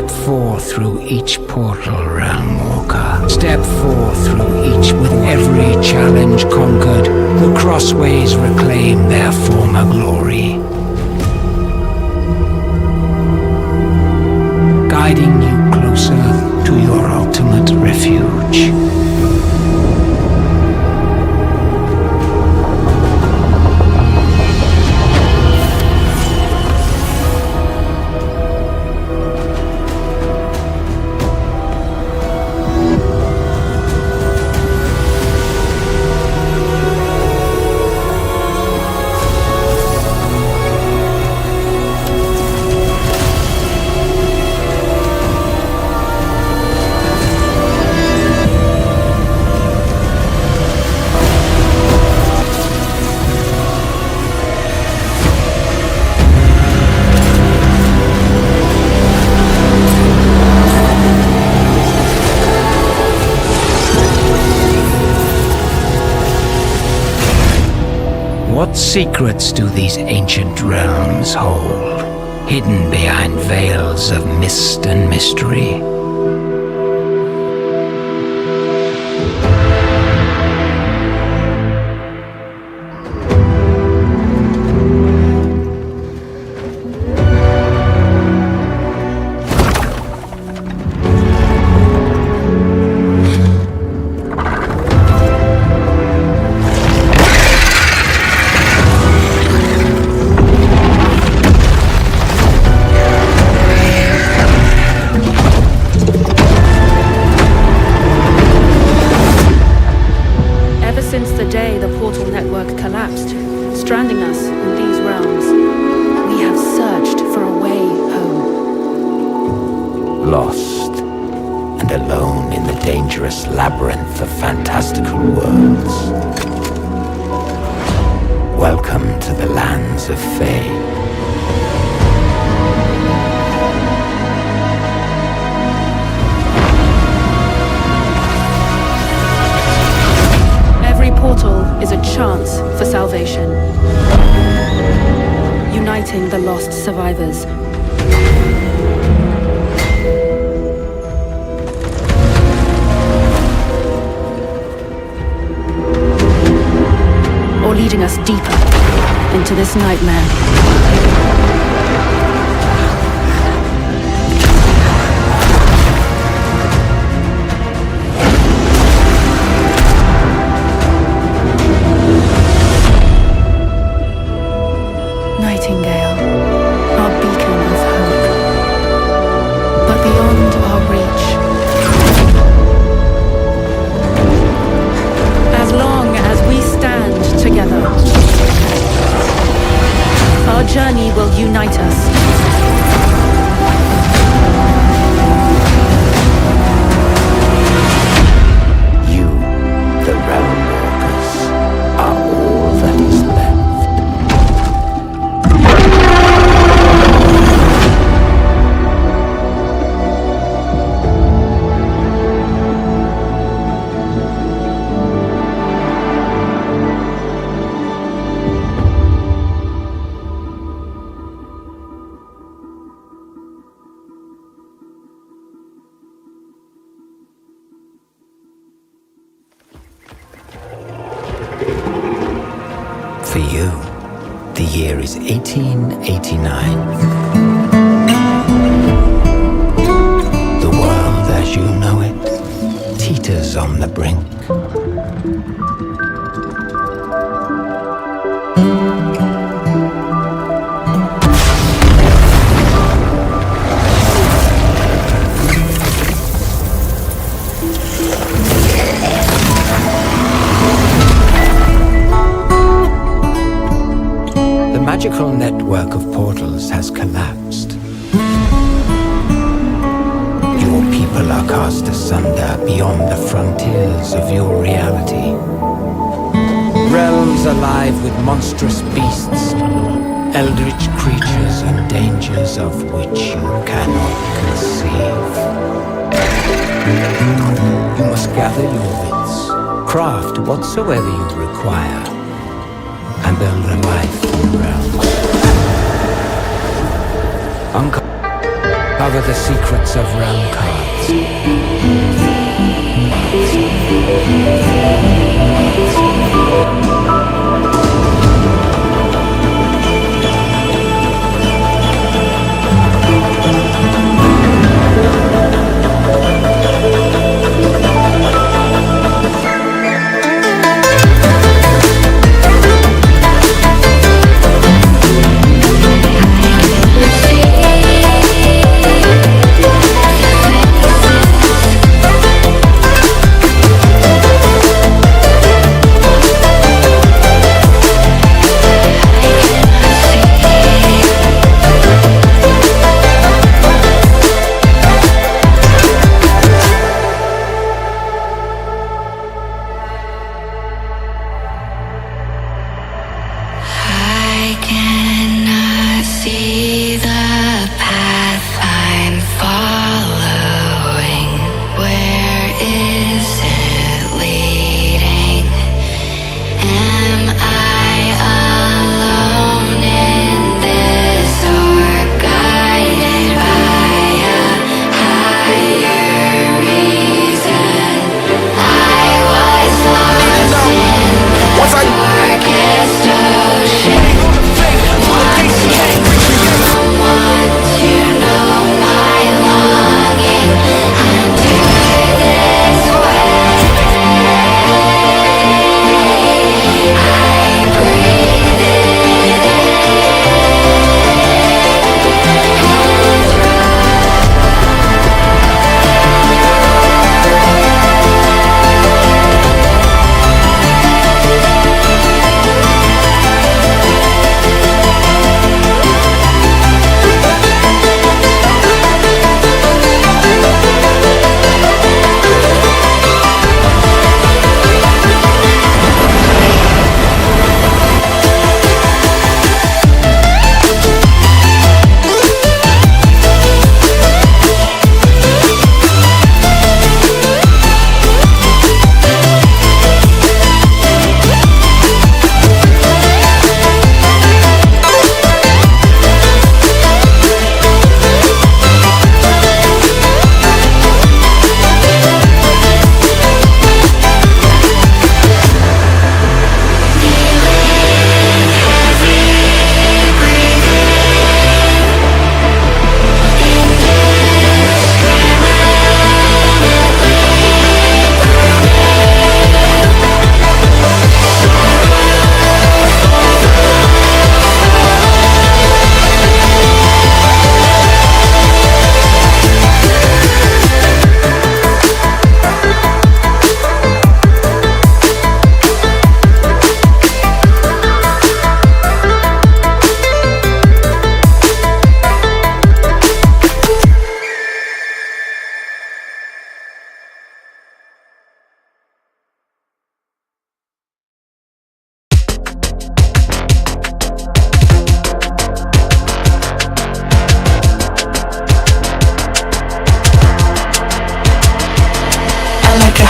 Step 4 through each portal, Realm Walker. Step 4 through each, with every challenge conquered, the crossways reclaim their former glory. Guiding you closer to your ultimate refuge. What secrets do these ancient realms hold, hidden behind veils of mist and mystery? Lost and alone in the dangerous labyrinth of fantastical worlds. Welcome to the lands of Fae. Every portal is a chance for salvation, uniting the lost survivors. Or leading us deeper into this nightmare. Nightingale, our beacon of hope, but beyond our reach. As long as we stand together, our journey will unite us. You, the Realm Walkers, are all that is left. For you, the year is 1889. The world as you know it teeters on the brink. The magical network of portals has collapsed. Your people are cast asunder beyond the frontiers of your reality. Realms alive with monstrous beasts, eldritch creatures and dangers of which you cannot conceive. You must gather your wits, craft whatsoever you require, and build a life in realms. Cover the secrets of realm cards.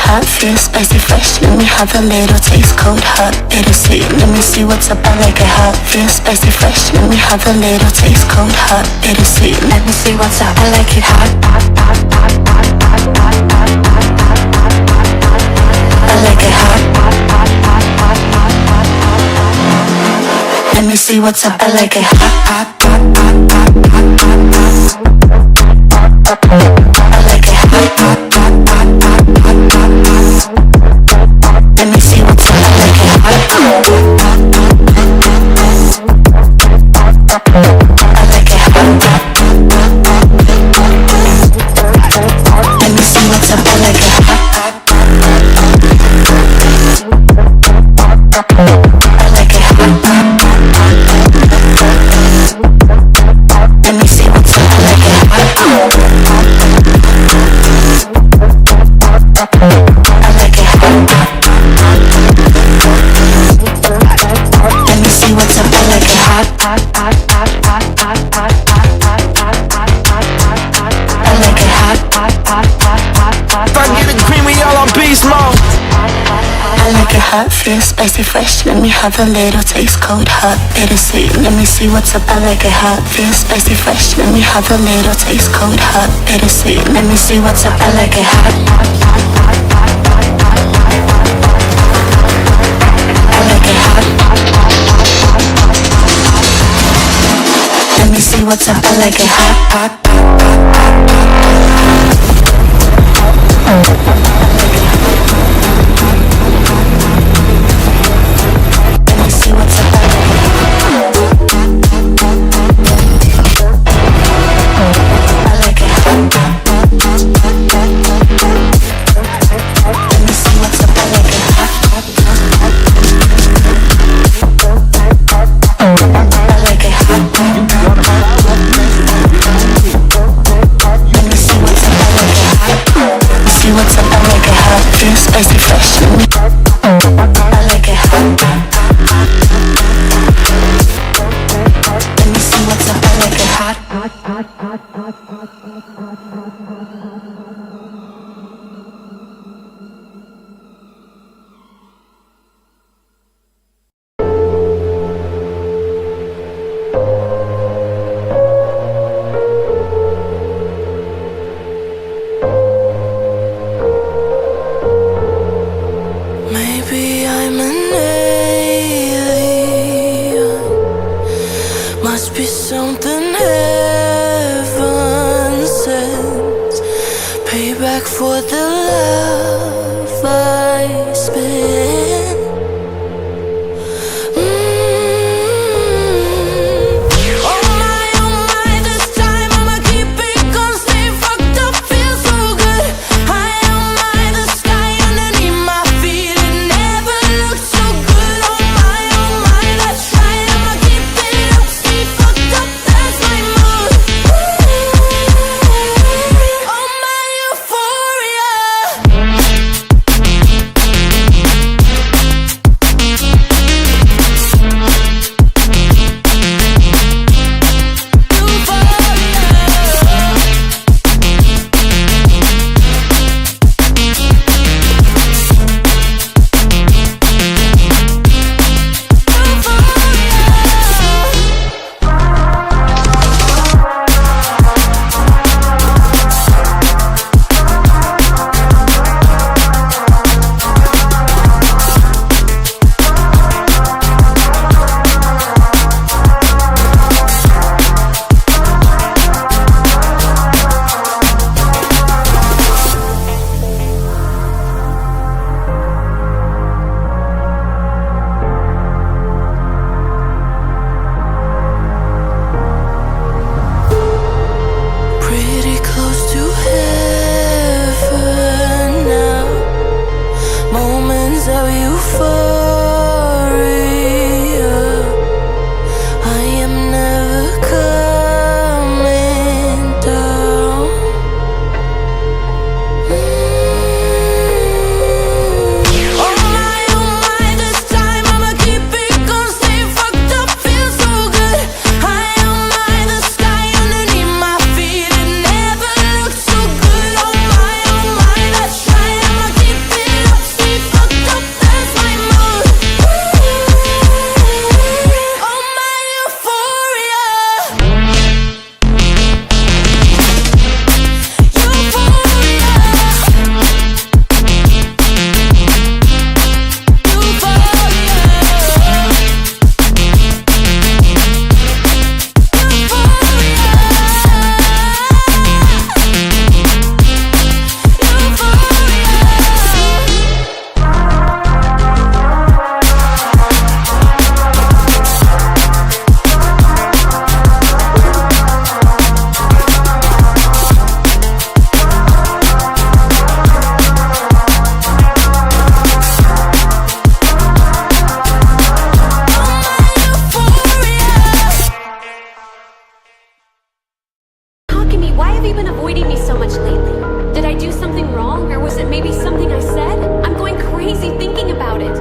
hot, feel spicy, fresh. Let me have a little taste, cold, hot, bittersweet. Let me see what's up, I like it hot, feel spicy, fresh. Let me have a little taste, cold, hot, bittersweet. Let me see what's up, I like it hot, hot, hot, hot, hot, hot, hot, hot, hot, hot, hot, hot. I like it hot, hot, hot, hot, hot, hot, hot, hot, hot. Let me see what's up, I like it hot, hot, hot, hot, hot, hot, hot, hot. I like it hot, hot, hot, hot, hot, hot, hot, hot. Let me see what's up, I like it hot, hot, hot, hot, hot, hot, hot. I like it hot, hot, hot, hot, hot, hot. Let me see what's up, I like it hot, hot, hot, hot, hot. I like it hot, hot, hot, hot, hot. Let me see what's up, I like it hot, hot. I like it hot, hot. Let me see what's up, I like it hot, hot, hot, hot, hot, hot, hot, hot, hot, hot, hot. I like it hot, hot, hot, hot, hot, hot. If I get a green, we all on beast mode. I like it hot, feel spicy, fresh. Let me have a little taste, cold, hot, bittersweet. Let me see what's up, I like it hot, feel spicy, fresh. Let me have a little taste, cold, hot, bittersweet. Let me see what's up, I like it hot. I like it hot. Let me see what's up, I like it hot, hot, hot, Let me see what's up, I like it I like it hot. Let me see what's up, I like it hot. I like it hot. Let me see what's up, I like it hot. See what's up, I like it hot. Feel spicy, fresh. I like it hot. Let me see what's up, I like it hot. Maybe I'm an alien. Must be something heaven sent. Payback for the love I spent. Oh my, this time I'ma keep it gone. Stay fucked up, feel so good. High on my, the sky underneath my feet. It never looked so good. Oh my, that's right. I'ma keep it up, stay fucked up, that's my mood. Oh my euphoria. Pretty close to heaven now. Moments of euphoria. I am never coming down. Oh my, this time I'ma keep it gone. Stay fucked up, feel so good. High on my, the sky underneath my feet. It never looked so good. Oh my, that's right. I'ma keep it up, stay fucked up, that's my mood. Oh my euphoria. Talk to me. Why have you been avoiding me so much lately? Did I do something wrong, or was it maybe something I said? I'm going crazy thinking about it.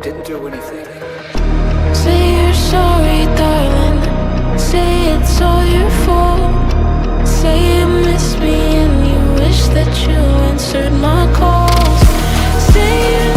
Didn't do anything. Say you're sorry, darling. Say it's all your fault. Say you miss me and you wish that you answered my calls. Say you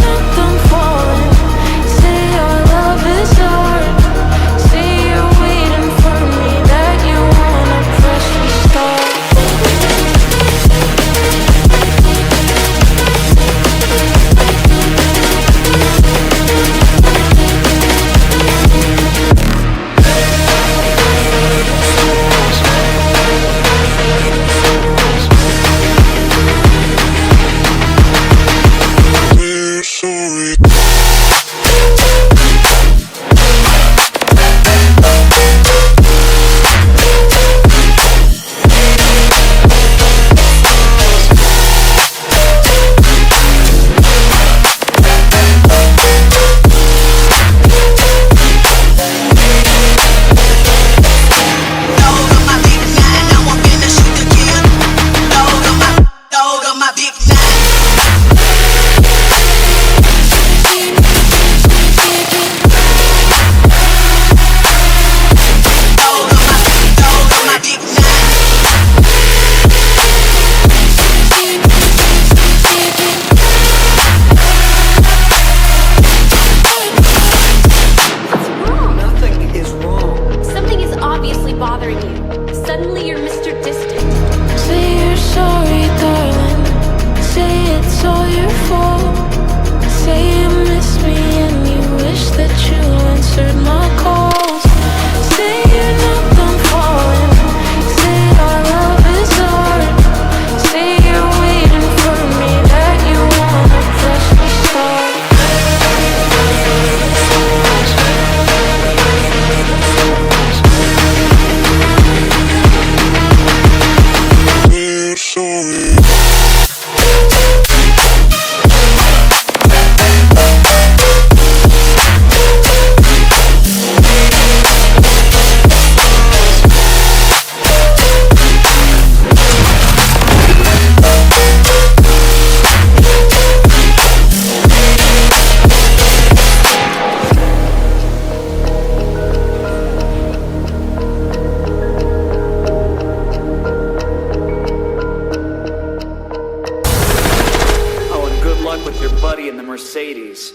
Mercedes.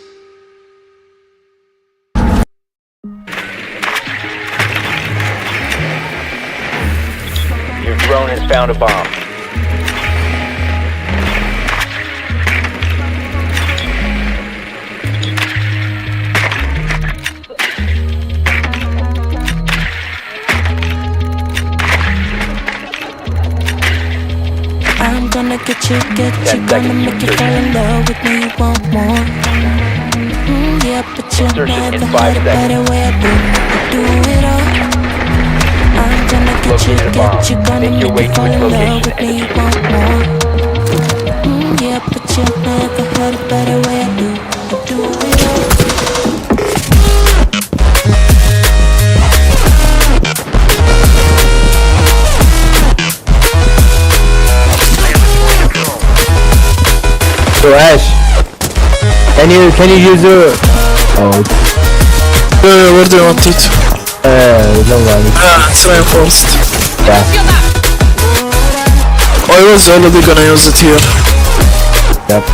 Your drone has found a bomb. I'm gonna get you, gonna make you fall in love with me, you want more. Yeah, but you never had a better way I do it all. I'm gonna get you, gonna make you fall in love with me, you want more. Yeah, but you never had a better way I do it all. So Ash, can you use your Where do you want it? no one. It's reinforced. Yeah. I was already gonna use it here. Yep.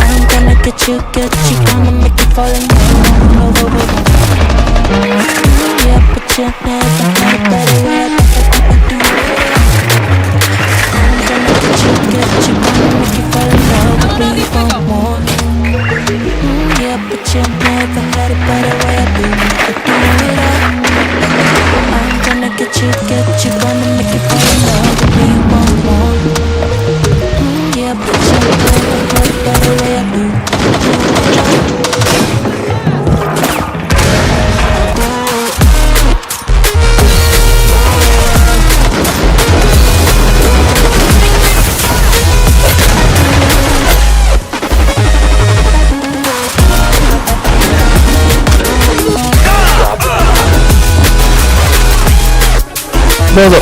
I'm gonna get you, gonna make you fall in love. Yeah, but you never had a better way I do it. I'm gonna get you, gonna make you fall in love with me, you want more. Yeah, but you never had a better way I do it all. I'm gonna get you, gonna make you fall in love with me, you want more. Yeah, but you never had a better way I do it all. No.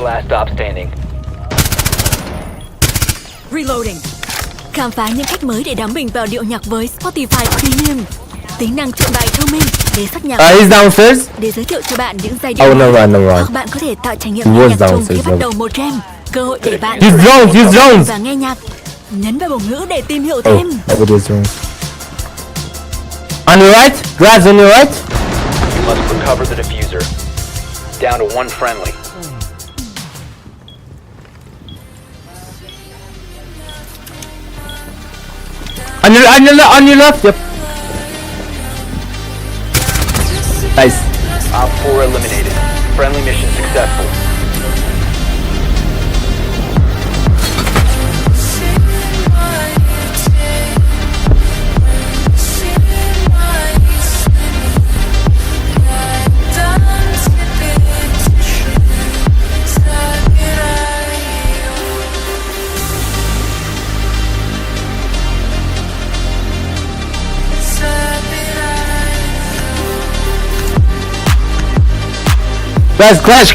Last stop standing. Reloading. Khám phá những cách mới để đắm mình vào điệu nhạc với Spotify Premium. Tính năng chọn bài thông minh để xác nhạc. He's downstairs. Để giới thiệu cho bạn những giai điệu. Oh, never mind. Hoặc bạn có thể tạo trải nghiệm nghe nhạc chung khi bắt đầu một jam. Cơ hội để bạn Use drones. và nghe nhạc. Nhấn vào biểu ngữ để tìm hiểu thêm. Over this room. On your right? Grass on your right? You must recover the diffuser. Down to one friendly. On your left. Yep. Nice. Op 4 eliminated. Friendly mission successful. Clash.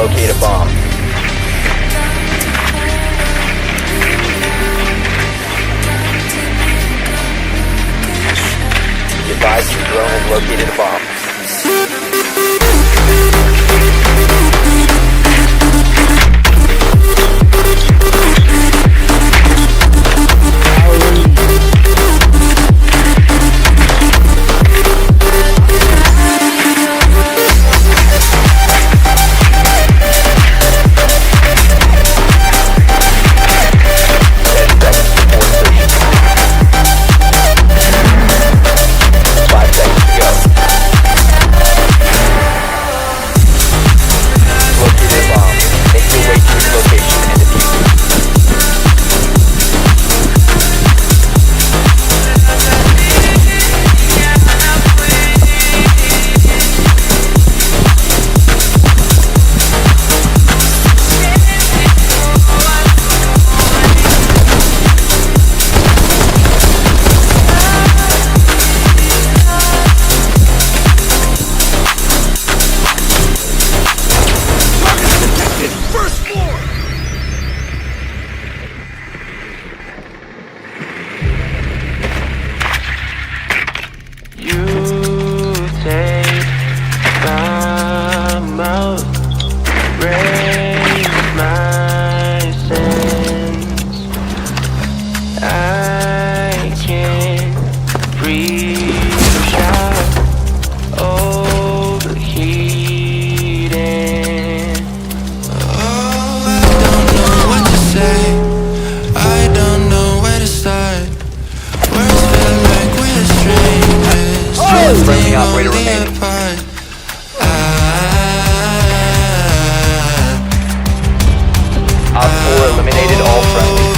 Locate a bomb. Be advised your drone has located a bomb. Friendly operator remaining. Op 4 eliminated all friendlies.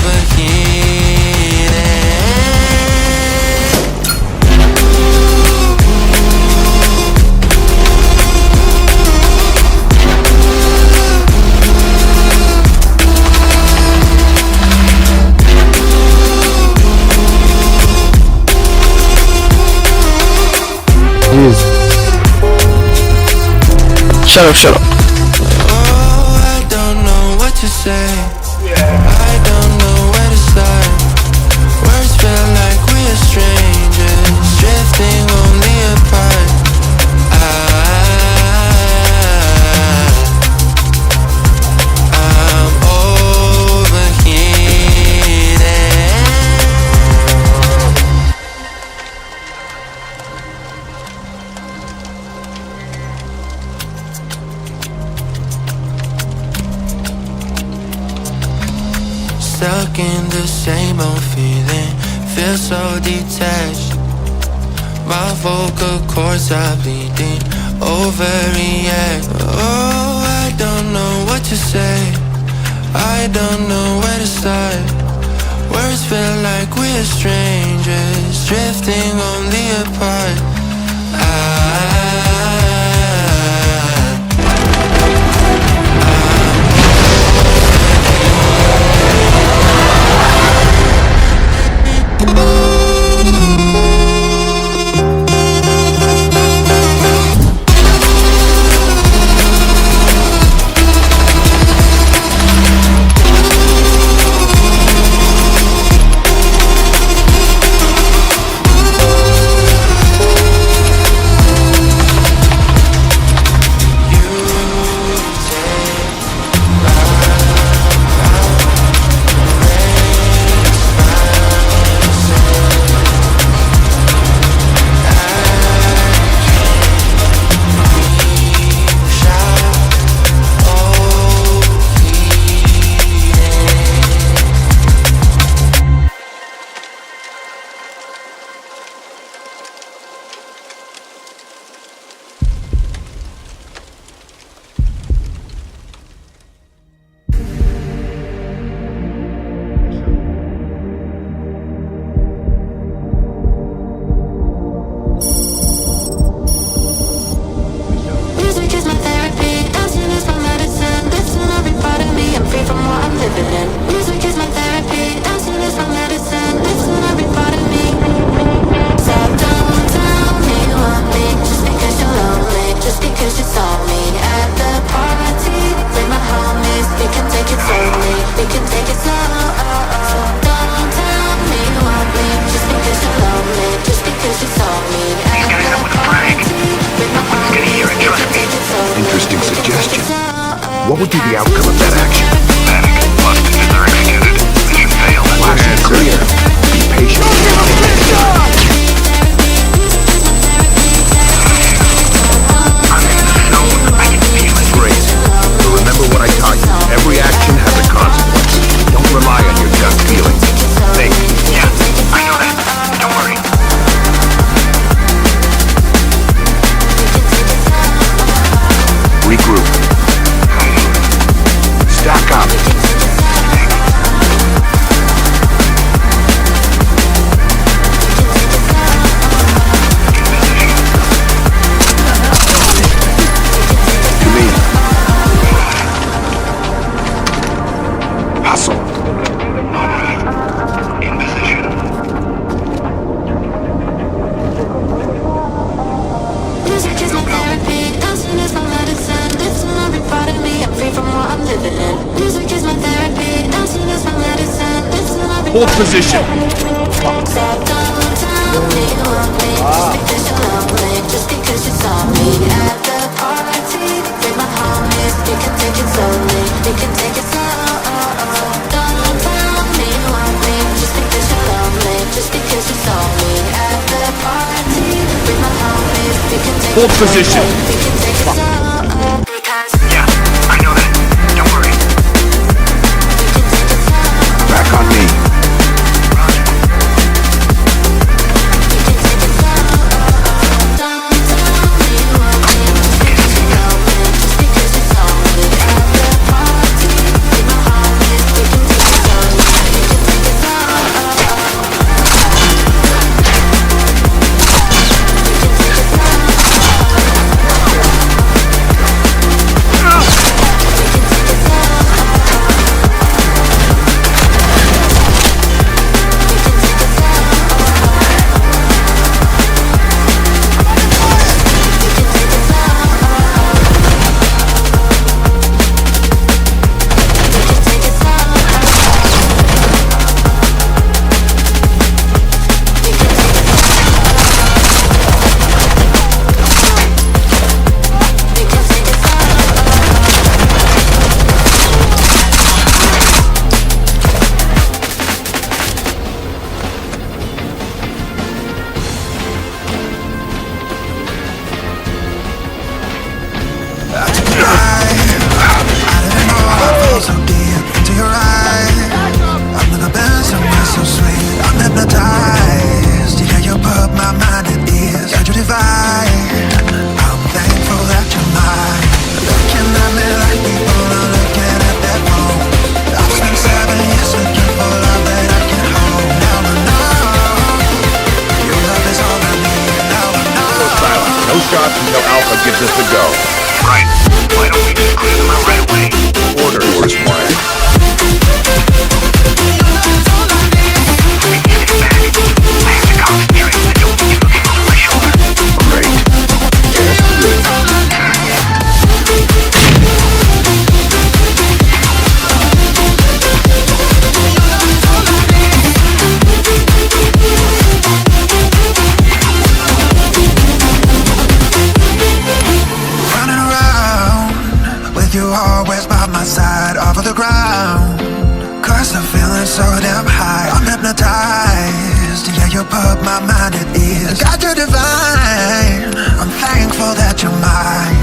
Shut up. Oh, I don't know what to say. I don't know where to start. Words feel like we are strangers, drifting only apart. I'm overheating. stuck in the same old feeling. Feel so detached. My vocal cords are bleeding. Overreact. Oh, I don't know what to say. I don't know where to start. Words feel like we're strangers, drifting only apart. Interesting suggestion. What would be the outcome of that action? Panic. Most engines are executed. Mission failed. Flash and clear. Be patient. I'm in the zone. I can feel it. Great. But remember what I taught you. Every action has a consequence. Don't rely on your gut feeling. Think. Yeah, I know that. Don't worry. Regroup. Stack up. To me. Hustle. Alright. In position. Music is my therapy, dancing is my medicine. Listen every part of me, I'm free from what I'm living in. Music is my therapy, dancing is my medicine. Listen every Hold position. So don't tell me you want me, just because you love me, just because you saw me at the party with my homies. You can take it slowly, you can take it slow. Don't tell me you want me, just because you love me, just because you saw me at the party with my homies. You can take Hold it position. slowly, you can take it slow. Because Yeah, I know that. Don't worry. you can take it slow. Back on me. No shots until Alpha gives us the go. Right. Why don't we just clear them out right away? Orders. Doors wired. I have to concentrate. I don't need you looking over my shoulder. Great. Get us through. Running around with you always by my side, off of the ground. Cause the feeling so damn high. I'm hypnotized. Yeah, you put my mind at ease. Got you divine. I'm thankful that you're mine.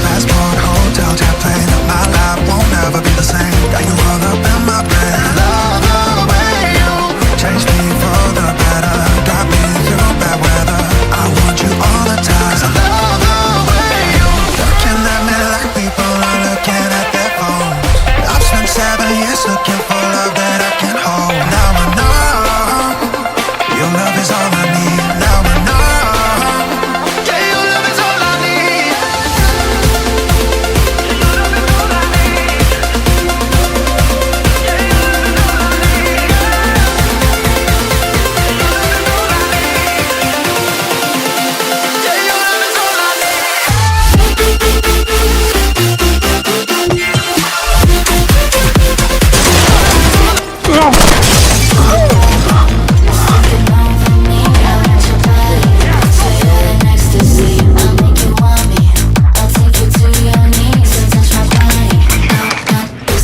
Passport, hotel, jet plane. My life won't ever be the same. Got you all up in my brain. Love the way you change me for the better. Got me through bad weather. I want you all the time. I love the way you looking at me like people are looking at their phones. I've spent 7 years looking for love that I can hold. Now I know your love is all I need. Now I know, yeah, your love is all I need. Your love is all I need. Yeah, your love is all I need. Your love is all I need. Yeah, your love is all I need.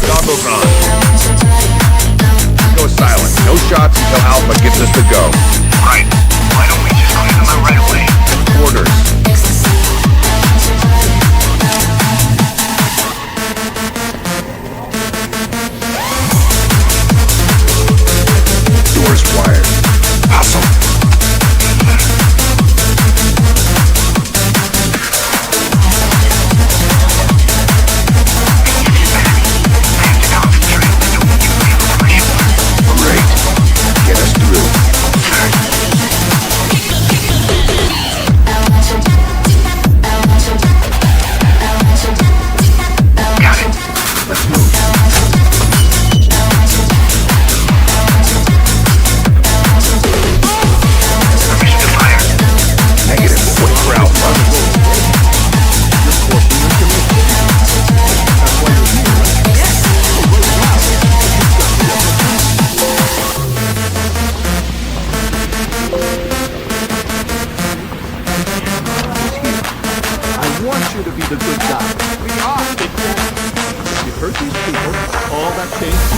Goggles on. Go silent. No shots until Alpha gives us the go. Right. Why don't we just clear them out right away? Orders. Doors wired. Awesome. Great. Get us through. Got it. Let's move. Permission to fire. Negative. Wait for Alpha. I want you to be the good guy. We are. If you hurt these people, all that changes.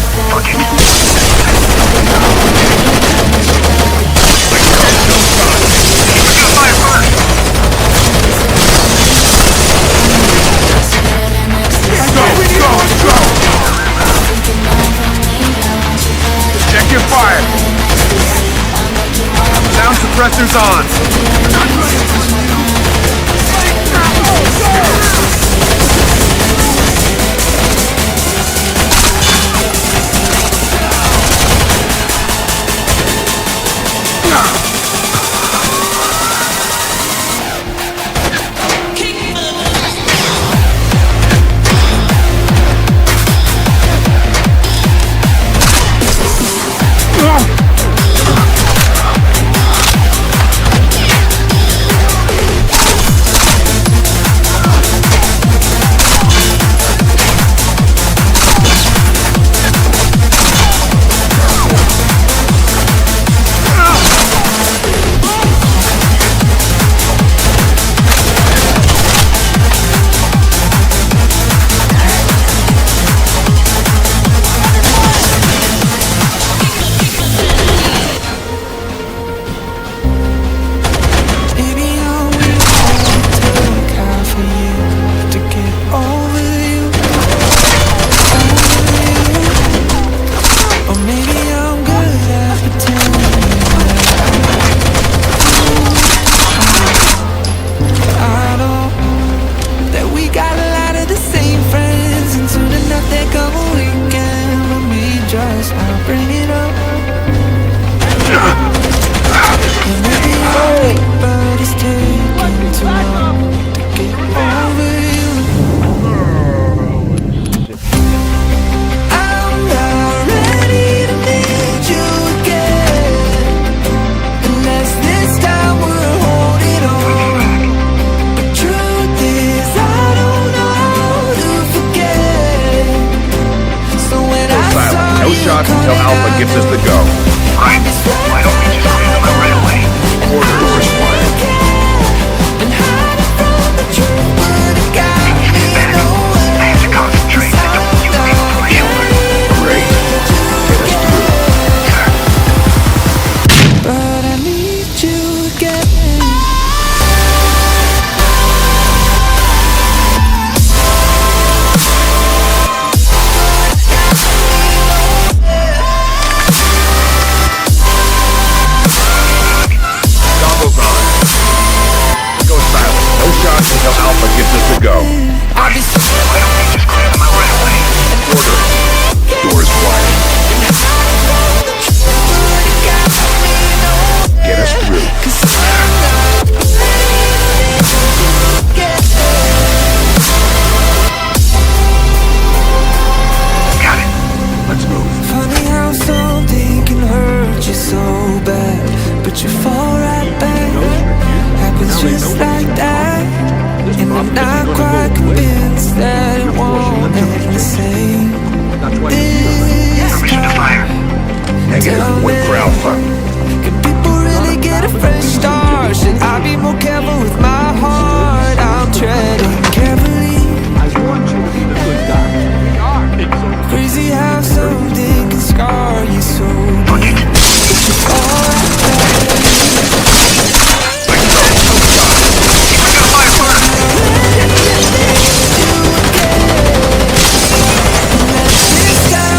Check your fire. Sound suppressors on. Alpha gives us the go. Why don't you just clear them out right away? Order. Doors wide. Get us through. Got it. Let's move. Funny how something can hurt you so bad, but you fall right back. Happens just like that. And I'm not quite convinced that it won't end the same this time. Negative wait for Alpha. Can people really get a fresh start? Should I be more careful with my heart? I'm treading carefully. I want you to be the good guy. We are. It's so Crazy how something can scar you so deep. But you fall right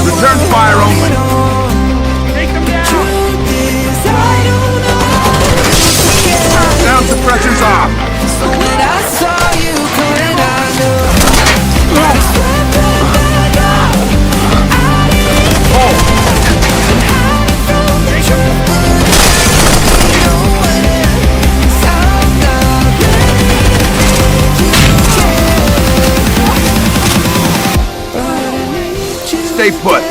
Return fire only. Sound suppressor's off. So when I saw you coming, I knew. Stay put.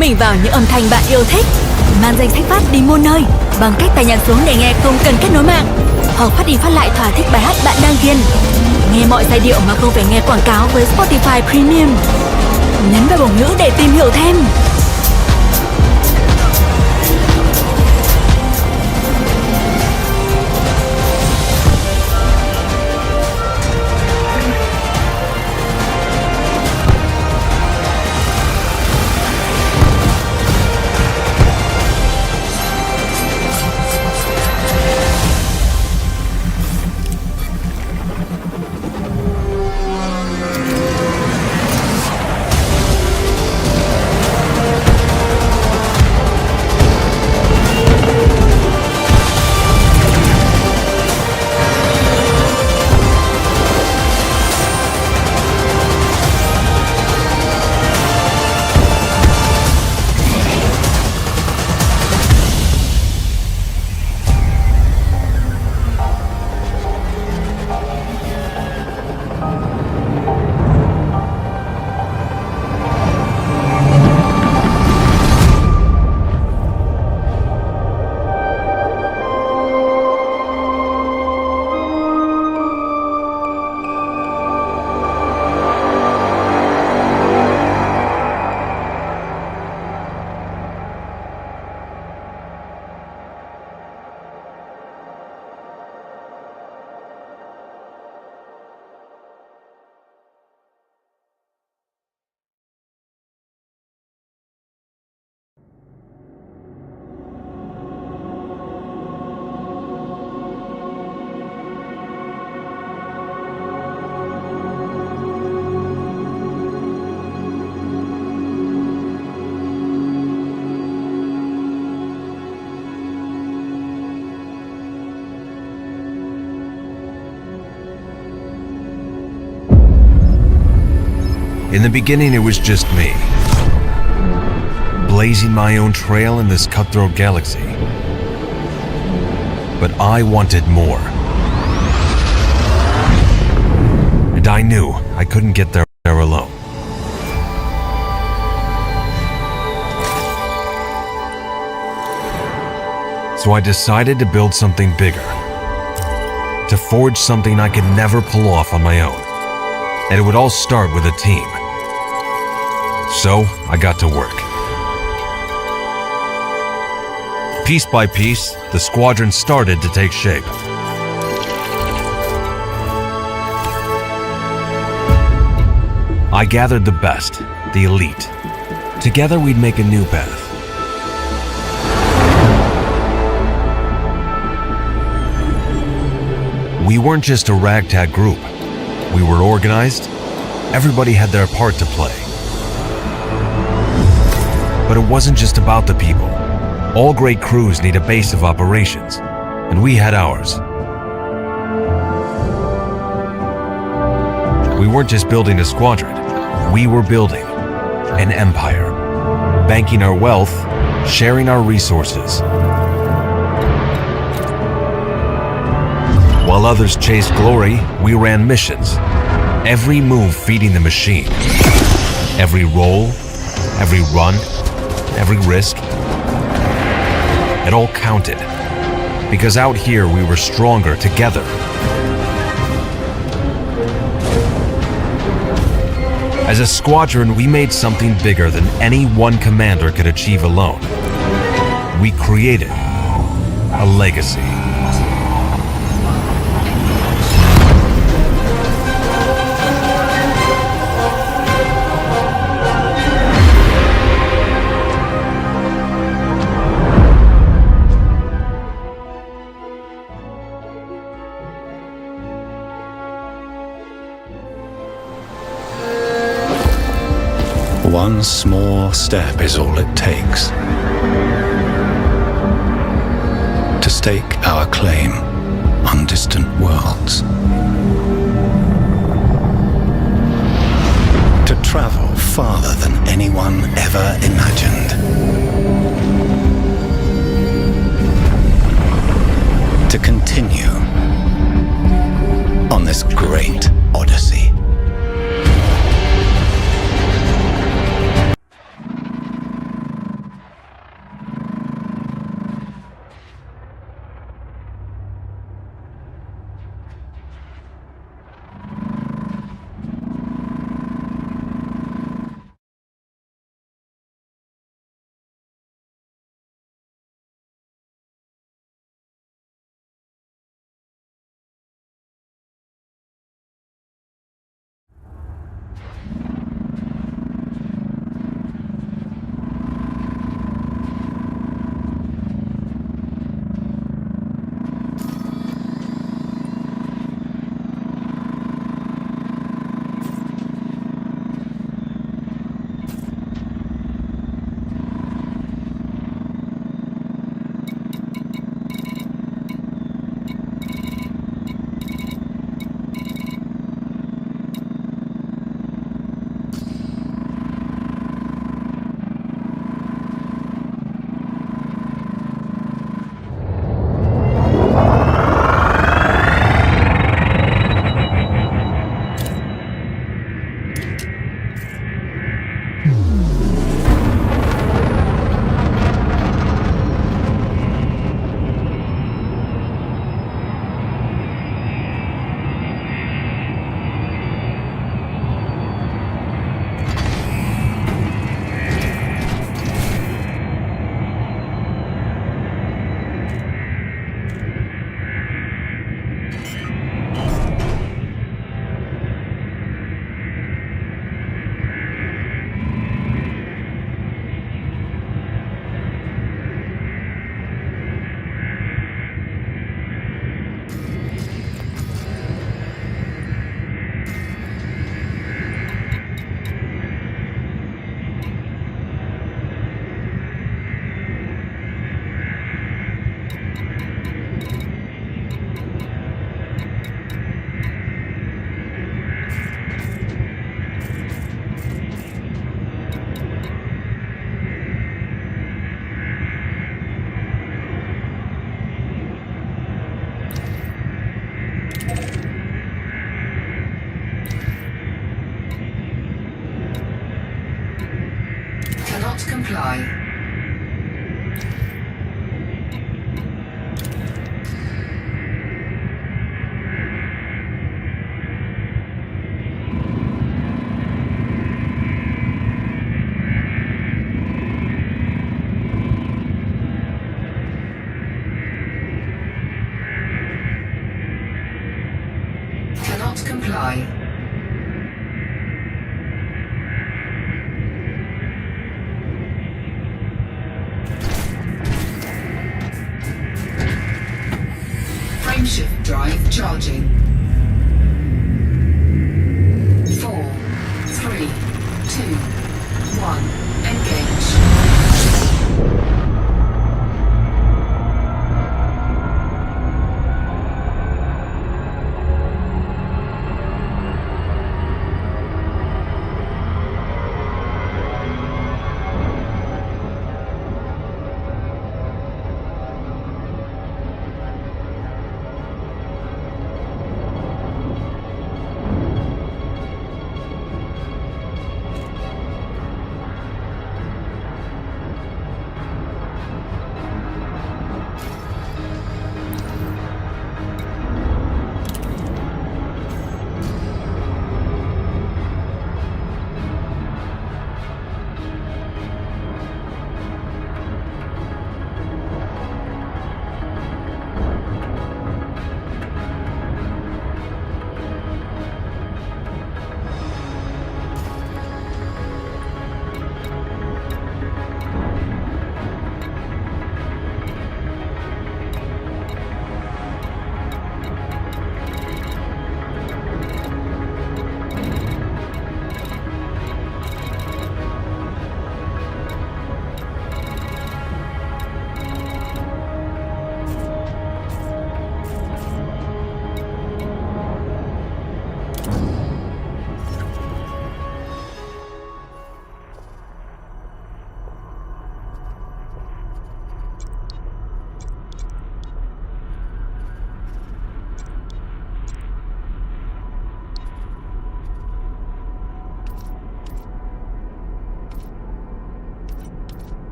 mình vào những âm thanh bạn yêu thích. Mang danh sách phát đi muôn nơi bằng cách tải nhạc xuống để nghe không cần kết nối mạng, hoặc phát đi phát lại thỏa thích bài hát bạn đang ghiền. Nghe mọi giai điệu mà không phải nghe quảng cáo với Spotify Premium. Nhấn vào bảng ngữ để tìm hiểu thêm. In the beginning, it was just me, blazing my own trail in this cutthroat galaxy. But I wanted more. And I knew I couldn't get there alone. So I decided to build something bigger, to forge something I could never pull off on my own. And it would all start with a team. So I got to work. Piece by piece, the squadron started to take shape. I gathered the best, the elite. Together we'd make a new path. We weren't just a ragtag group. We were organized. Everybody had their part to play. But it wasn't just about the people. All great crews need a base of operations, and we had ours. We weren't just building a squadron. We were building an empire, banking our wealth, sharing our resources. While others chased glory, we ran missions. Every move feeding the machine. Every roll, every run, every risk. It all counted. Because out here we were stronger together. As a squadron, we made something bigger than any one commander could achieve alone. We created a legacy. One small step is all it takes to stake our claim on distant worlds, to travel farther than anyone ever imagined, to continue on this great Odyssey. Comply. Cannot comply. Frameshift drive charging. 4, 3, 2, 1, engage.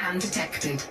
scan detected.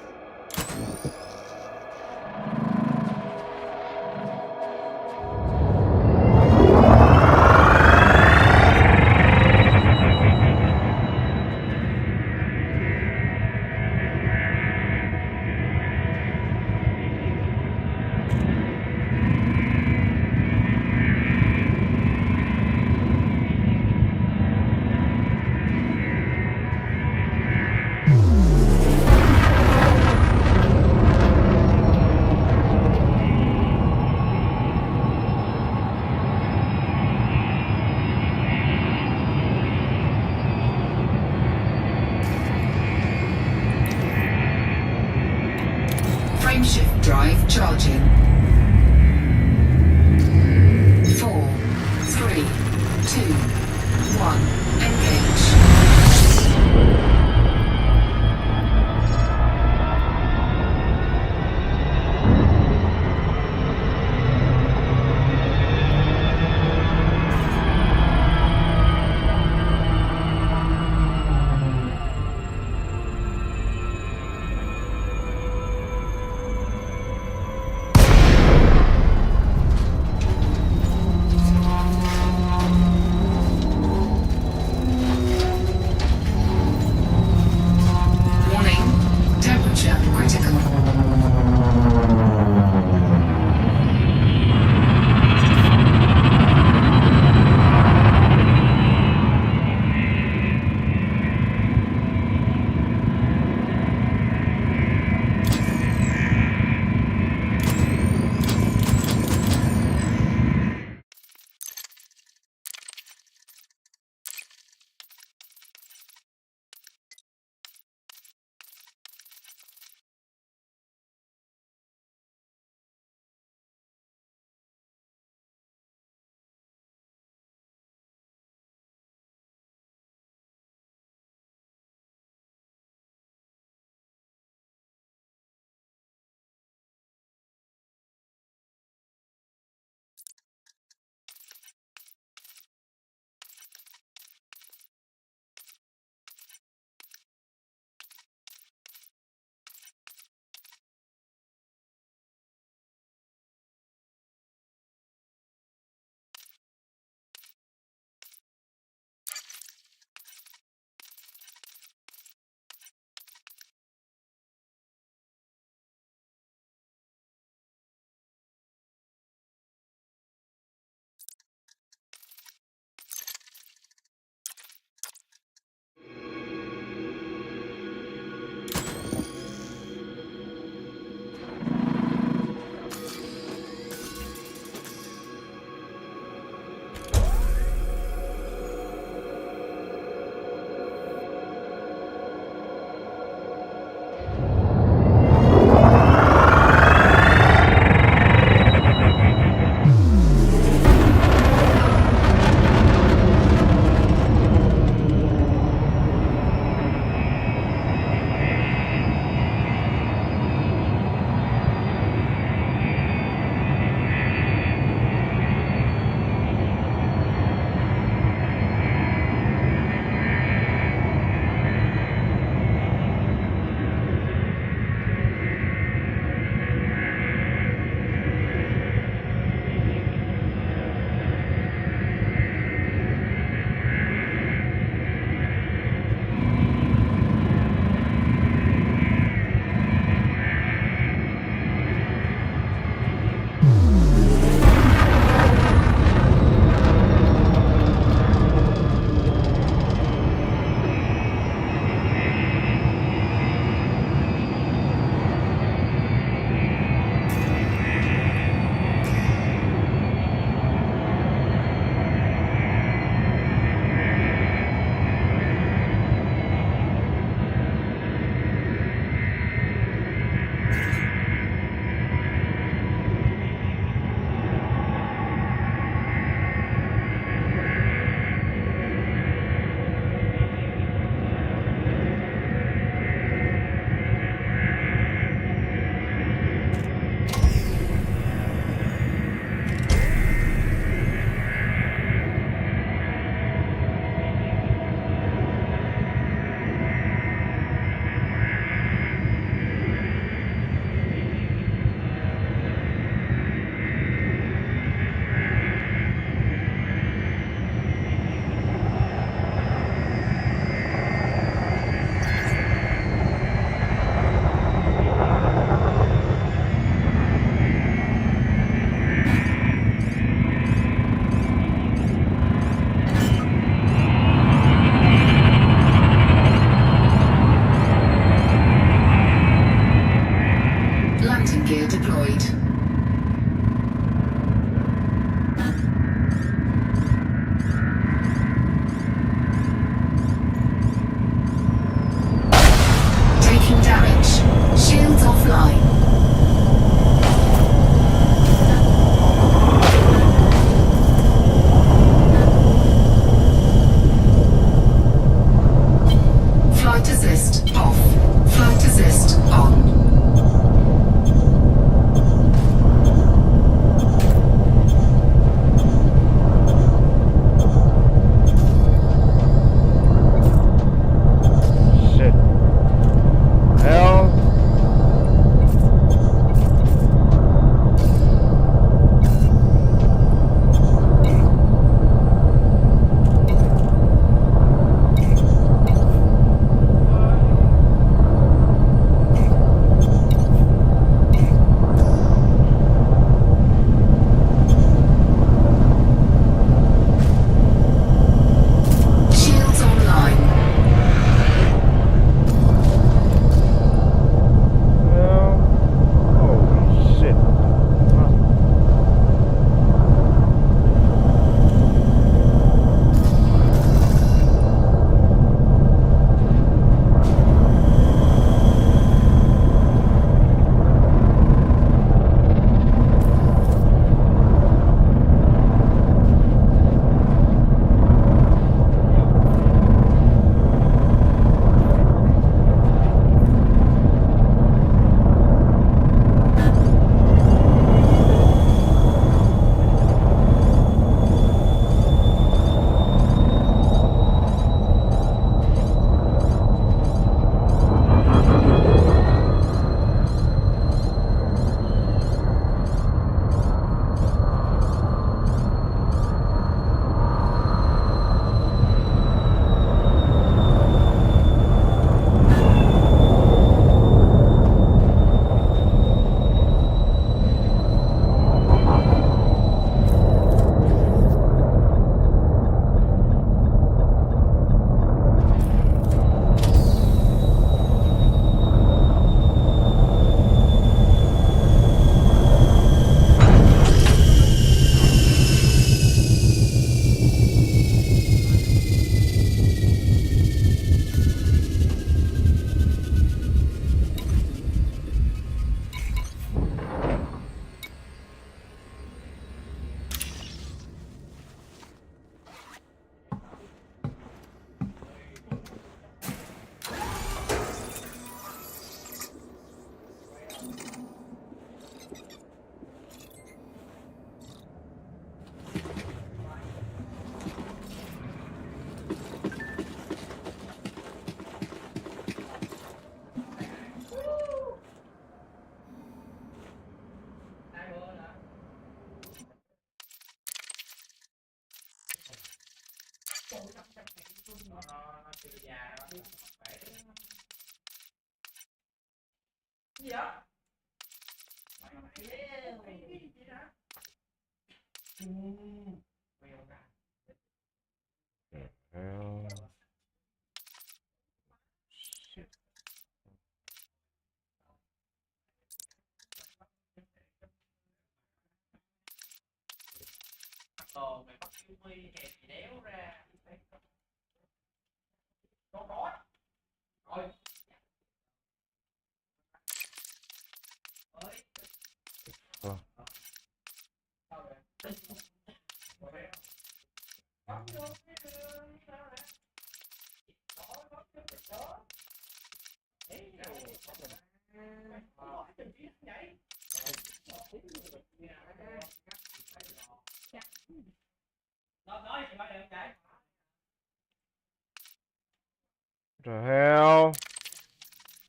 The hell?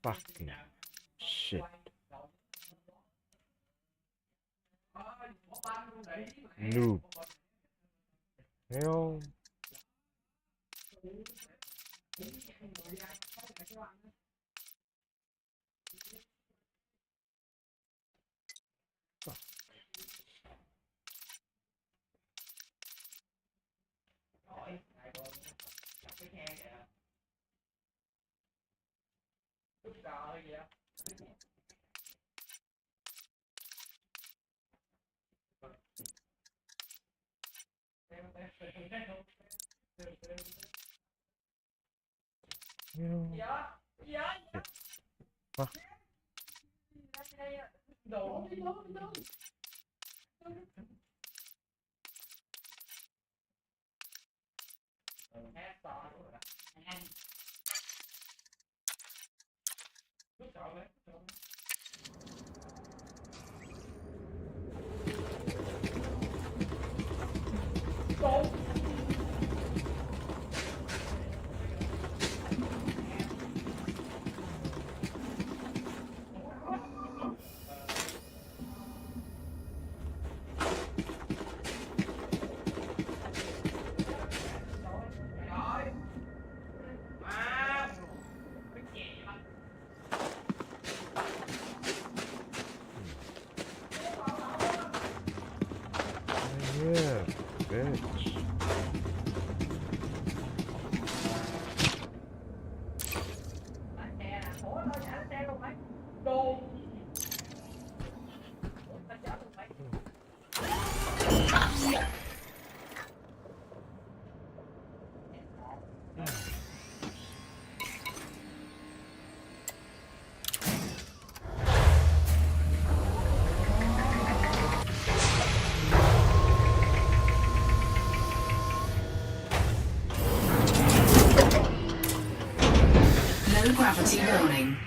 Fucking shit. Noob. Hell. Yeah, bitch. Low gravity warning.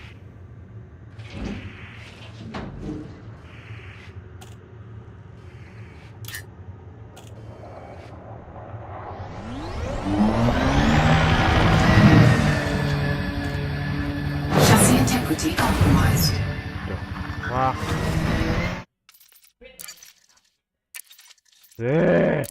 Chassis integrity compromised. Yeah.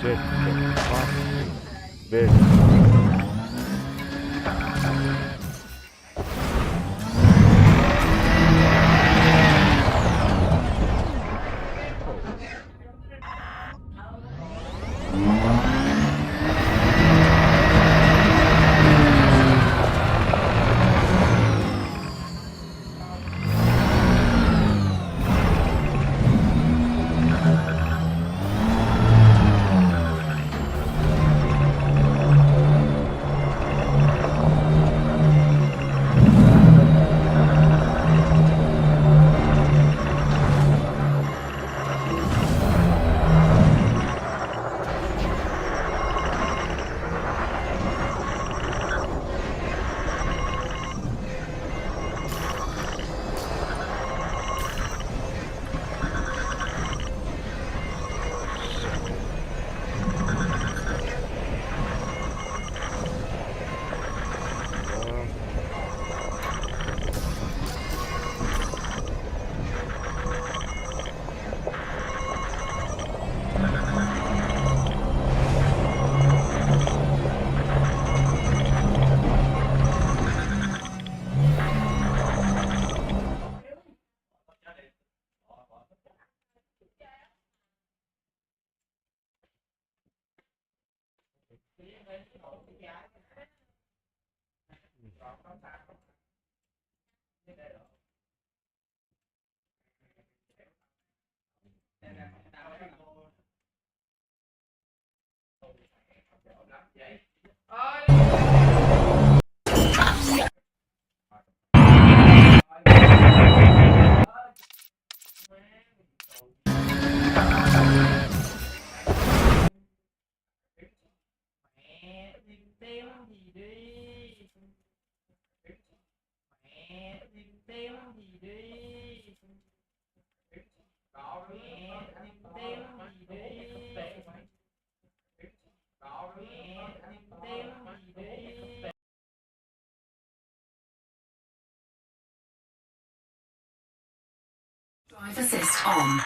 Shit, bitch. Drive assist on.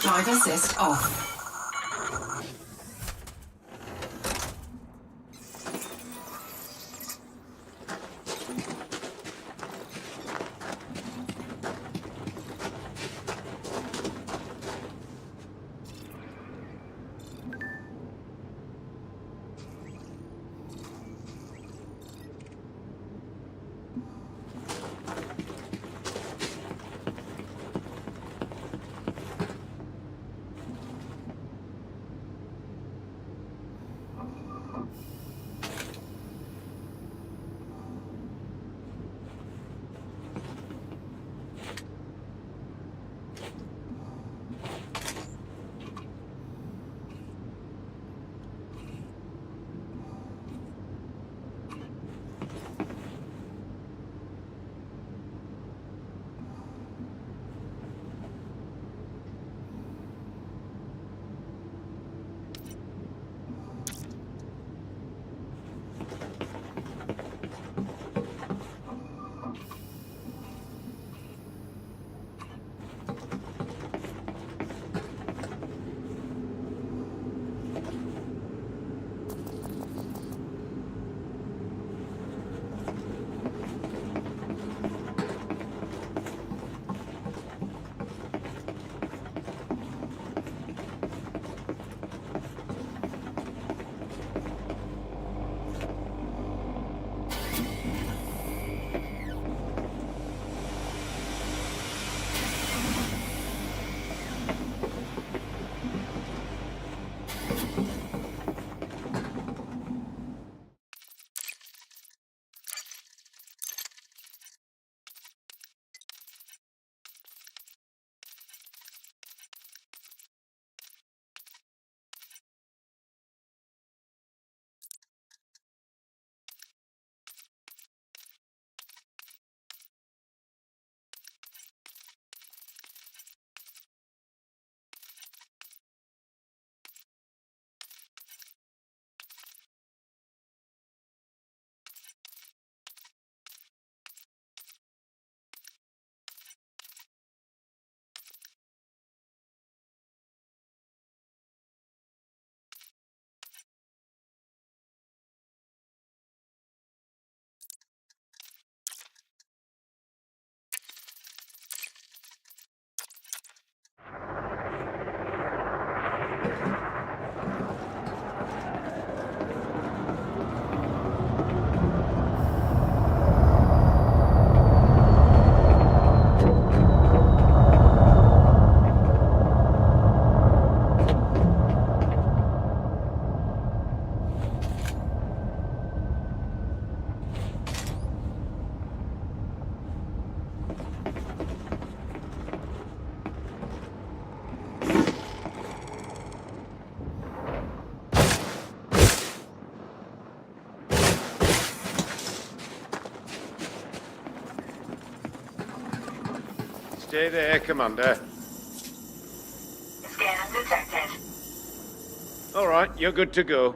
Drive assist off. Stay there, Commander. Scan detected. All right, you're good to go.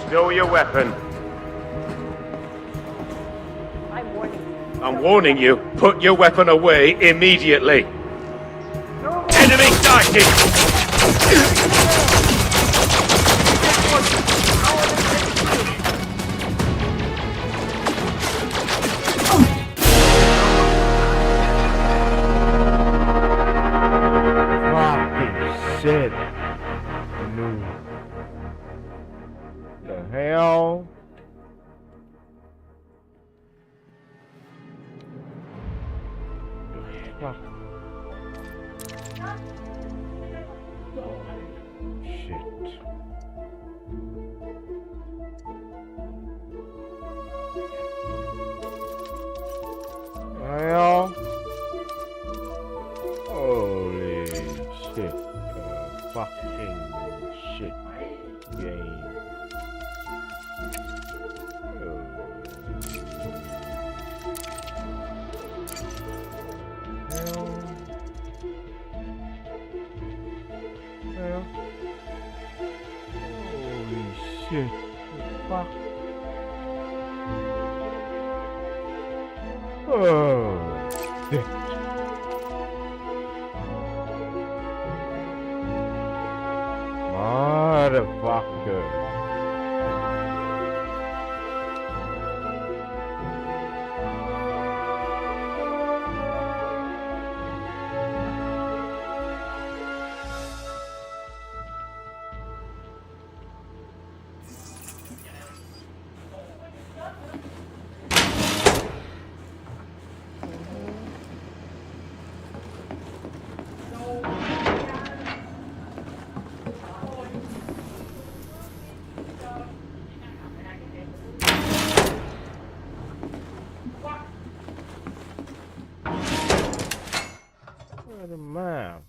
Stow your weapon. I'm warning you. Put your weapon away immediately. Enemy sighted! Fucking shit. Move. The hell? The fuck? Shit. The hell? Holy shit. Fucking shit. Game. Holy shit. Fuck. Oh, shit. Motherfucker. What a man.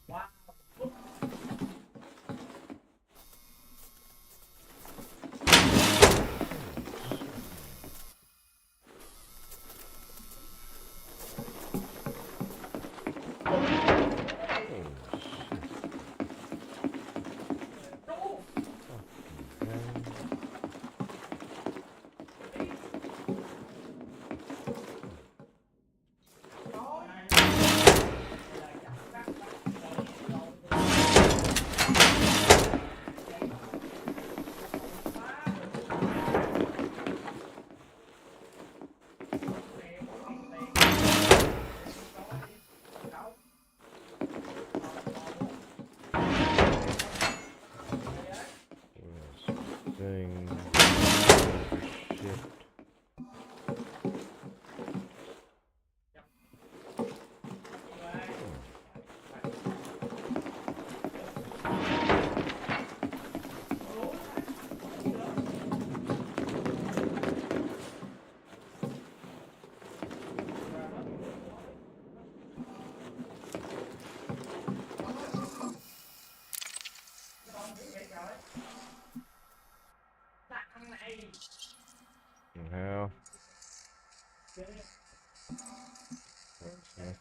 My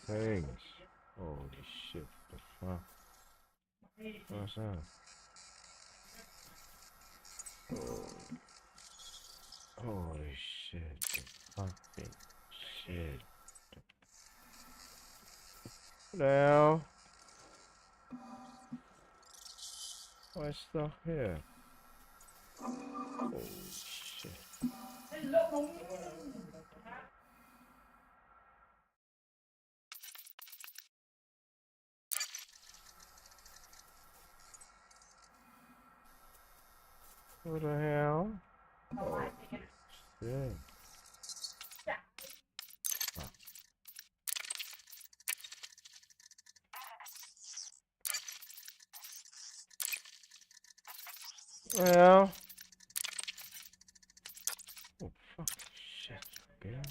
things. Holy shit, the fuck? What's that? Holy shit, the fucking shit. What the hell? What's stuff here? Holy shit. What the hell? Oh, shit. Well. Oh, fuck. Shit. Okay.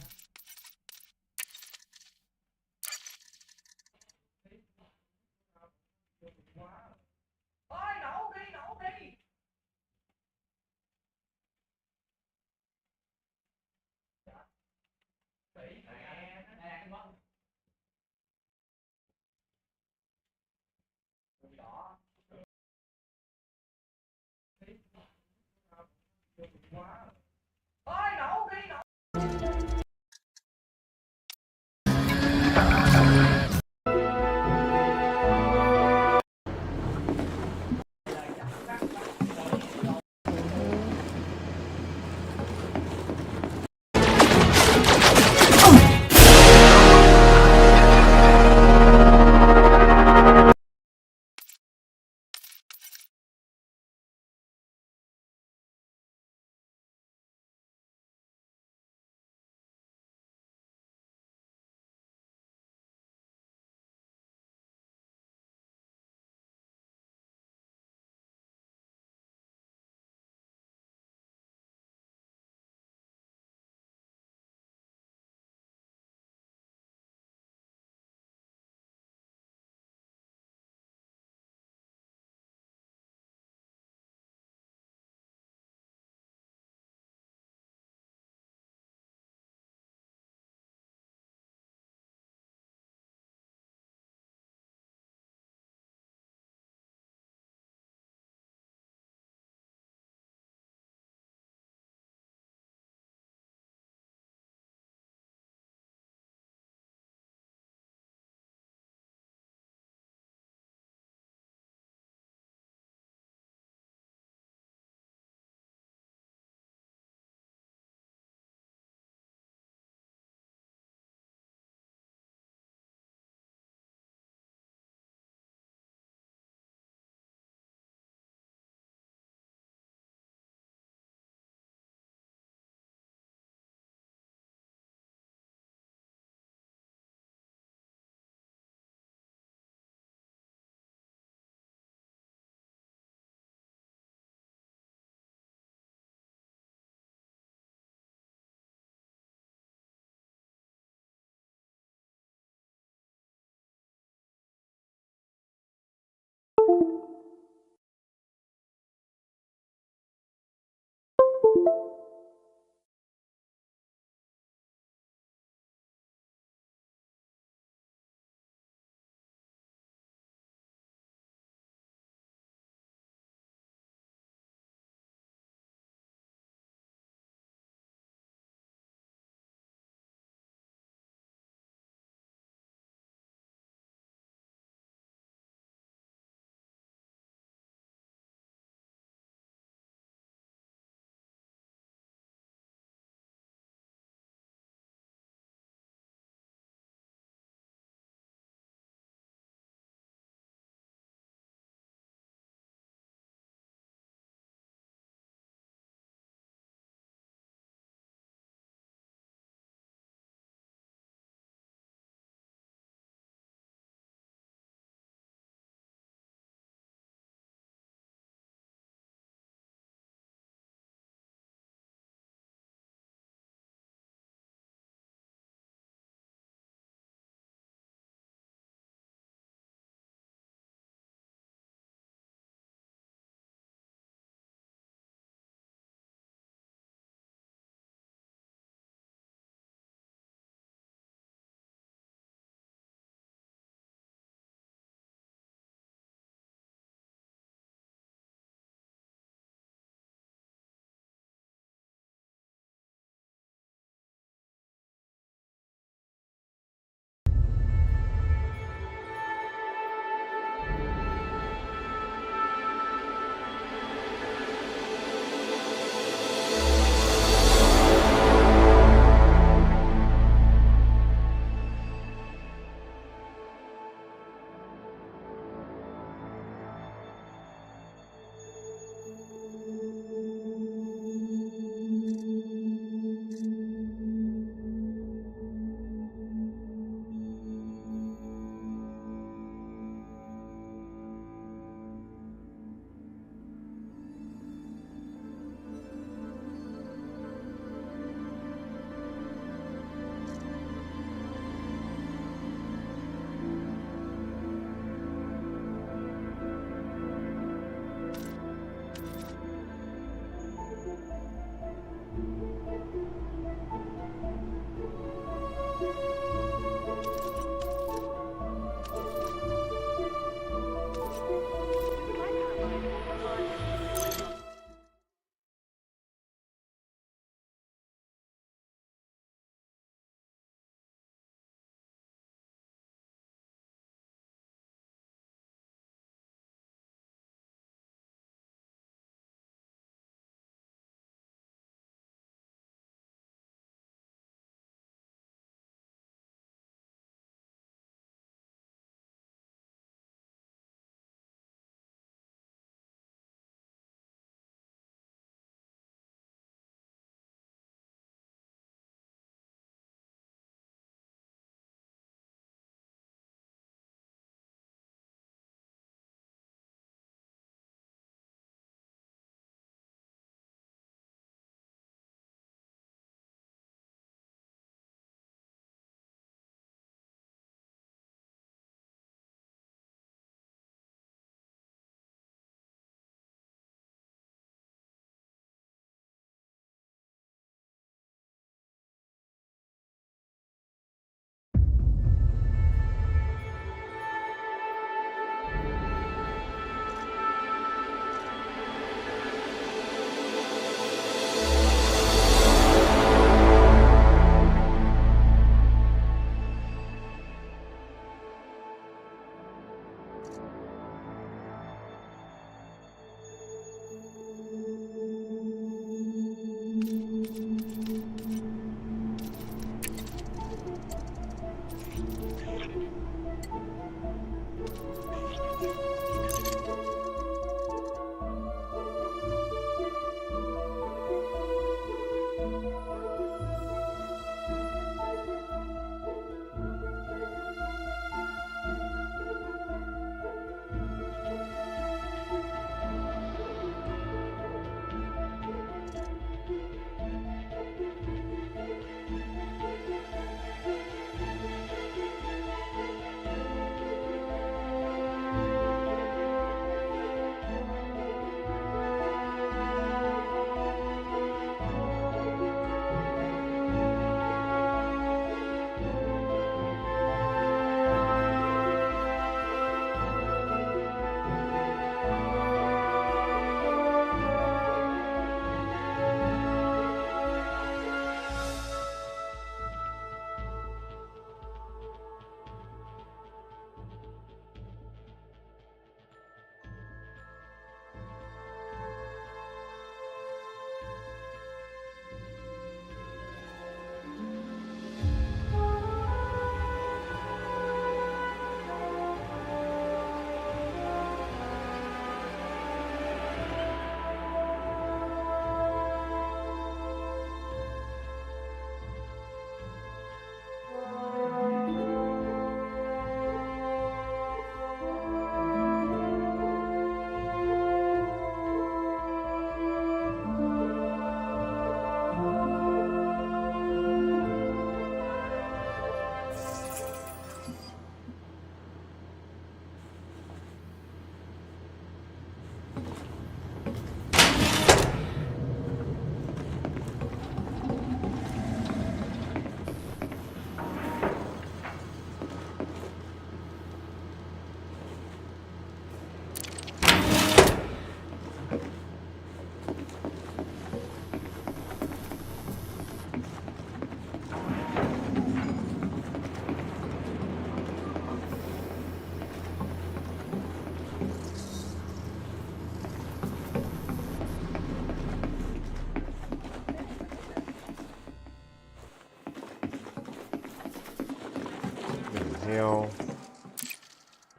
hell?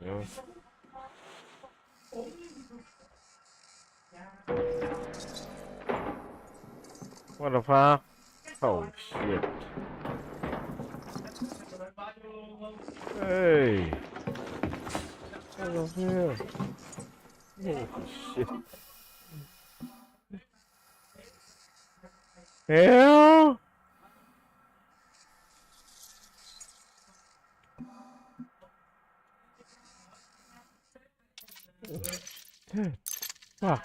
Yeah. What the fuck? Oh shit. Hey. What the hell? Oh shit. Hell? Fuck.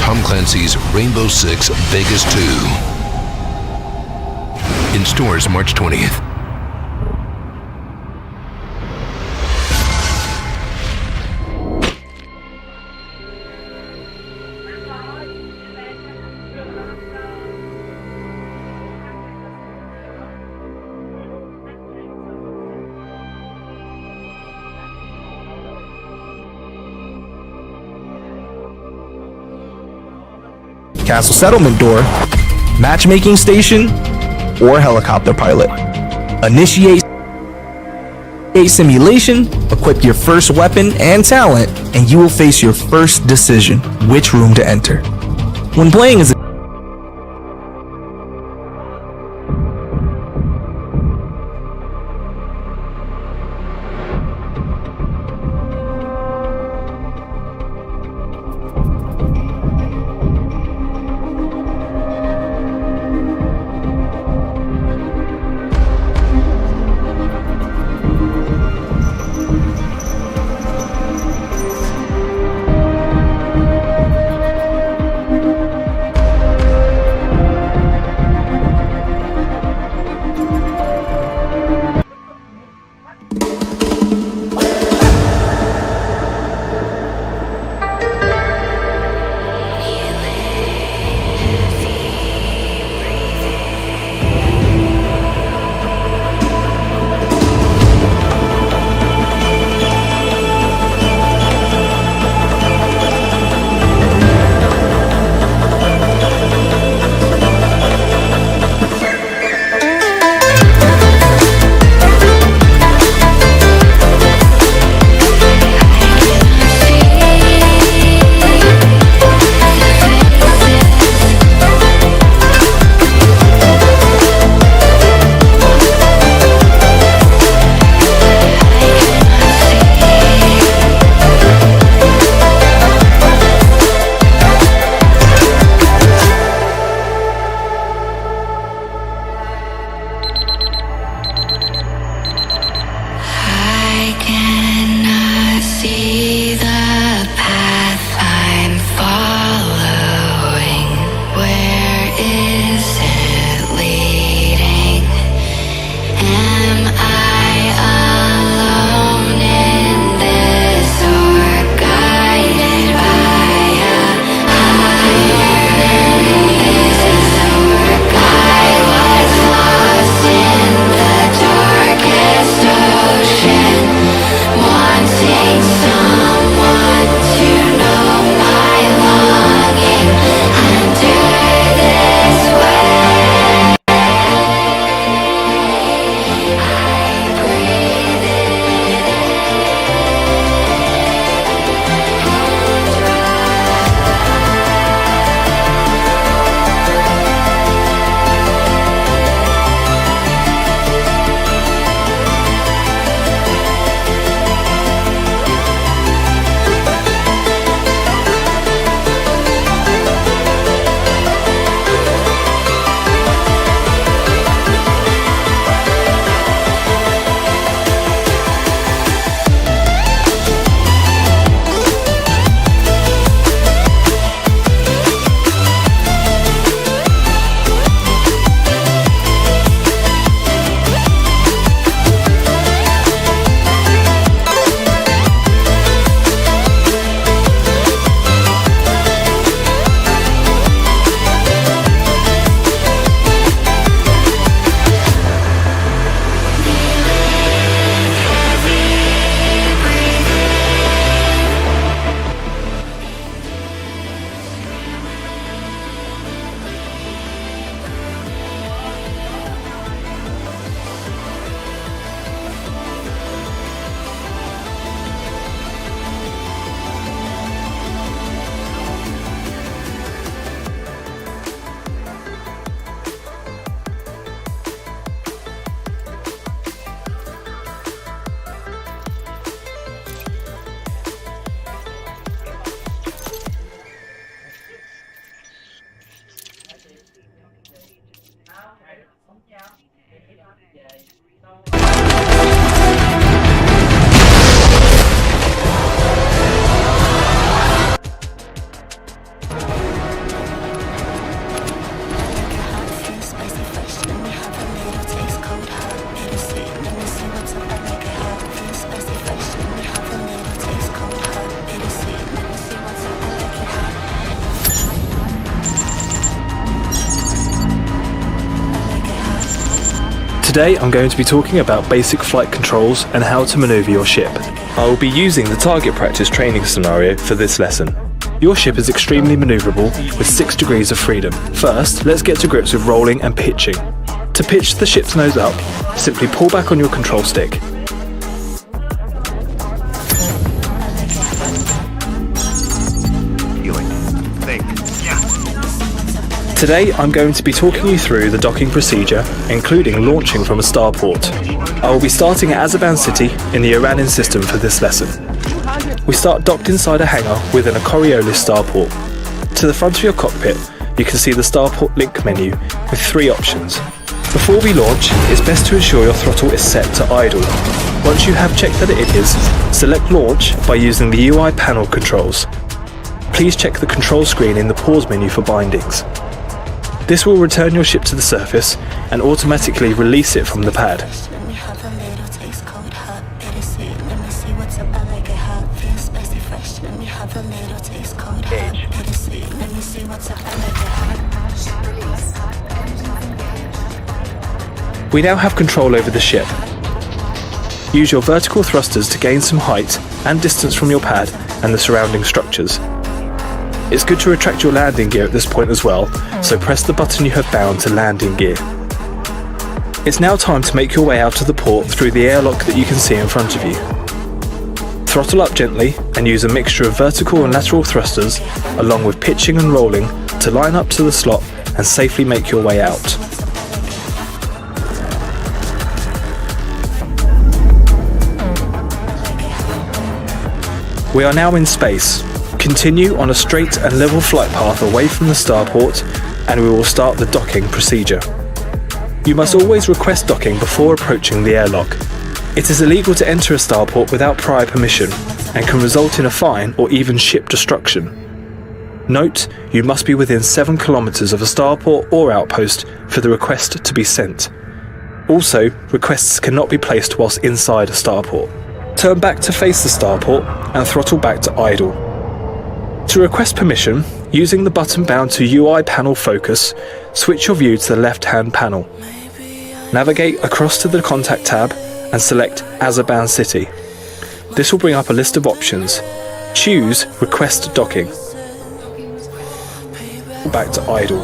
Tom Clancy's Rainbow Six Vegas 2. In stores March 20th. Castle Settlement Door, Matchmaking Station, or Helicopter Pilot. Initiate a simulation, equip your first weapon and talent, and you will face your first decision, which room to enter. When playing as a Today I'm going to be talking about basic flight controls and how to maneuver your ship. I will be using the target practice training scenario for this lesson. Your ship is extremely maneuverable with 6 degrees of freedom. First, let's get to grips with rolling and pitching. To pitch the ship's nose up, simply pull back on your control stick. Today I'm going to be talking you through the docking procedure, including launching from a starport. I will be starting at Azerbaijan City in the Iranian system for this lesson. We start docked inside a hangar within a Coriolis starport. To the front of your cockpit, you can see the starport link menu with 3 options. Before we launch, it's best to ensure your throttle is set to idle. Once you have checked that it is, select launch by using the UI panel controls. Please check the control screen in the pause menu for bindings. This will return your ship to the surface and automatically release it from the pad. We now have control over the ship. Use your vertical thrusters to gain some height and distance from your pad and the surrounding structures. It's good to retract your landing gear at this point as well, so press the button you have bound to landing gear. It's now time to make your way out of the port through the airlock that you can see in front of you. Throttle up gently and use a mixture of vertical and lateral thrusters along with pitching and rolling to line up to the slot and safely make your way out. We are now in space. Continue on a straight and level flight path away from the starport and we will start the docking procedure. You must always request docking before approaching the airlock. It is illegal to enter a starport without prior permission and can result in a fine or even ship destruction. Note, you must be within 7 kilometers of a starport or outpost for the request to be sent. Also, requests cannot be placed whilst inside a starport. Turn back to face the starport and throttle back to idle. To request permission, using the button bound to UI panel focus, switch your view to the left-hand panel. Navigate across to the contact tab and select Azerbaijan City. This will bring up a list of options. Choose Request Docking. Back to idle.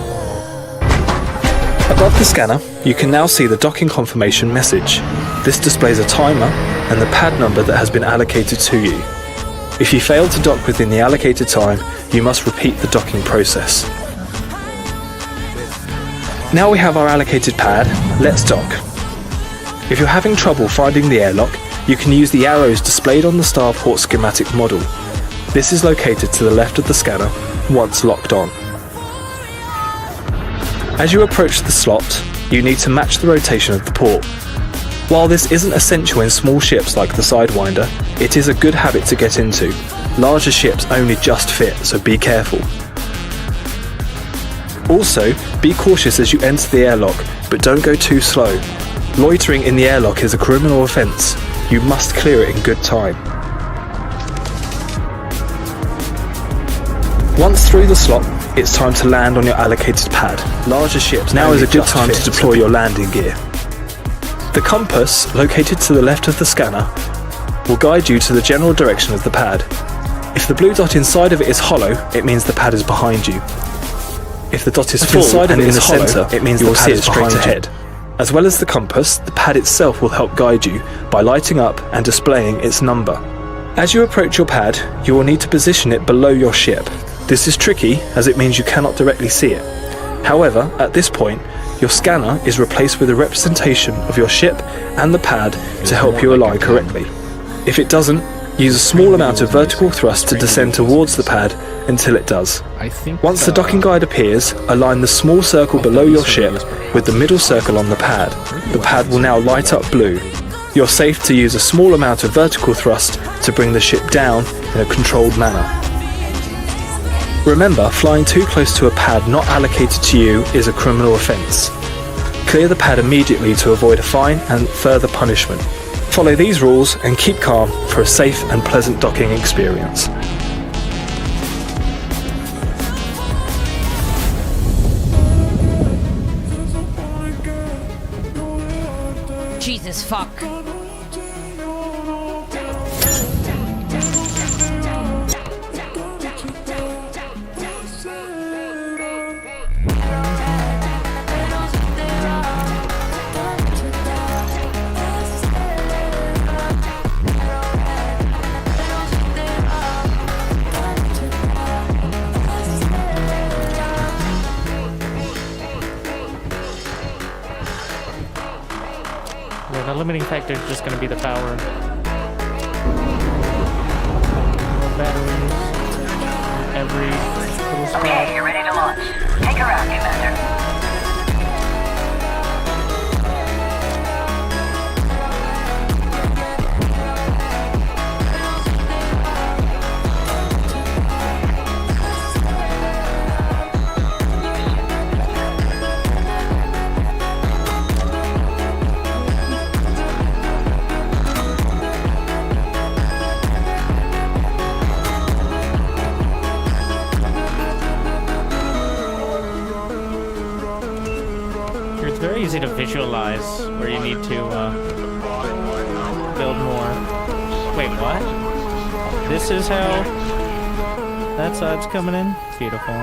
Above the scanner, you can now see the docking confirmation message. This displays a timer and the pad number that has been allocated to you. If you fail to dock within the allocated time, you must repeat the docking process. Now we have our allocated pad, let's dock. If you're having trouble finding the airlock, you can use the arrows displayed on the starport schematic model. This is located to the left of the scanner, once locked on. As you approach the slot, you need to match the rotation of the port. While this isn't essential in small ships like the Sidewinder, it is a good habit to get into. Larger ships only just fit, so be careful. Also, be cautious as you enter the airlock, but don't go too slow. Loitering in the airlock is a criminal offence. You must clear it in good time. Once through the slot, it's time to land on your allocated pad. Larger ships now is a good time to deploy your landing gear. The compass, located to the left of the scanner, will guide you to the general direction of the pad. If the blue dot inside of it is hollow, it means the pad is behind you. If the dot is full and in the centre, it means the pad is straight ahead. As well as the compass, the pad itself will help guide you by lighting up and displaying its number. As you approach your pad, you will need to position it below your ship. This is tricky as it means you cannot directly see it. However, at this point, your scanner is replaced with a representation of your ship and the pad to help you align correctly. If it doesn't, use a small amount of vertical thrust to descend towards the pad until it does. Once the docking guide appears, align the small circle below your ship with the middle circle on the pad. The pad will now light up blue. You're safe to use a small amount of vertical thrust to bring the ship down in a controlled manner. Remember, flying too close to a pad not allocated to you is a criminal offence. Clear the pad immediately to avoid a fine and further punishment. Follow these rules and keep calm for a safe and pleasant docking experience. fuck. The limiting factor is just going to be the power. More batteries. Every little spot. Okay, you're ready to launch. Take her out, Commander. It's very easy to visualize where you need to build more. Wait, what? This is how that side's coming in? Beautiful.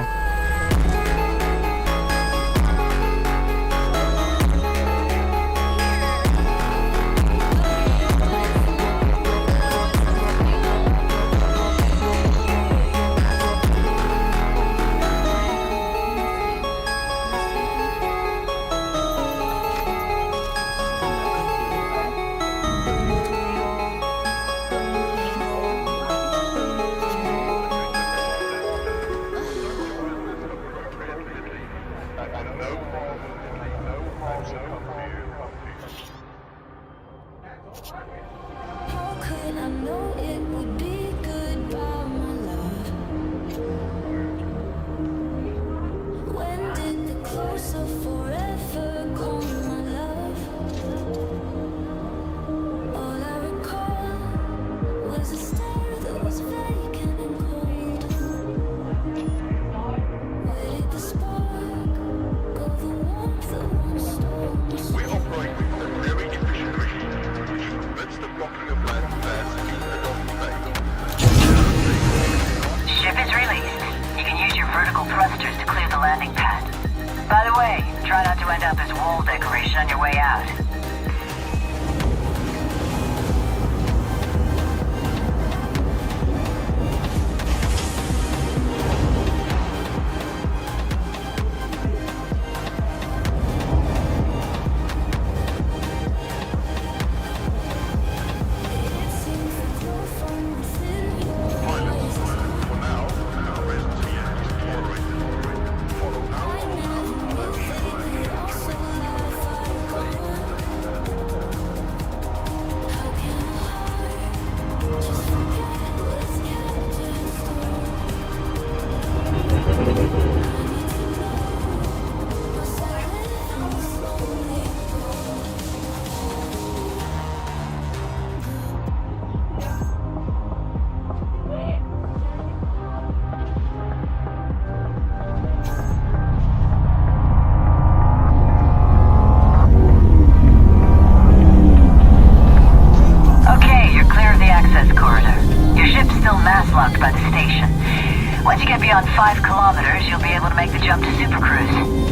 Beyond 5 kilometers, you'll be able to make the jump to Super Cruise.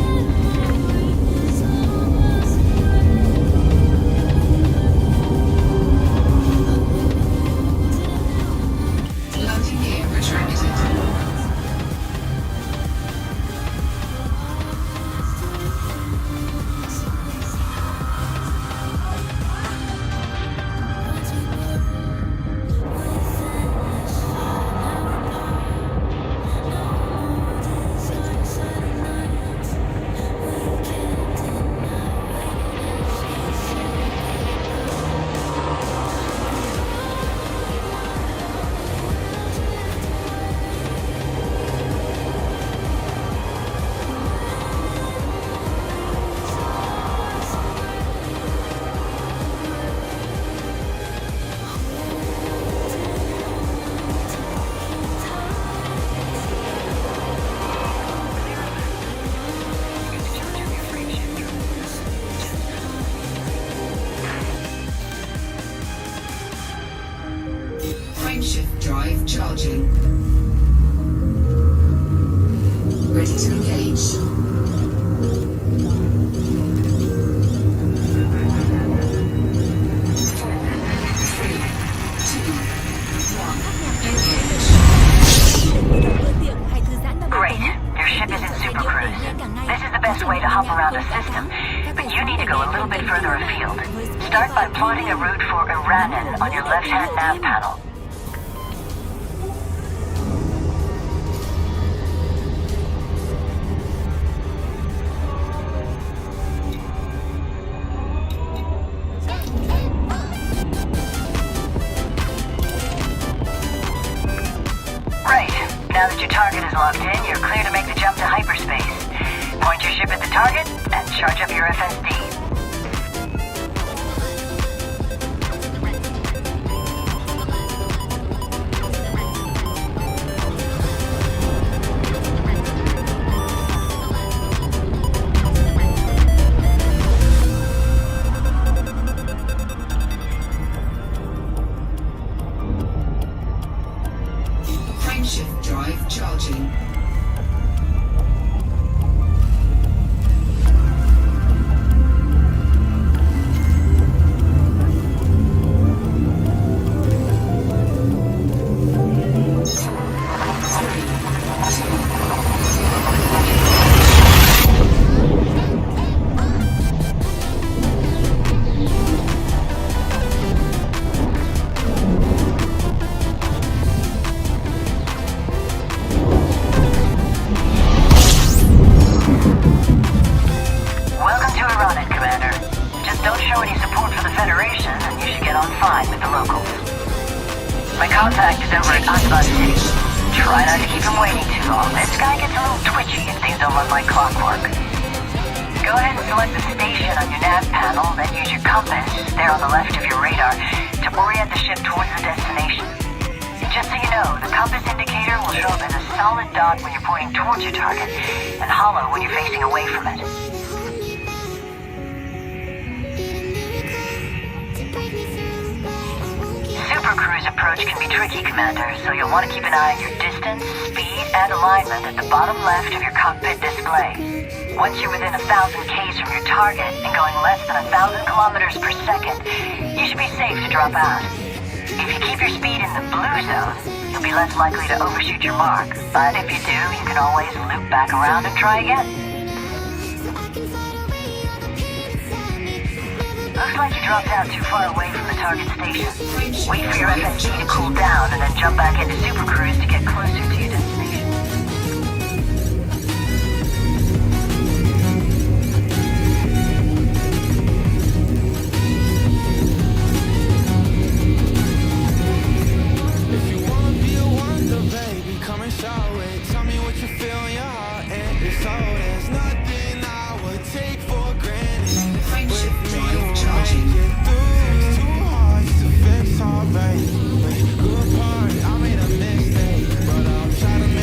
Frameshift drive charging. Ready to engage. Great. Your ship is in Super Cruise. This is the best way to hop around a system, but you need to go a little bit further afield. Start by plotting a route for Iranen on your left-hand nav panel. Right. Now that your target is locked in, you're clear to make the jump to hyperspace. Point your ship at the target and charge up your FSD. Frameshift drive charging. Welcome to Iranen, Commander. Just don't show any support for the Federation, and you should get on fine with the locals. My contact is over at Asba City. Try not to keep him waiting too long. This guy gets a little twitchy if things don't run like clockwork. Go ahead and select the station on your nav panel, then use your compass, there on the left of your radar, to orient the ship towards the destination. Just so you know, the compass indicator will show up as a solid dot when you're pointing towards your target, and hollow when you're facing away from it. Super Cruise approach can be tricky, Commander, so you'll want to keep an eye on your distance, speed, and alignment at the bottom left of your cockpit display. Once you're within 1,000 Ks from your target and going less than 1,000 kilometers per second, you should be safe to drop out. If you keep your speed in the blue zone, you'll be less likely to overshoot your mark. But if you do, you can always loop back around and try again. Looks like you dropped out too far away from the target station. Wait for your FSD to cool down and then jump back into Super Cruise to get closer to your destination. If you wanna be a wonder, baby, come and show it. Tell me what you feel in your heart, and it's so there's nothing I would take for granted. With me, we'll make it through. It's too hard to fix already. Good part, I made a mistake, but I'll try to make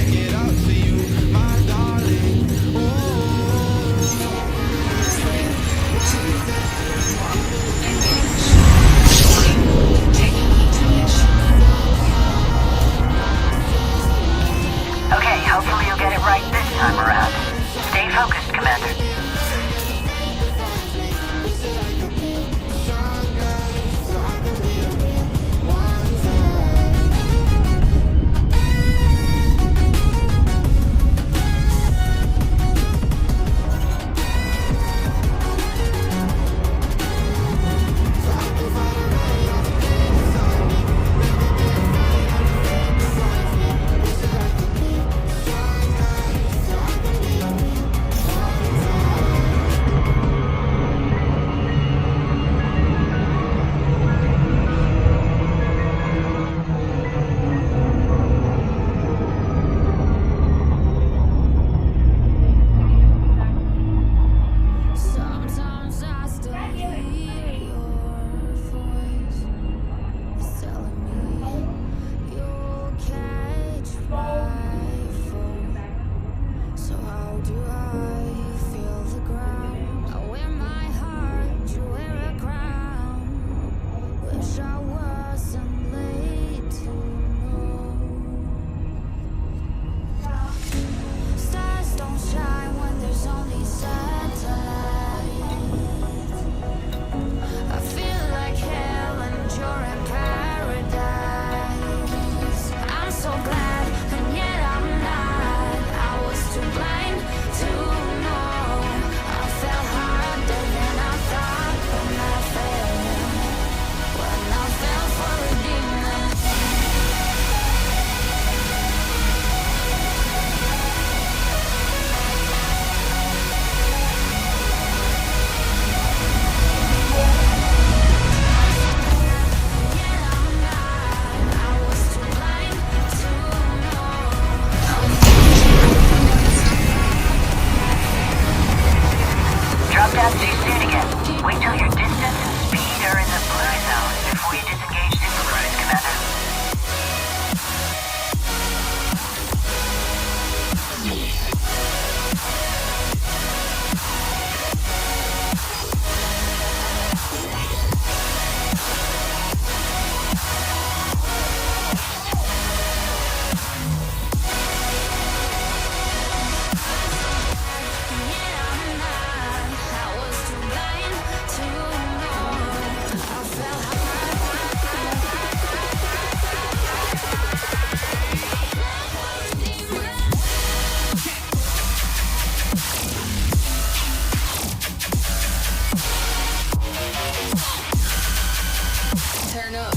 turn up.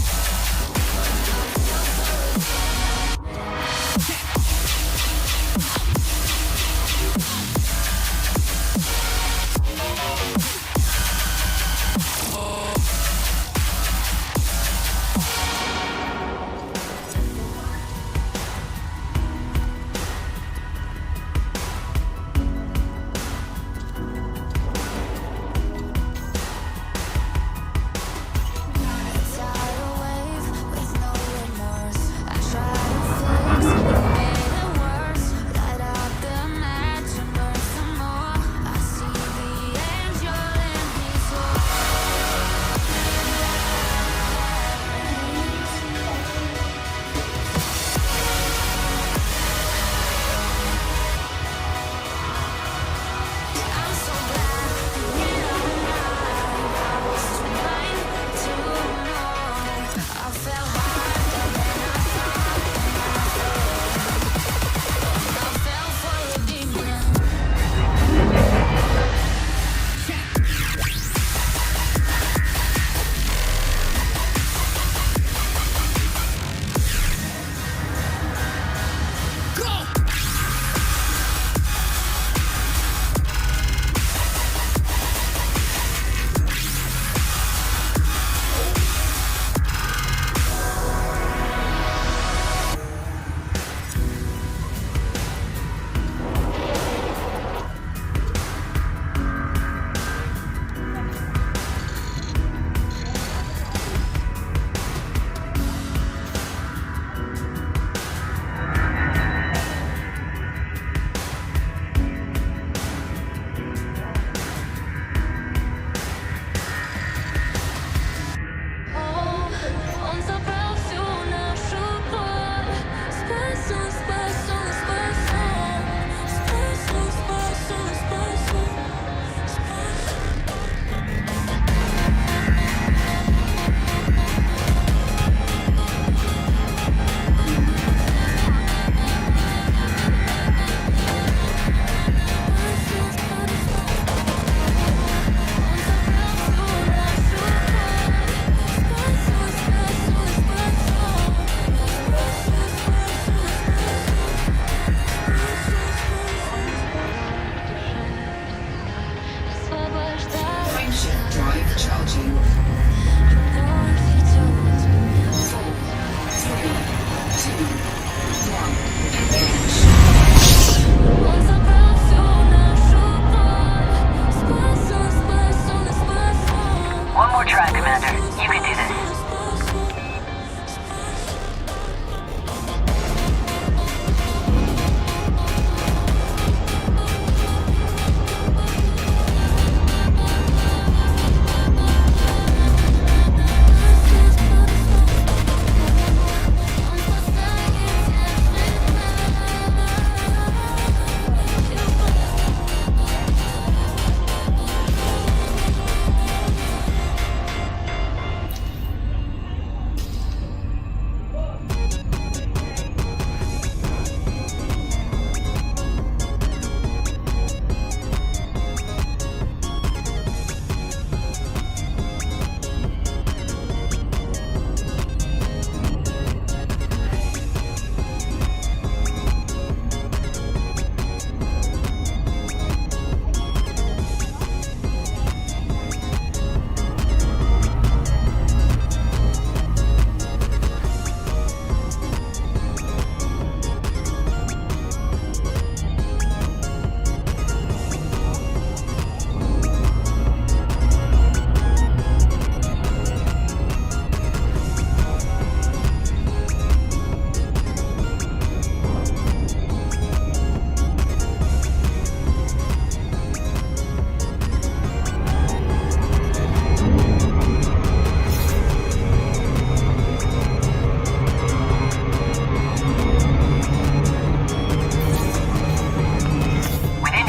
One more try, Commander. You can do this.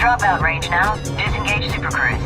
Dropout range now. Disengage Super Cruise.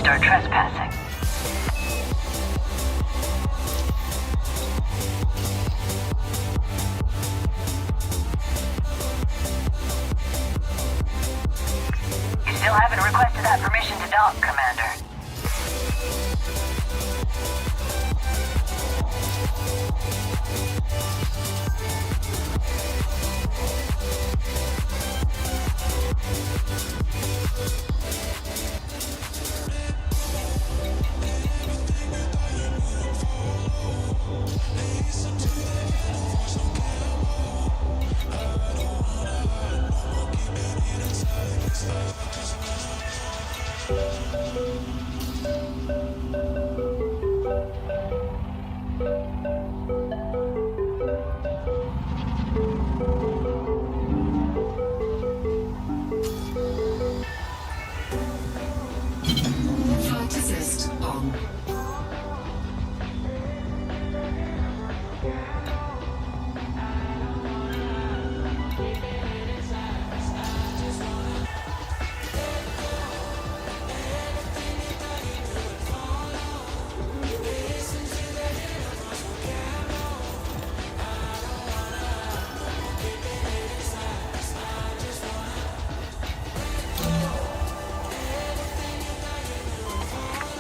start trespassing. You still haven't requested that permission to dock, Commander. Flight assist on.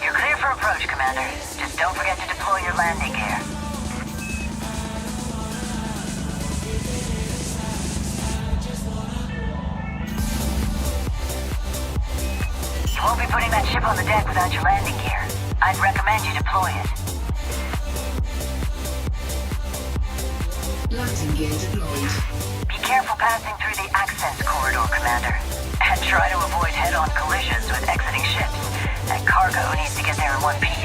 You're clear for approach, Commander. Just don't forget to deploy your landing gear. You won't be putting that ship on the deck without your landing gear. I'd recommend you deploy it. Landing gear deployed. Be careful passing through the access corridor, Commander. And try to avoid head-on collisions with exiting ships. That cargo needs to get there in one piece.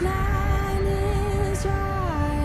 Line is right.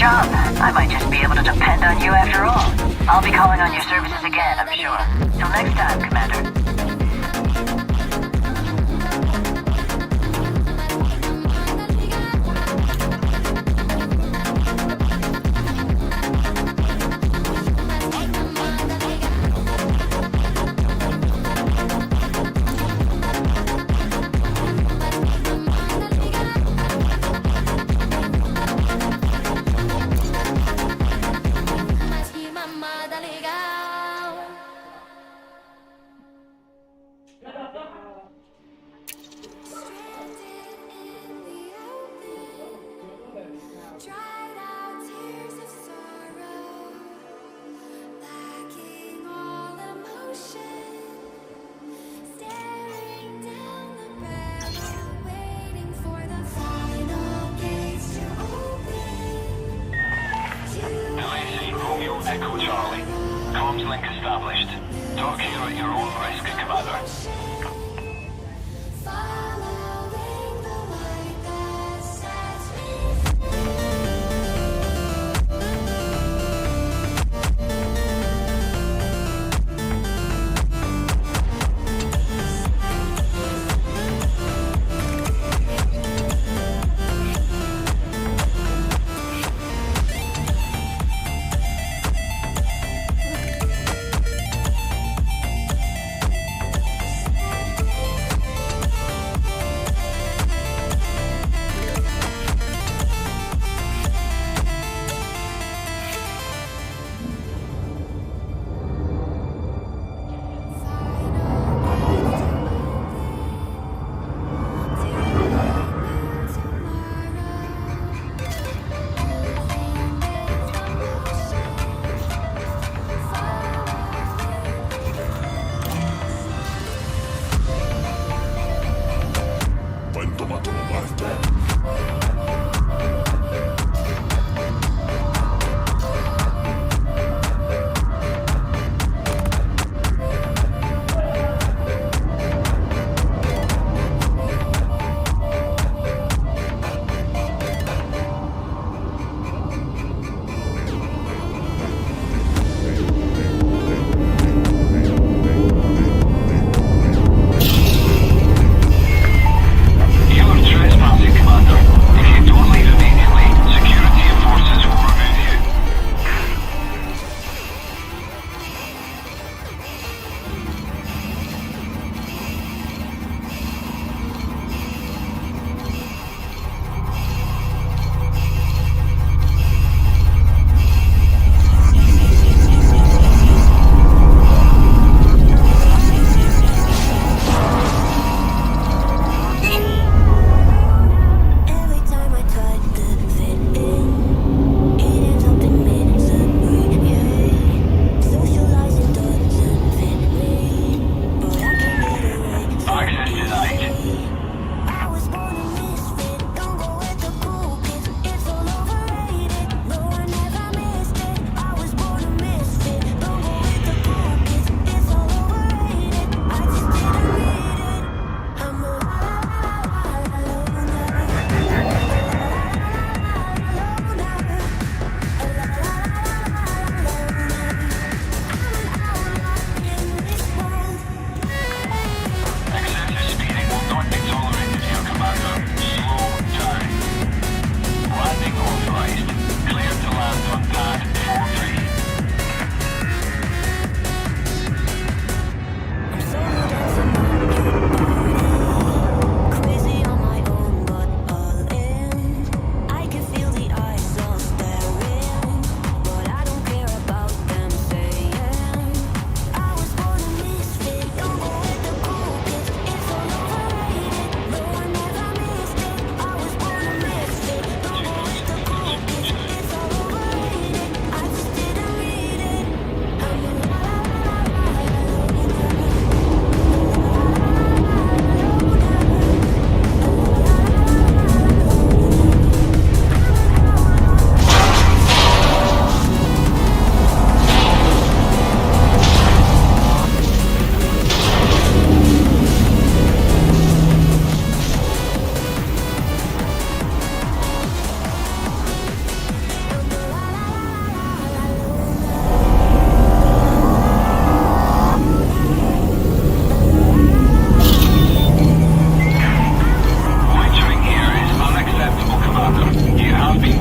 job. I might just be able to depend on you after all. I'll be calling on your services again, I'm sure. Till next time, Commander. Echo Charlie. Comms link established. Talk here at your own risk, Commander.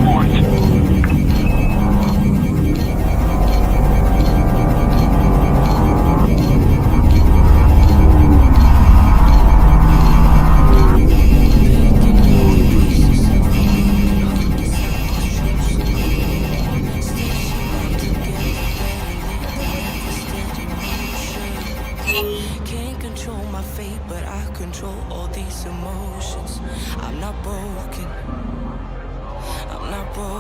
support. Can't control my fate, but I control all these emotions. I'm not broken. I'm not broken.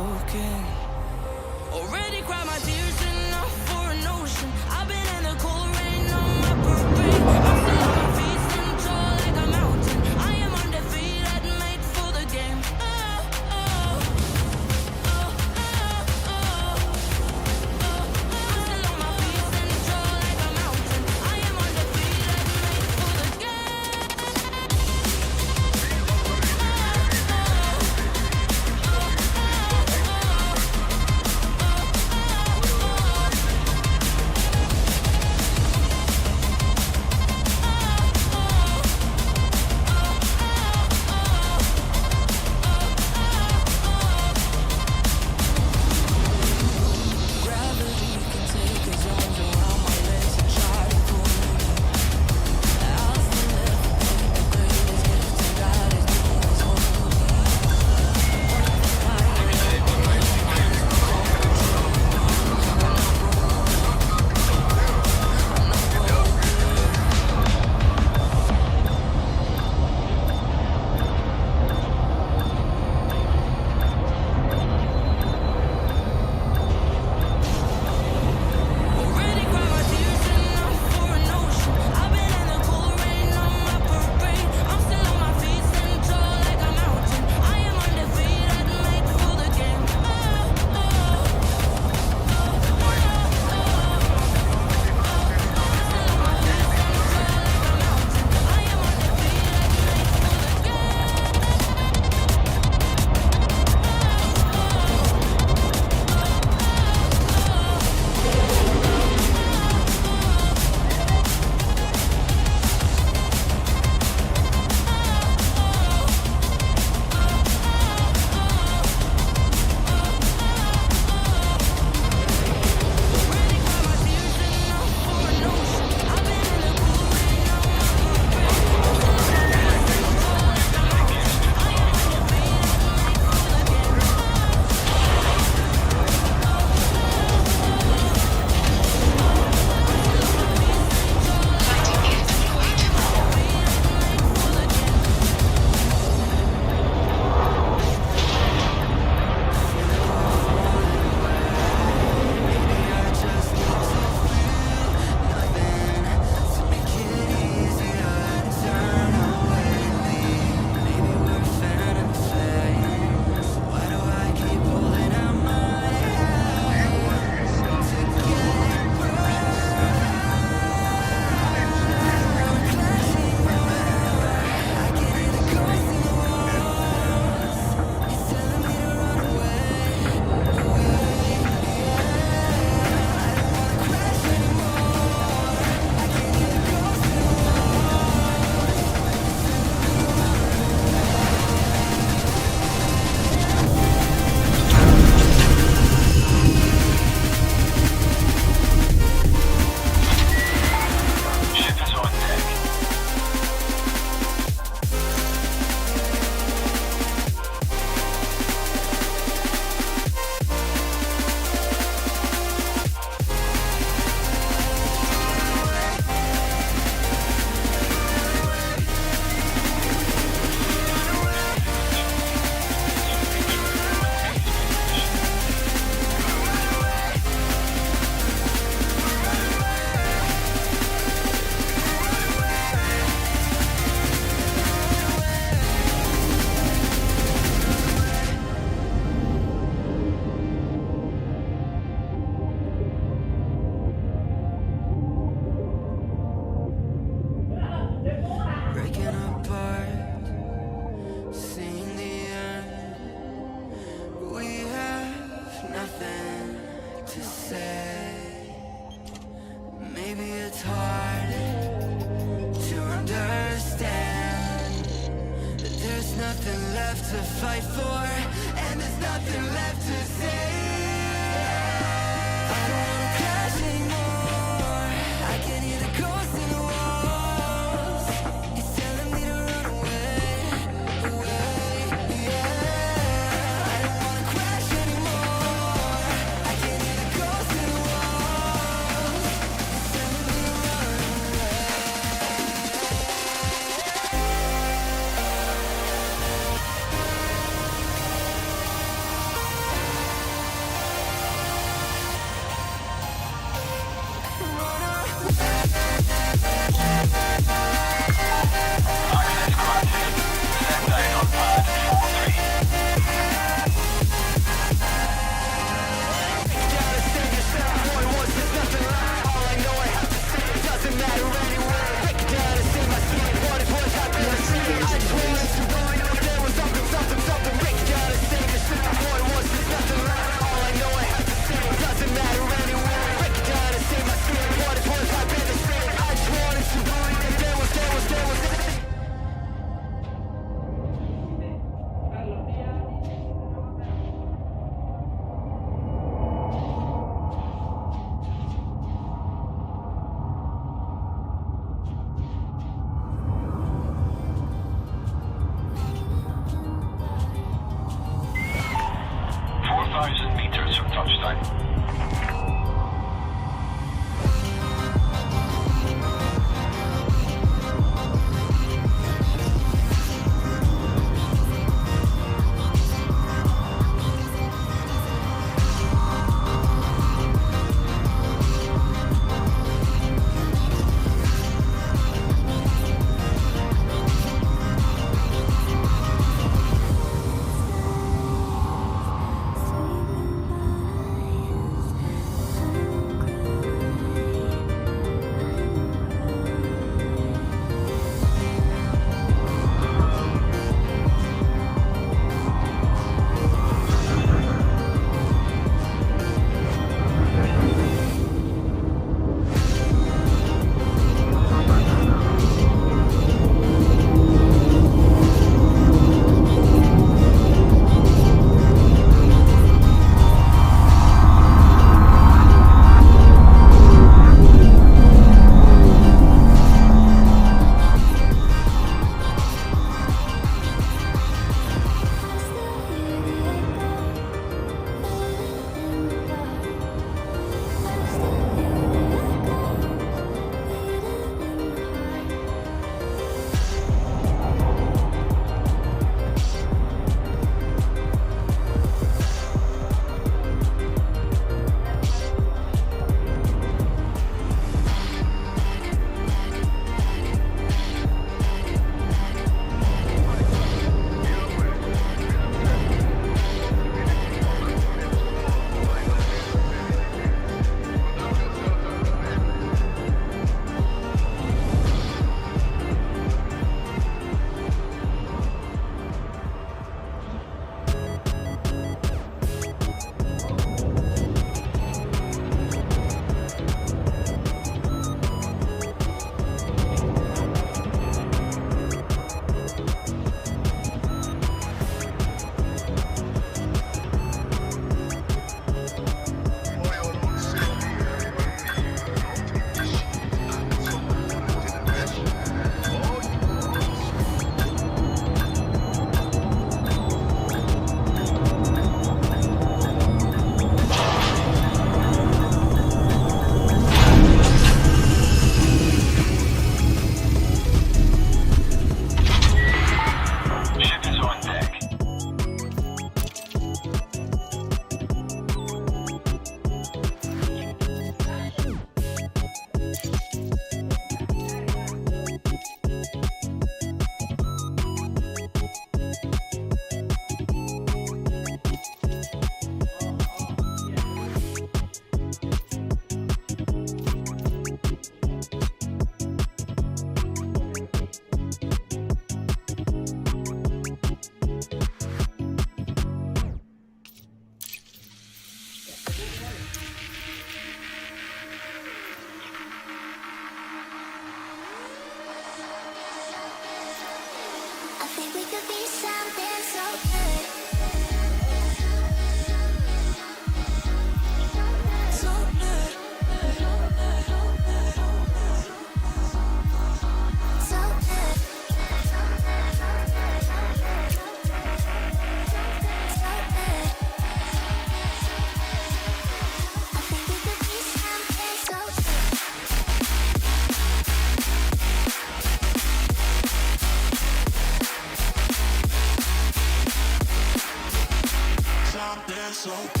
son.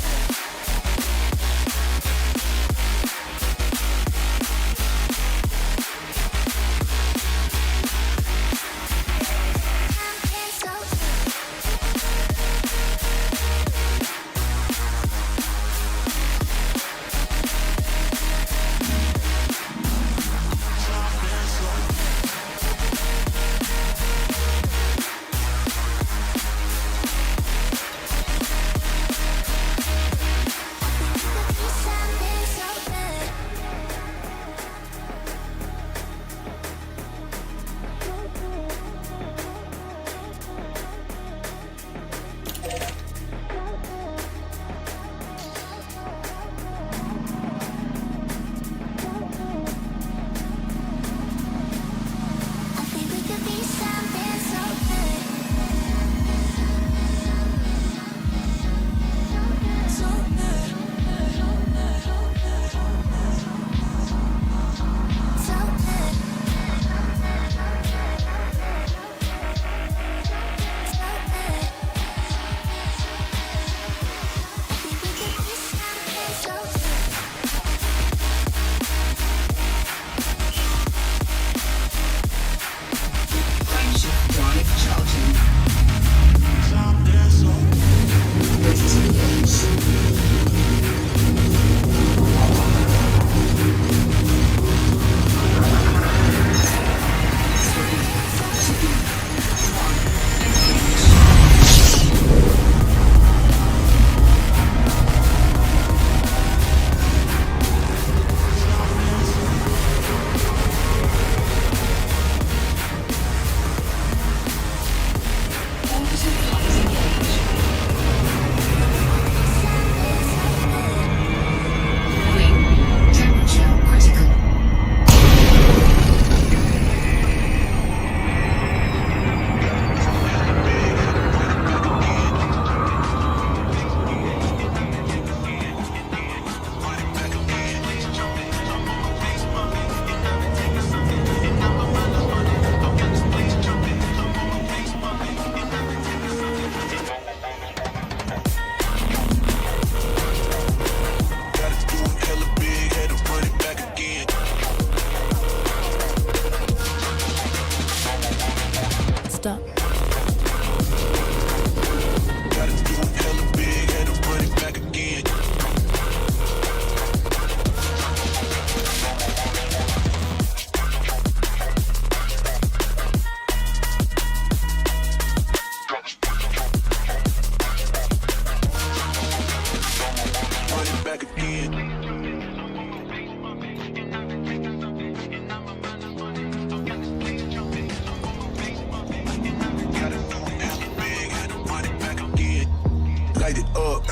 light it up.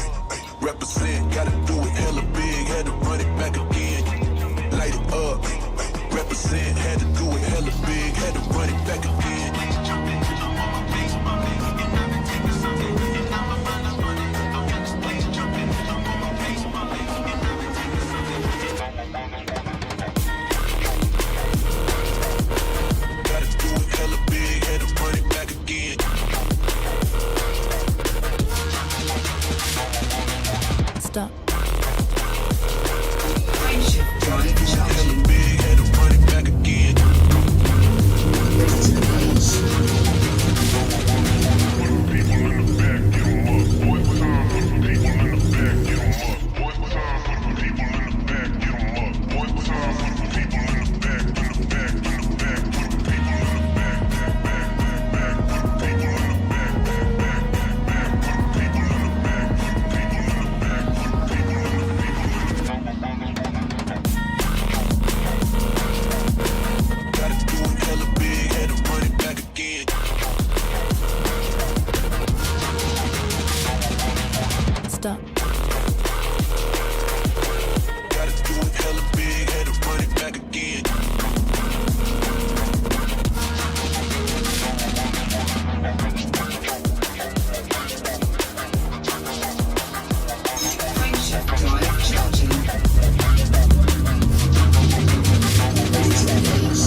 Represent, gotta do it hella big, had to run it back again. Light it up. Represent, had to do it hella big, had to run it back again. Gotta do it hella big, had to run it back again. Stop. Frameshift drive charging. Big, had to run it back again. Ready to launch. Gotta do it hella big, had to run it back again. Stop. Gotta do it hella big, had to run it back again. Frameshift drive charging. Ready to launch.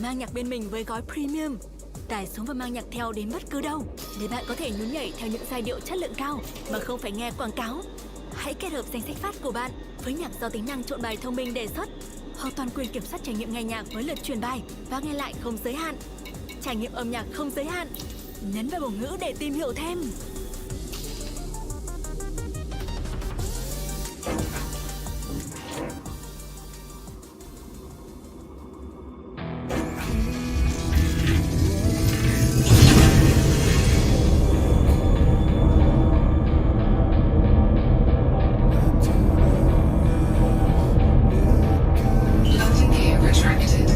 Mang nhạc bên mình với gói Premium. Tải xuống và mang nhạc theo đến bất cứ đâu để bạn có thể nhún nhảy theo những giai điệu chất lượng cao mà không phải nghe quảng cáo. Hãy kết hợp danh sách phát của bạn với nhạc do tính năng trộn bài thông minh đề xuất, hoặc toàn quyền kiểm soát trải nghiệm nghe nhạc với lượt truyền bài và nghe lại không giới hạn. Trải nghiệm âm nhạc không giới hạn. Nhấn vào biểu ngữ để tìm hiểu thêm. Loading gear retracted.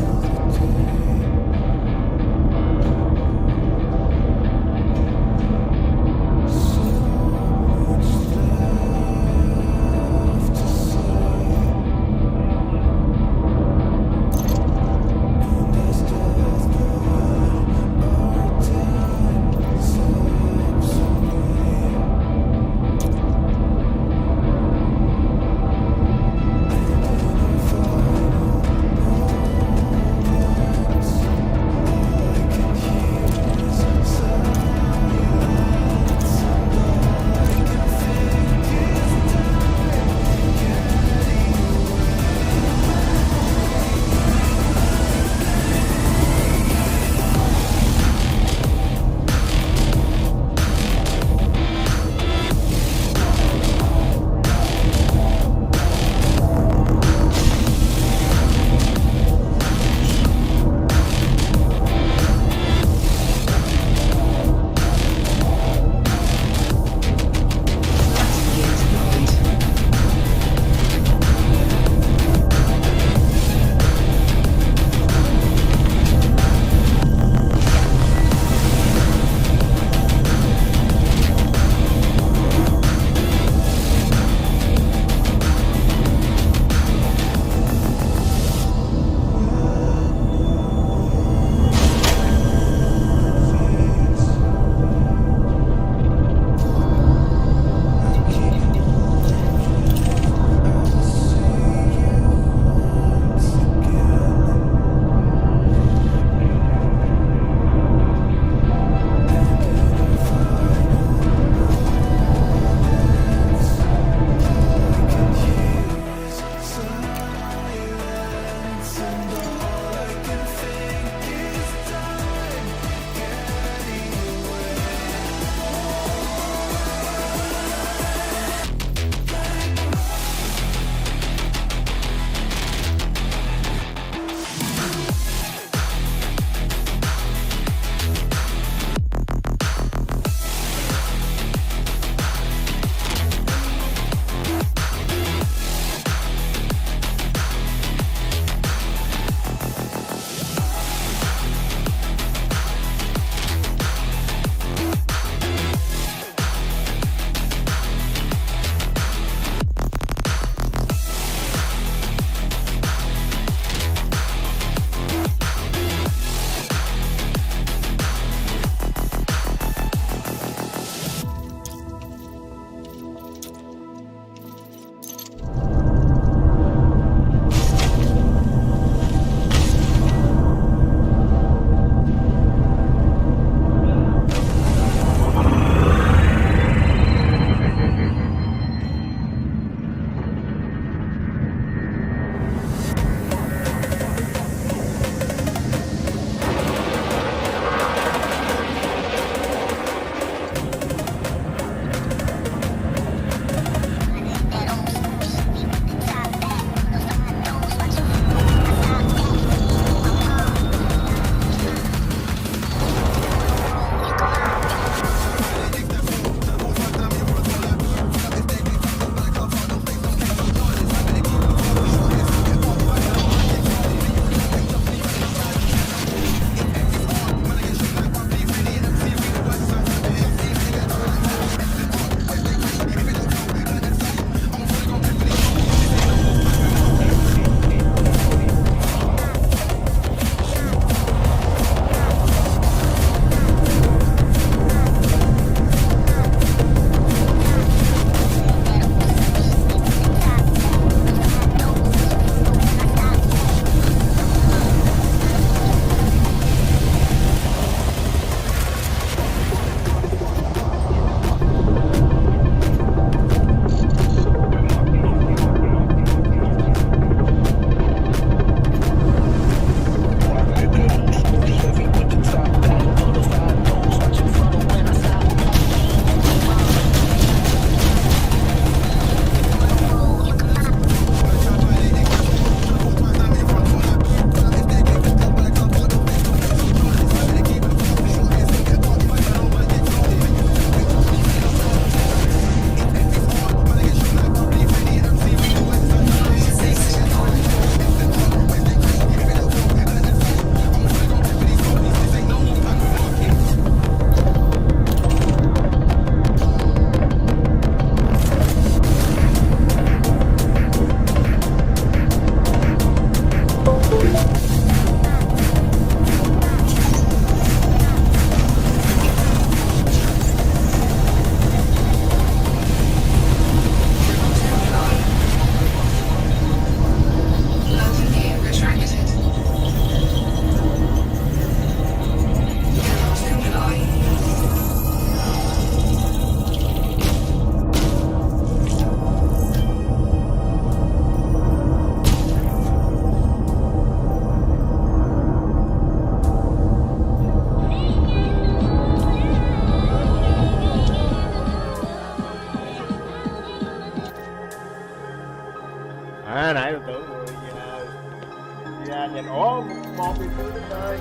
บอกไปซื้อได้เลย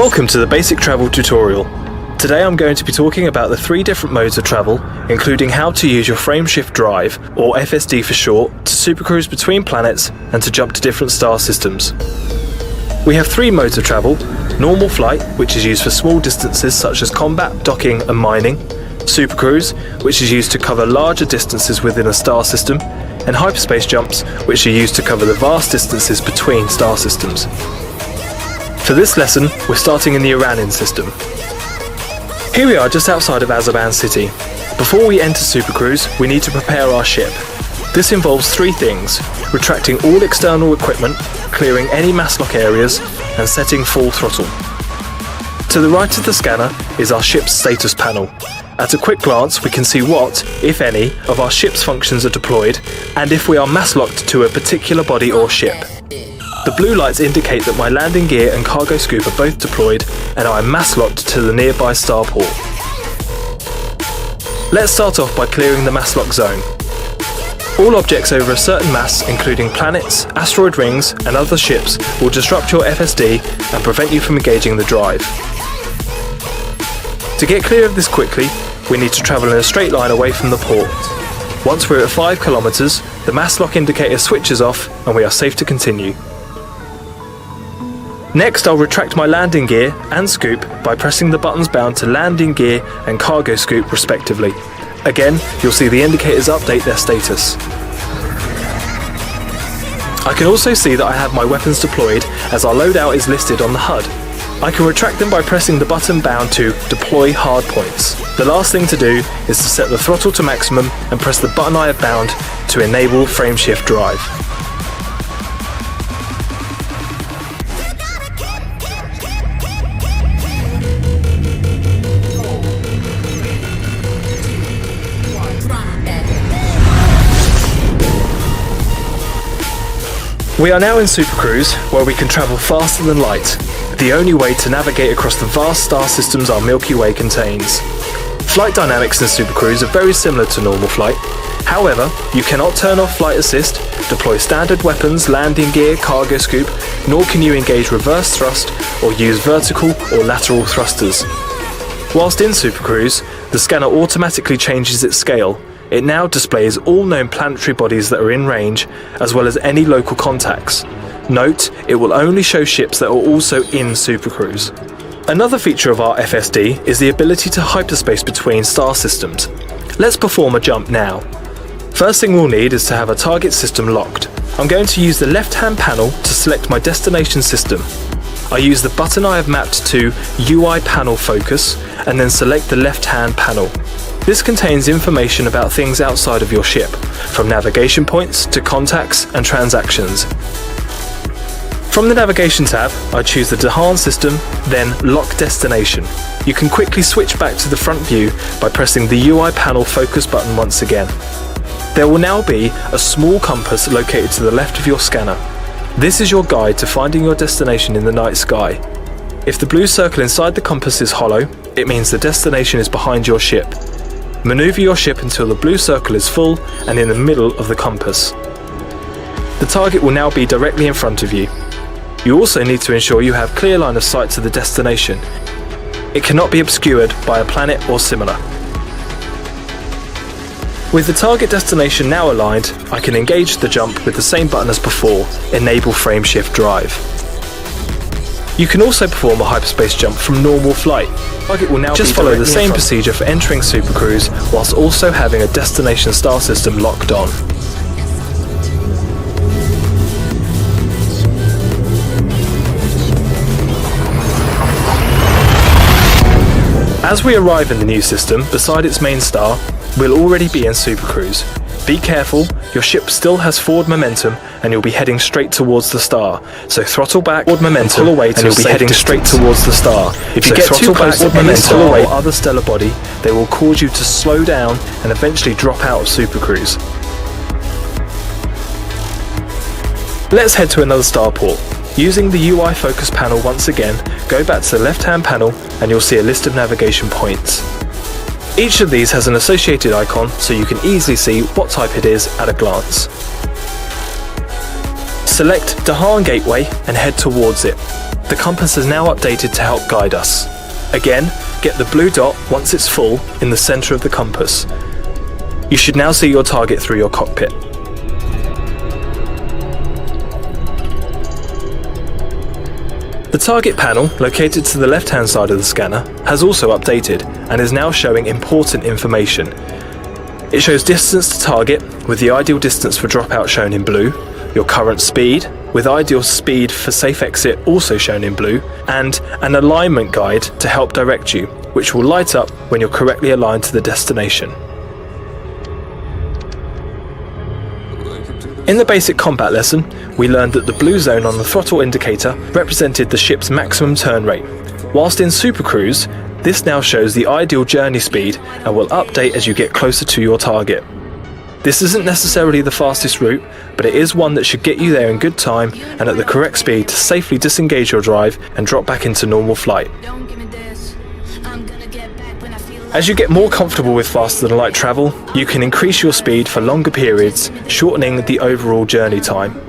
Welcome to the basic travel tutorial. Today I'm going to be talking about the 3 different modes of travel, including how to use your frameshift drive, or FSD for short, to supercruise between planets and to jump to different star systems. We have 3 modes of travel: normal flight, which is used for small distances such as combat, docking and mining; supercruise, which is used to cover larger distances within a star system; and hyperspace jumps, which are used to cover the vast distances between star systems. For this lesson, we're starting in the Uranin system. Here we are just outside of Azaban City. Before we enter supercruise, we need to prepare our ship. This involves 3 things: retracting all external equipment, clearing any mass lock areas, and setting full throttle. To the right of the scanner is our ship's status panel. At a quick glance, we can see what, if any, of our ship's functions are deployed, and if we are mass locked to a particular body or ship. The blue lights indicate that my landing gear and cargo scoop are both deployed, and I am mass locked to the nearby starport. Let's start off by clearing the mass lock zone. All objects over a certain mass, including planets, asteroid rings, and other ships, will disrupt your FSD and prevent you from engaging the drive. To get clear of this quickly, we need to travel in a straight line away from the port. Once we're at 5 kilometers, the mass lock indicator switches off and we are safe to continue. Next, I'll retract my landing gear and scoop by pressing the buttons bound to landing gear and cargo scoop respectively. Again, you'll see the indicators update their status. I can also see that I have my weapons deployed, as our loadout is listed on the HUD. I can retract them by pressing the button bound to deploy hardpoints. The last thing to do is to set the throttle to maximum and press the button I have bound to enable frameshift drive. We are now in supercruise, where we can travel faster than light, the only way to navigate across the vast star systems our Milky Way contains. Flight dynamics in Super Cruise are very similar to normal flight. However, you cannot turn off flight assist, deploy standard weapons, landing gear, cargo scoop, nor can you engage reverse thrust or use vertical or lateral thrusters. Whilst in Super Cruise, the scanner automatically changes its scale. It now displays all known planetary bodies that are in range, as well as any local contacts. Note, it will only show ships that are also in Super Cruise. Another feature of our FSD is the ability to hyperspace between star systems. Let's perform a jump now. First thing we'll need is to have a target system locked. I'm going to use the left-hand panel to select my destination system. I use the button I have mapped to UI panel focus and then select the left-hand panel. This contains information about things outside of your ship, from navigation points to contacts and transactions. From the navigation tab, I choose the Dahan system, then Lock Destination. You can quickly switch back to the front view by pressing the UI panel focus button once again. There will now be a small compass located to the left of your scanner. This is your guide to finding your destination in the night sky. If the blue circle inside the compass is hollow, it means the destination is behind your ship. Maneuver your ship until the blue circle is full and in the middle of the compass. The target will now be directly in front of you. You also need to ensure you have clear line of sight to the destination. It cannot be obscured by a planet or similar. With the target destination now aligned, I can engage the jump with the same button as before, Enable Frame Shift Drive. You can also perform a hyperspace jump from normal flight. Target will now just follow the same procedure for entering Super Cruise, whilst also having a destination star system locked on. As we arrive in the new system, beside its main star, we'll already be in Super Cruise. Be careful, your ship still has forward momentum and you'll be heading straight towards the star. So throttle back, forward momentum, away and you'll be heading straight towards the star. If you get too close to any star or other stellar body, they will cause you to slow down and eventually drop out of Super Cruise. Let's head to another starport. Using the UI focus panel once again, go back to the left-hand panel and you'll see a list of navigation points. Each of these has an associated icon so you can easily see what type it is at a glance. Select Dahan Gateway and head towards it. The compass is now updated to help guide us. Again, get the blue dot once it's full in the center of the compass. You should now see your target through your cockpit. The target panel, located to the left-hand side of the scanner, has also updated and is now showing important information. It shows distance to target, with the ideal distance for dropout shown in blue, your current speed, with ideal speed for safe exit also shown in blue, and an alignment guide to help direct you, which will light up when you're correctly aligned to the destination. In the basic combat lesson, we learned that the blue zone on the throttle indicator represented the ship's maximum turn rate. Whilst in Super Cruise, this now shows the ideal journey speed and will update as you get closer to your target. This isn't necessarily the fastest route, but it is one that should get you there in good time and at the correct speed to safely disengage your drive and drop back into normal flight. As you get more comfortable with faster than light travel, you can increase your speed for longer periods, shortening the overall journey time.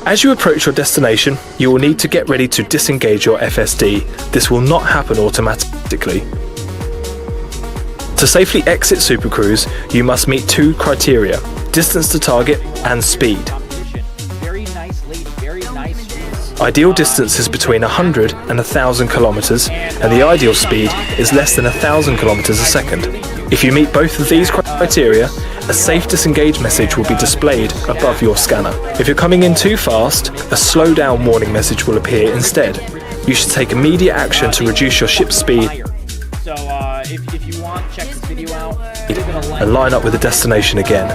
As you approach your destination, you will need to get ready to disengage your FSD. This will not happen automatically. To safely exit Super Cruise, you must meet two criteria: distance to target and speed. Ideal distance is between 100 and 1,000 kilometers, and the ideal speed is less than 1,000 kilometers a second. If you meet both of these criteria, a safe disengage message will be displayed above your scanner. If you're coming in too fast, a slow down warning message will appear instead. You should take immediate action to reduce your ship's speed So if you want, check this video out. and line up with the destination again.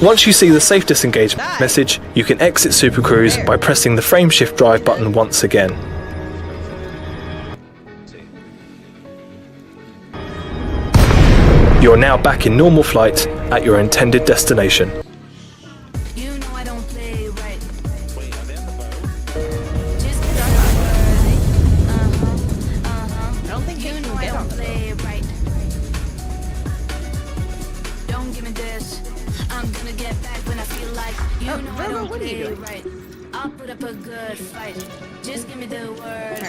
Once you see the safe disengage message, you can exit Super Cruise by pressing the frame shift drive button once again. You are now back in normal flight at your intended destination. You know I don't play right. I don't think you know I don't play right. Don't give me this. I'm gonna get back when I feel like you know I don't play right. I'll put up a good fight. Just give me the word.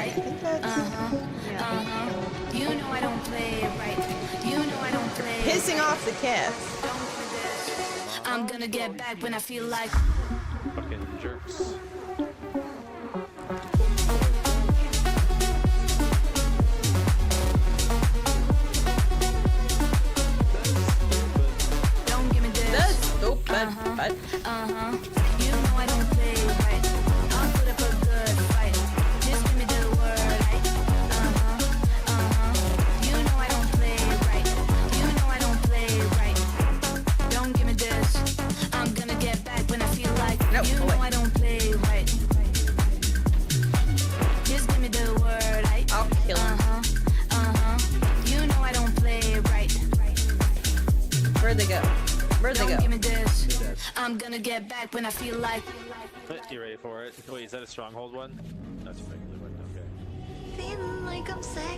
You know I don't play right. You know I don't play. Pissing off the cats. Don't give me this. I'm gonna get back when I feel like. Fucking jerks. Don't give me this. That's stupid. But You know I don't play right. I'll put up a good fight. Just give me the word. You know I don't play right. You know I don't play right. Don't give me this. I'm gonna get back when I feel like. You know I don't play right. Just give me the word. I'll kill him. You know I don't play right. Where'd they go? Where'd they Don't go? give me this. I'm gonna get back when I feel like. You ready for it? Wait, is that a stronghold one? That's a regular one. Okay.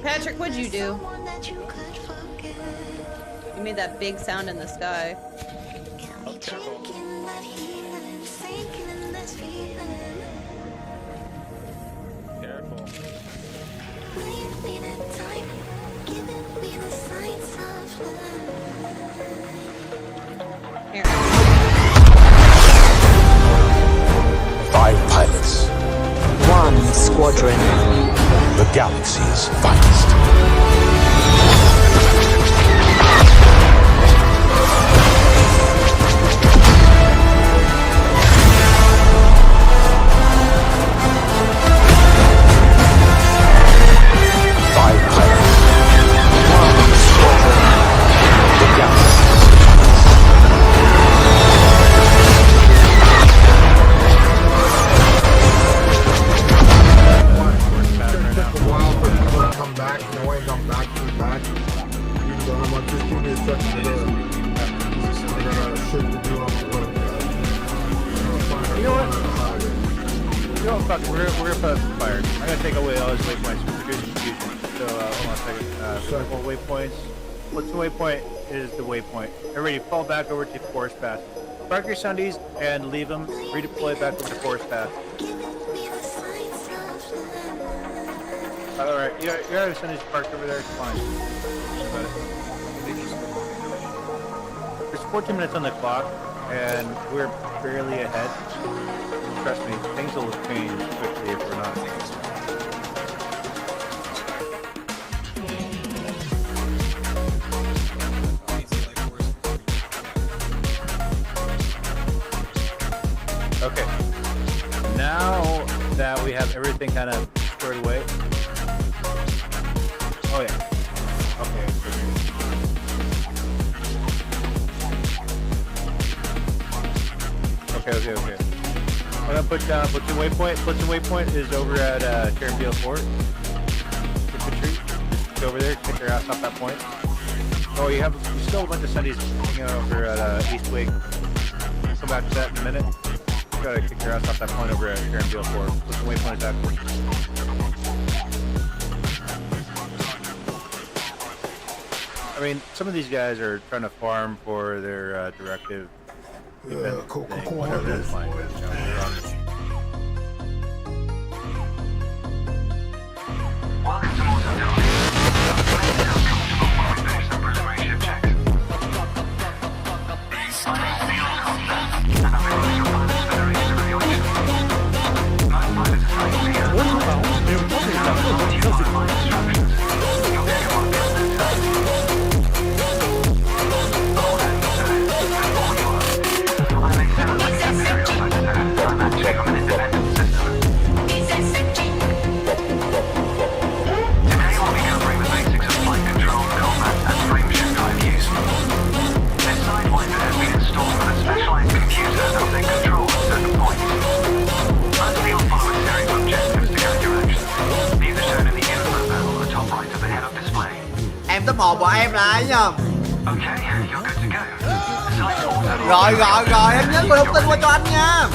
Patrick, what'd you do? You made that big sound in the sky. Oh, careful. Careful. Here. 5 pilots. 1 squadron. The galaxy's finest. We're gonna put fire. I'm gonna take away all his waypoints to reduce confusion. So hold on a second. Circle waypoints. What's the waypoint? Is the waypoint. Everybody fall back over to forest path. Park your sundies and leave them. Redeploy back over to forest path. Alright, you have your sundies parked over there. It's fine. There's 14 minutes on the clock, and we're barely ahead. Trust me, things will change quickly if we're not. Okay. Now that we have everything kind of squared away. Oh yeah. Okay. Okay. I'm gonna put down Platoon Waypoint. Platoon Waypoint is over at Carenfield Fort. Infantry. Go over there, kick their ass off that point. Oh, you still have a bunch of sundies hanging over at East Wing. Come back to that in a minute. You gotta kick their ass off that point over at Carenfield Fort. Platoon Waypoint is active. I mean, some of these guys are trying to farm for their directive. Whatever it is, fine. Welcome to HorizonNOdyssey. Please feel comfortable while we finish some preliminary ship checks. My name is Neil Costa, and I'm a Officer of Pilots Federation Aviation. My pilot assigned here. You follow my instructions. You'll get your own business. All hands to it, and all yours. I'm a Imperial Secretary. I'm acting from an independent system. Today we'll be covering the basics of flight control, combat, and frame shift drive use. This sidewinder has been installed with a specialized computer that then controls certain points. Firstly, you'll follow a series of objectives to guide your actions. These are shown in the info panel at the top right of the head-up display. Em top 1 của em là ấy nhờ. Okay, you're good to go. Select auto. Rồi em nhớ gửi thông tin qua cho anh nha.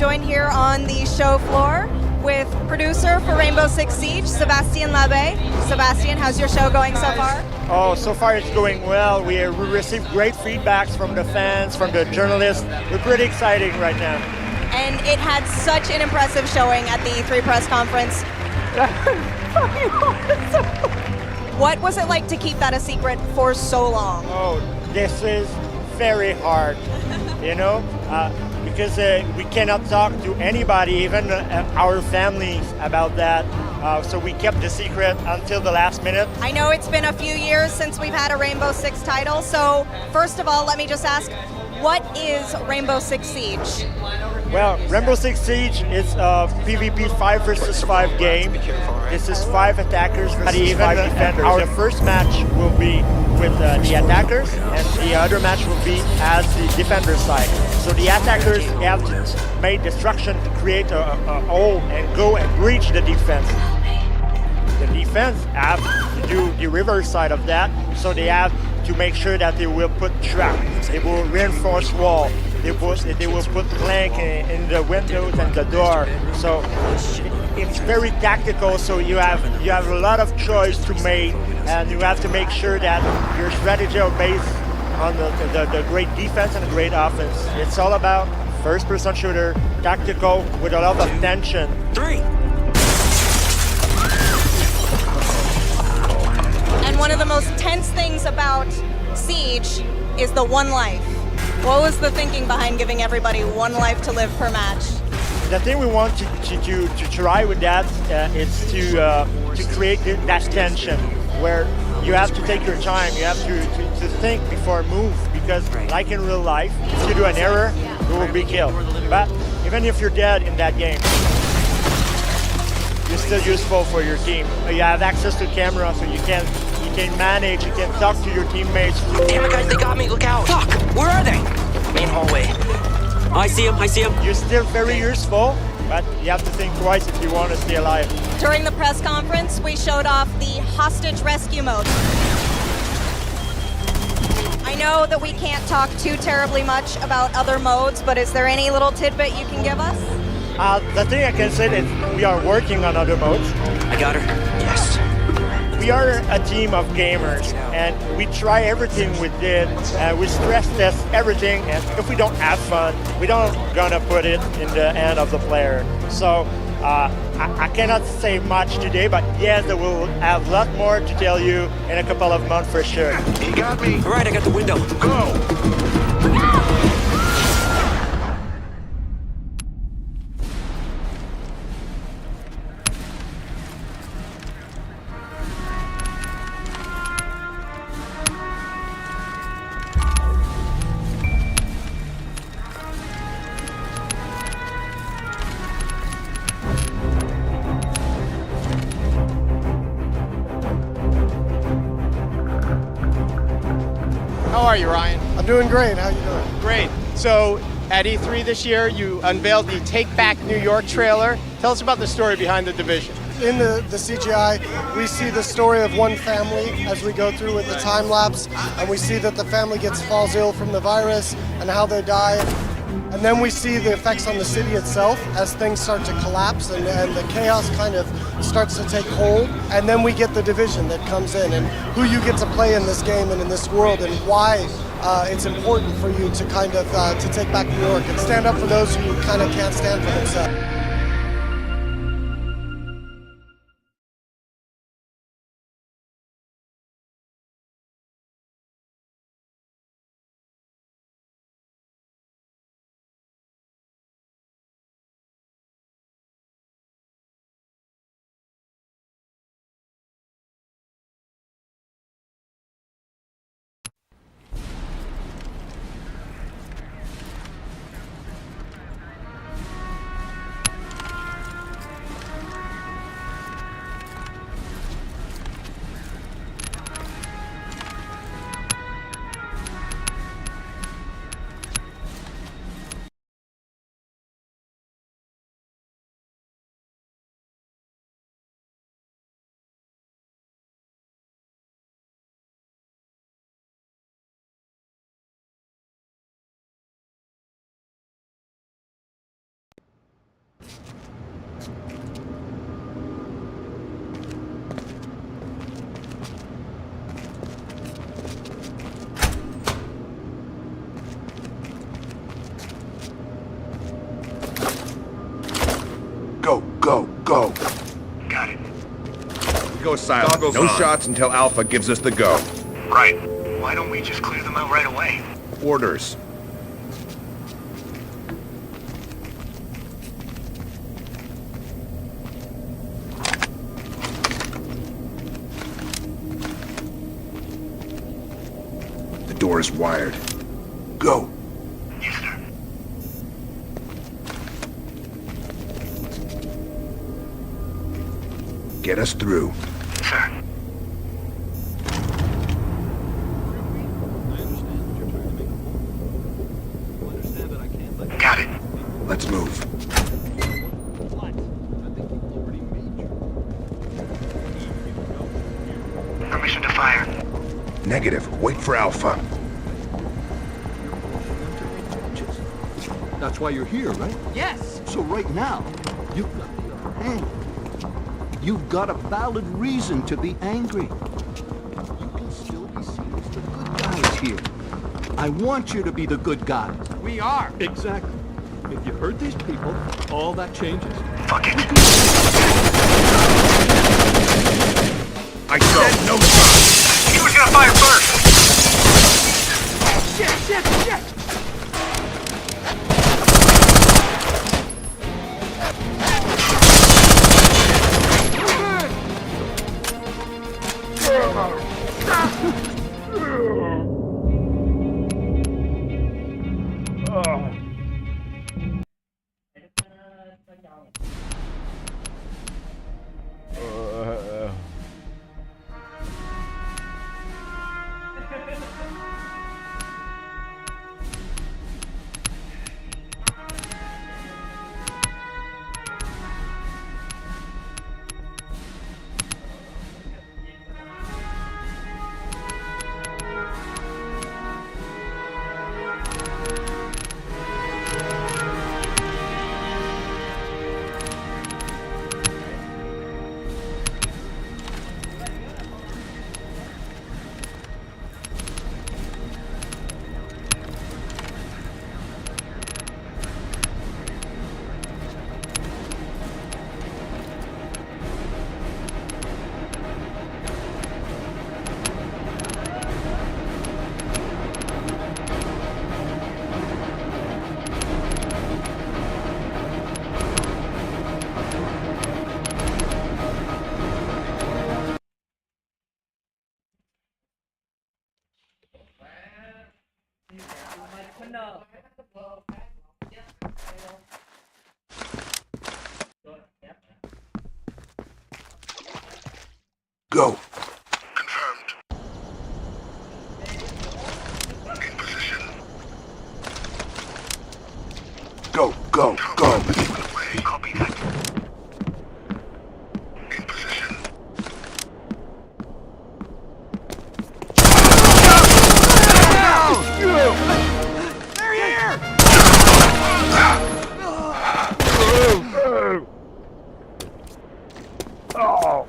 joined here on the show floor with producer for Rainbow Six Siege, Sebastian Labe. Sebastian, how's your show going so far? Oh, so far it's going well. We received great feedbacks from the fans, from the journalists. We're pretty exciting right now. And it had such an impressive showing at the E3 press conference. What was it like to keep that a secret for so long? Oh, this is very hard, you know, because we cannot talk to anybody, even our families, about that. So we kept the secret until the last minute. I know it's been a few years since we've had a Rainbow Six title, so first of all, let me just ask, what is Rainbow Six Siege? Well, Rainbow Six Siege is a PvP 5 versus 5 game. This is 5 attackers versus 5 defenders. Our first match will be with the attackers, and the other match will be as the defender side. So the attackers have to make destruction to create a hole and go and breach the defense. The defense have to do the reverse side of that, so they have to make sure that they will put trap, they will reinforce wall, they will put plank in the windows and the door. So it's very tactical. So you have a lot of choice to make, and you have to make sure that your strategy are based on the great defense and the great offense. It's all about first-person shooter, tactical with a lot of tension. 3. And one of the most tense things about Siege is the one life. What was the thinking behind giving everybody one life to live per match? The thing we want to try with that is to create that tension where you have to take your time, you have to think before move, because like in real life, if you do an error, you will be killed. But even if you're dead in that game, you're still useful for your team. You have access to camera, so you can manage, you can talk to your teammates. Damn it, guys, they got me. Look out. Fuck, where are they? Main hallway. I see him. You're still very useful, but you have to think twice if you want to stay alive. During the press conference, we showed off the hostage rescue mode. I know that we can't talk too terribly much about other modes, but is there any little tidbit you can give us? The thing I can say is we are working on other modes. I got her. Yes. We are a team of gamers, and we try everything we did. We stress test everything, and if we don't have fun, we don't gonna put it in the hand of the player. So I cannot say much today, but yes, I will have a lot more to tell you in a couple of months for sure. He got me. All right, I got the window. Go. How are you, Ryan? I'm doing great. How you doing? Great. So at E3 this year, you unveiled the Take Back New York trailer. Tell us about the story behind the Division. In the CGI, we see the story of one family as we go through with the time lapse, and we see that the family falls ill from the virus and how they die. And then we see the effects on the city itself as things start to collapse and the chaos kind of starts to take hold. And then we get the Division that comes in and who you get to play in this game and in this world and why it's important for you to kind of to take back New York and stand up for those who kind of can't stand for themselves. Go, go, go. Got it. Go silent. Goggles No on. shots until Alpha gives us the go. Right. Why don't we just clear them out right away? Orders. The door is wired. Go. Yes, sir. Get us through. Sir. Got it. Let's move. Permission to fire. Negative. Wait for Alpha. That's why you're here, right? Yes. So right now, you've got the upper hand. You've got a valid reason to be angry. You can still be seen as the good guys here. I want you to be the good guys. We are. Exactly. If you hurt these people, all that changes. Fuck it. I said no shots. He was gonna fire first. Shit, shit, shit. Go. Confirmed. In position. Go, go, go. Copy that. In position. They're here. Oh.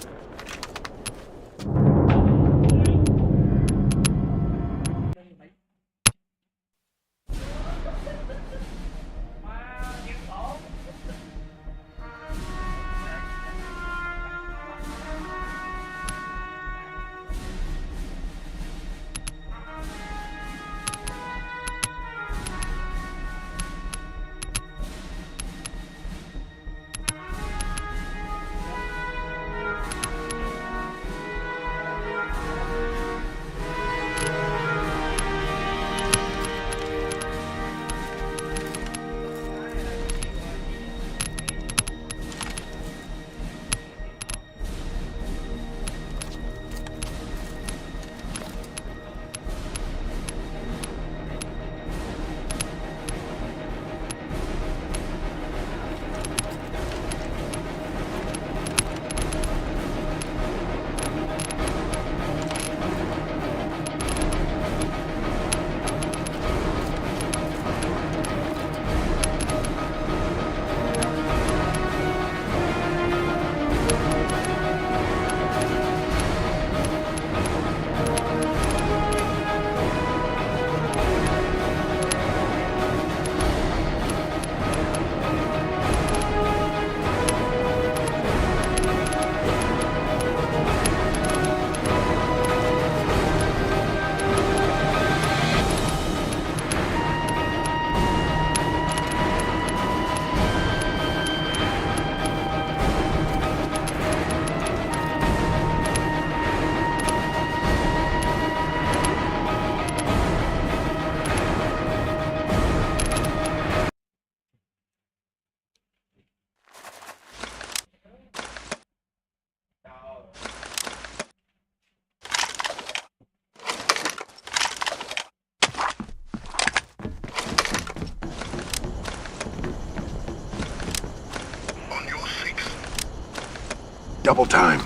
Double time.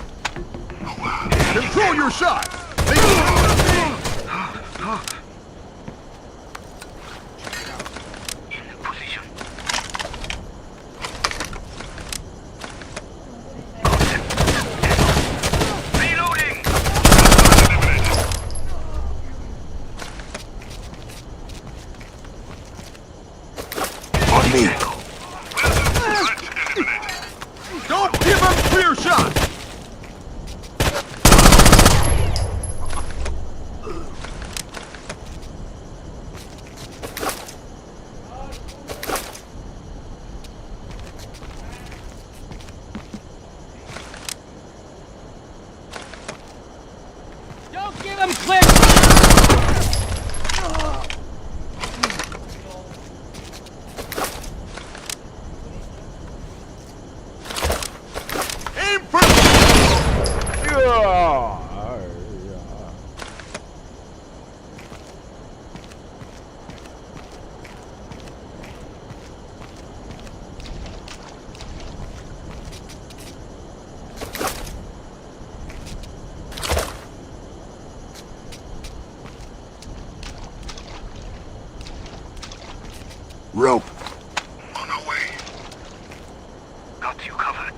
Control your shot! On me. Don't give him clear shot! Don't give him clear. Aim for... Rope. On our way. Got you covered.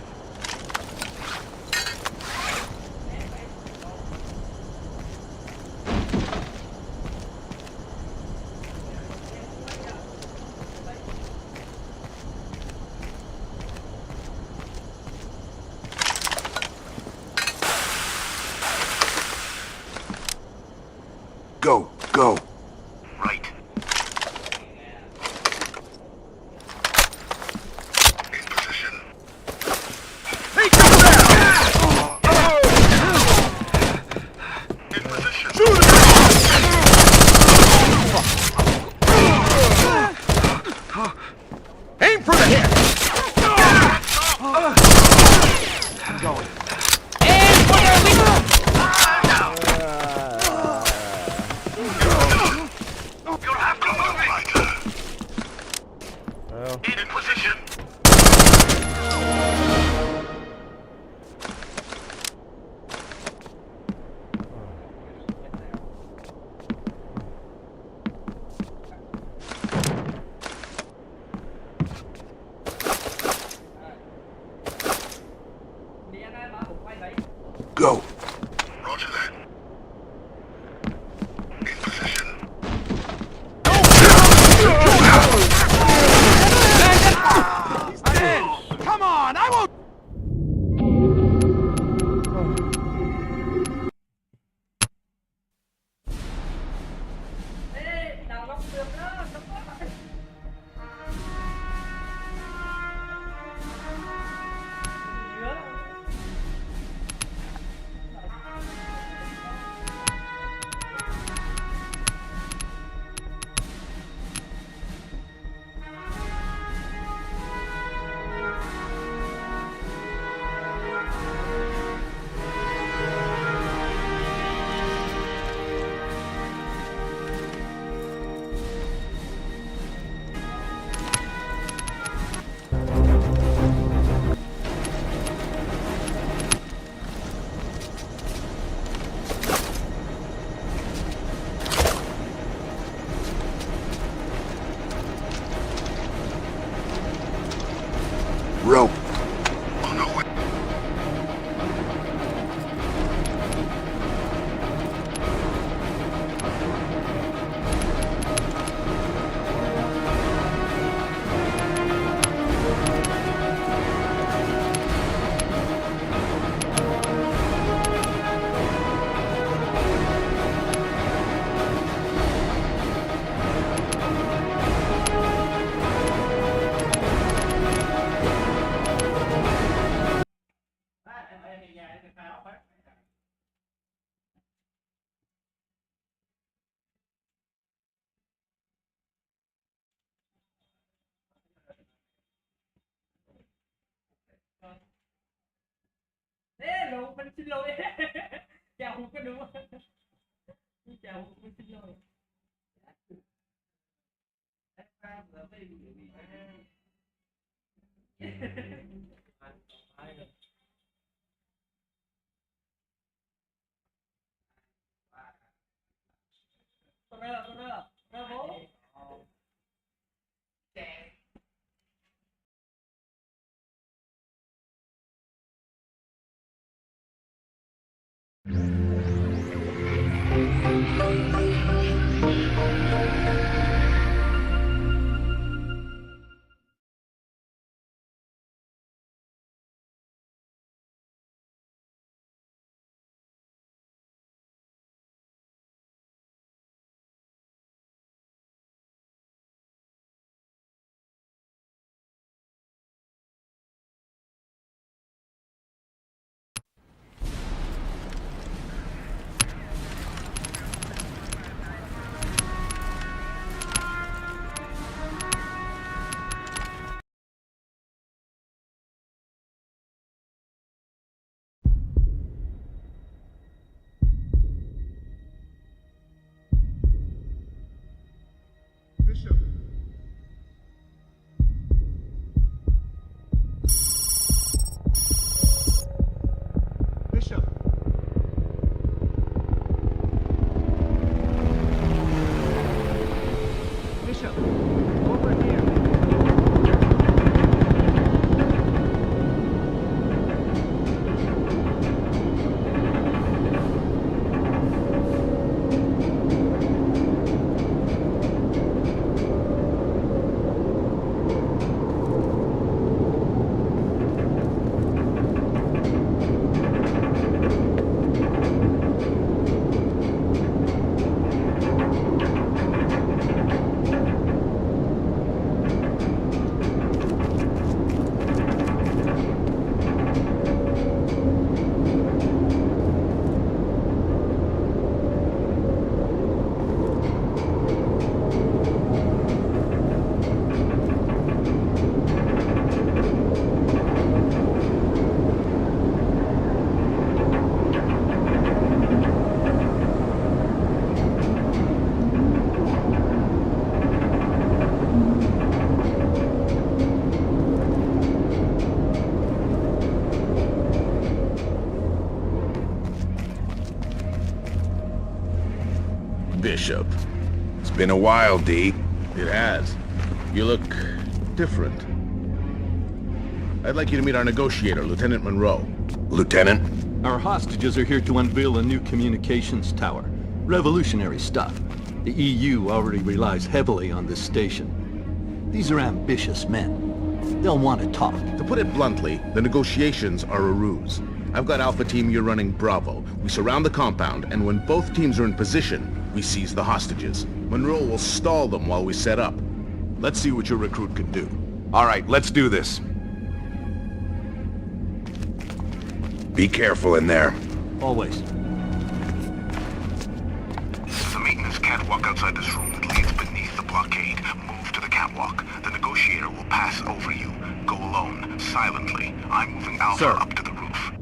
Go, go. Right. In position. Take him down! In position. Shoot him! Aim for the head! I'm going. And for the leader. You'll have to move it. In position. Go. Roger that. In position. Come on, I won't. Rope. On our way. Hello, mình xin lỗi. Chào không có đúng không? Chào không, mình xin lỗi. Bishop. Bishop. Bishop. Over here. Bishop. It's been a while, D. It has. You look different. I'd like you to meet our negotiator, Lieutenant Monroe. Lieutenant? Our hostages are here to unveil a new communications tower. Revolutionary stuff. The EU already relies heavily on this station. These are ambitious men. They'll want to talk. To put it bluntly, the negotiations are a ruse. I've got Alpha Team, you're running Bravo. We surround the compound, and when both teams are in position, we seize the hostages. Monroe will stall them while we set up. Let's see what your recruit can do. All right, let's do this. Be careful in there. Always. This is a maintenance catwalk outside this room that leads beneath the blockade. Move to the catwalk. The negotiator will pass over you. Go alone, silently. I'm moving Alpha up to the roof.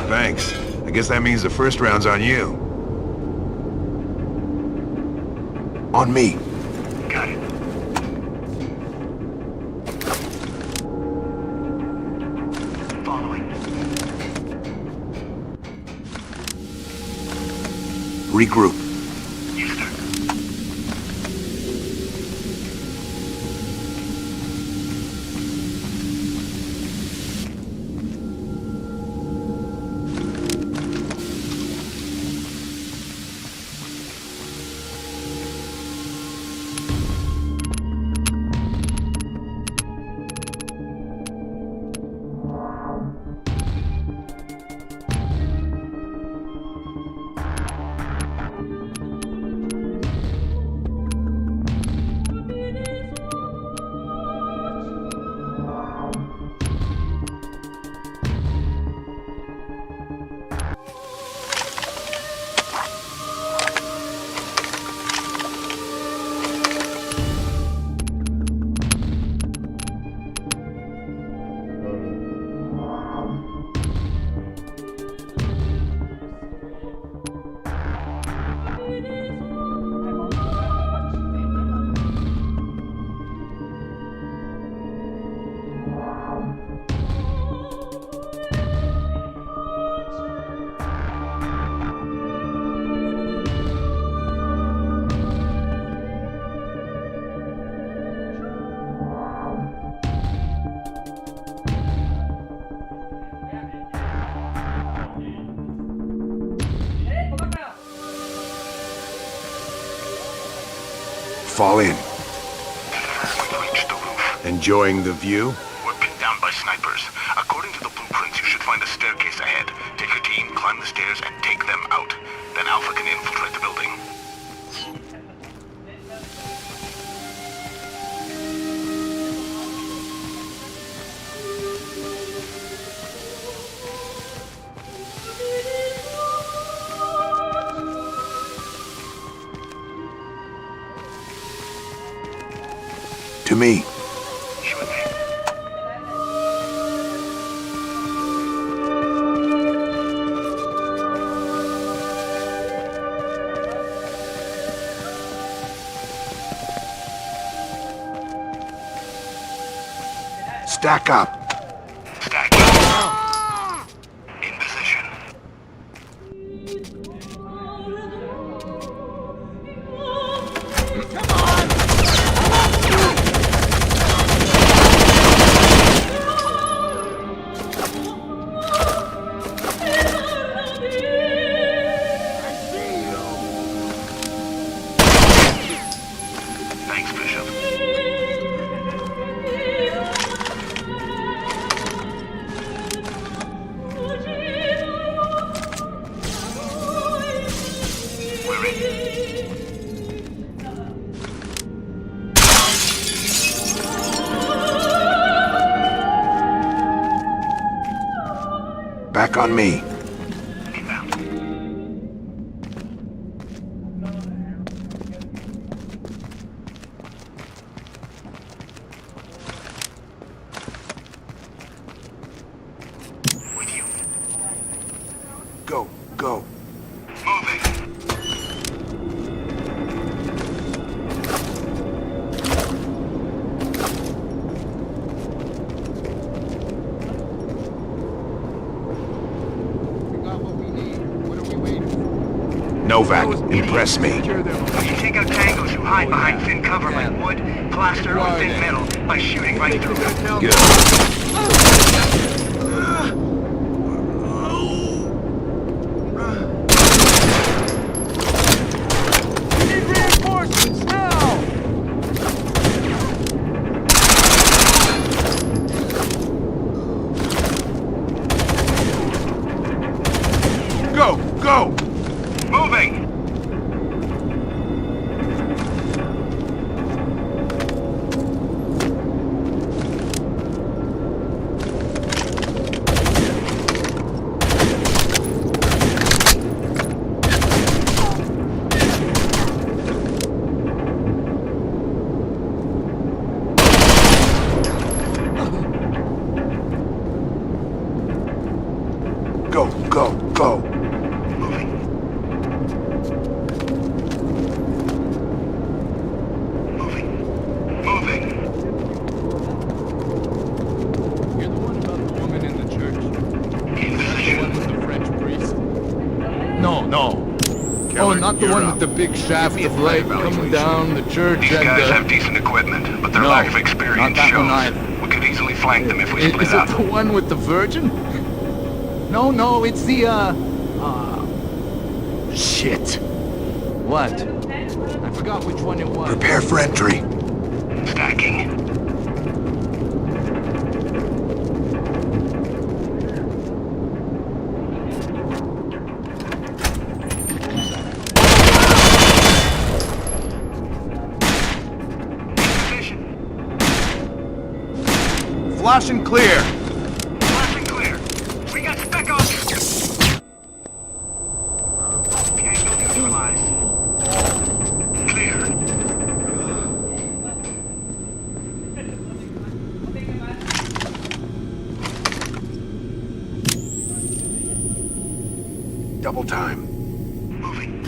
Thanks. I guess that means the first round's on you. On me. Got it. Following. Regroup. fall in. We've reached the roof. Enjoying the view? We're pinned down by snipers. According to the blueprints, you should find a staircase ahead. Take your team, climb the stairs, and take them out. Then Alpha can infiltrate the building. To me. Stack up. In position. Thanks, Bishop. We're in. Back on me. With you. Go, go. Moving. Novak, impress me. You take out tangos who hide behind thin cover like wood, plaster, or thin metal by shooting right through them. Good. Go, go! Moving! Go, go, go! Oh, not the one with the big shaft of light coming down the church. These guys have decent equipment, but their lack of experience shows. We could easily flank them if we split Is up. it the one with the Virgin? No, it's the, Shit. What? I forgot which one it was. Prepare for entry. Stacking. Flash and clear. Flash and clear. We got spec on you. Tango neutralized. Clear. Double time. Moving.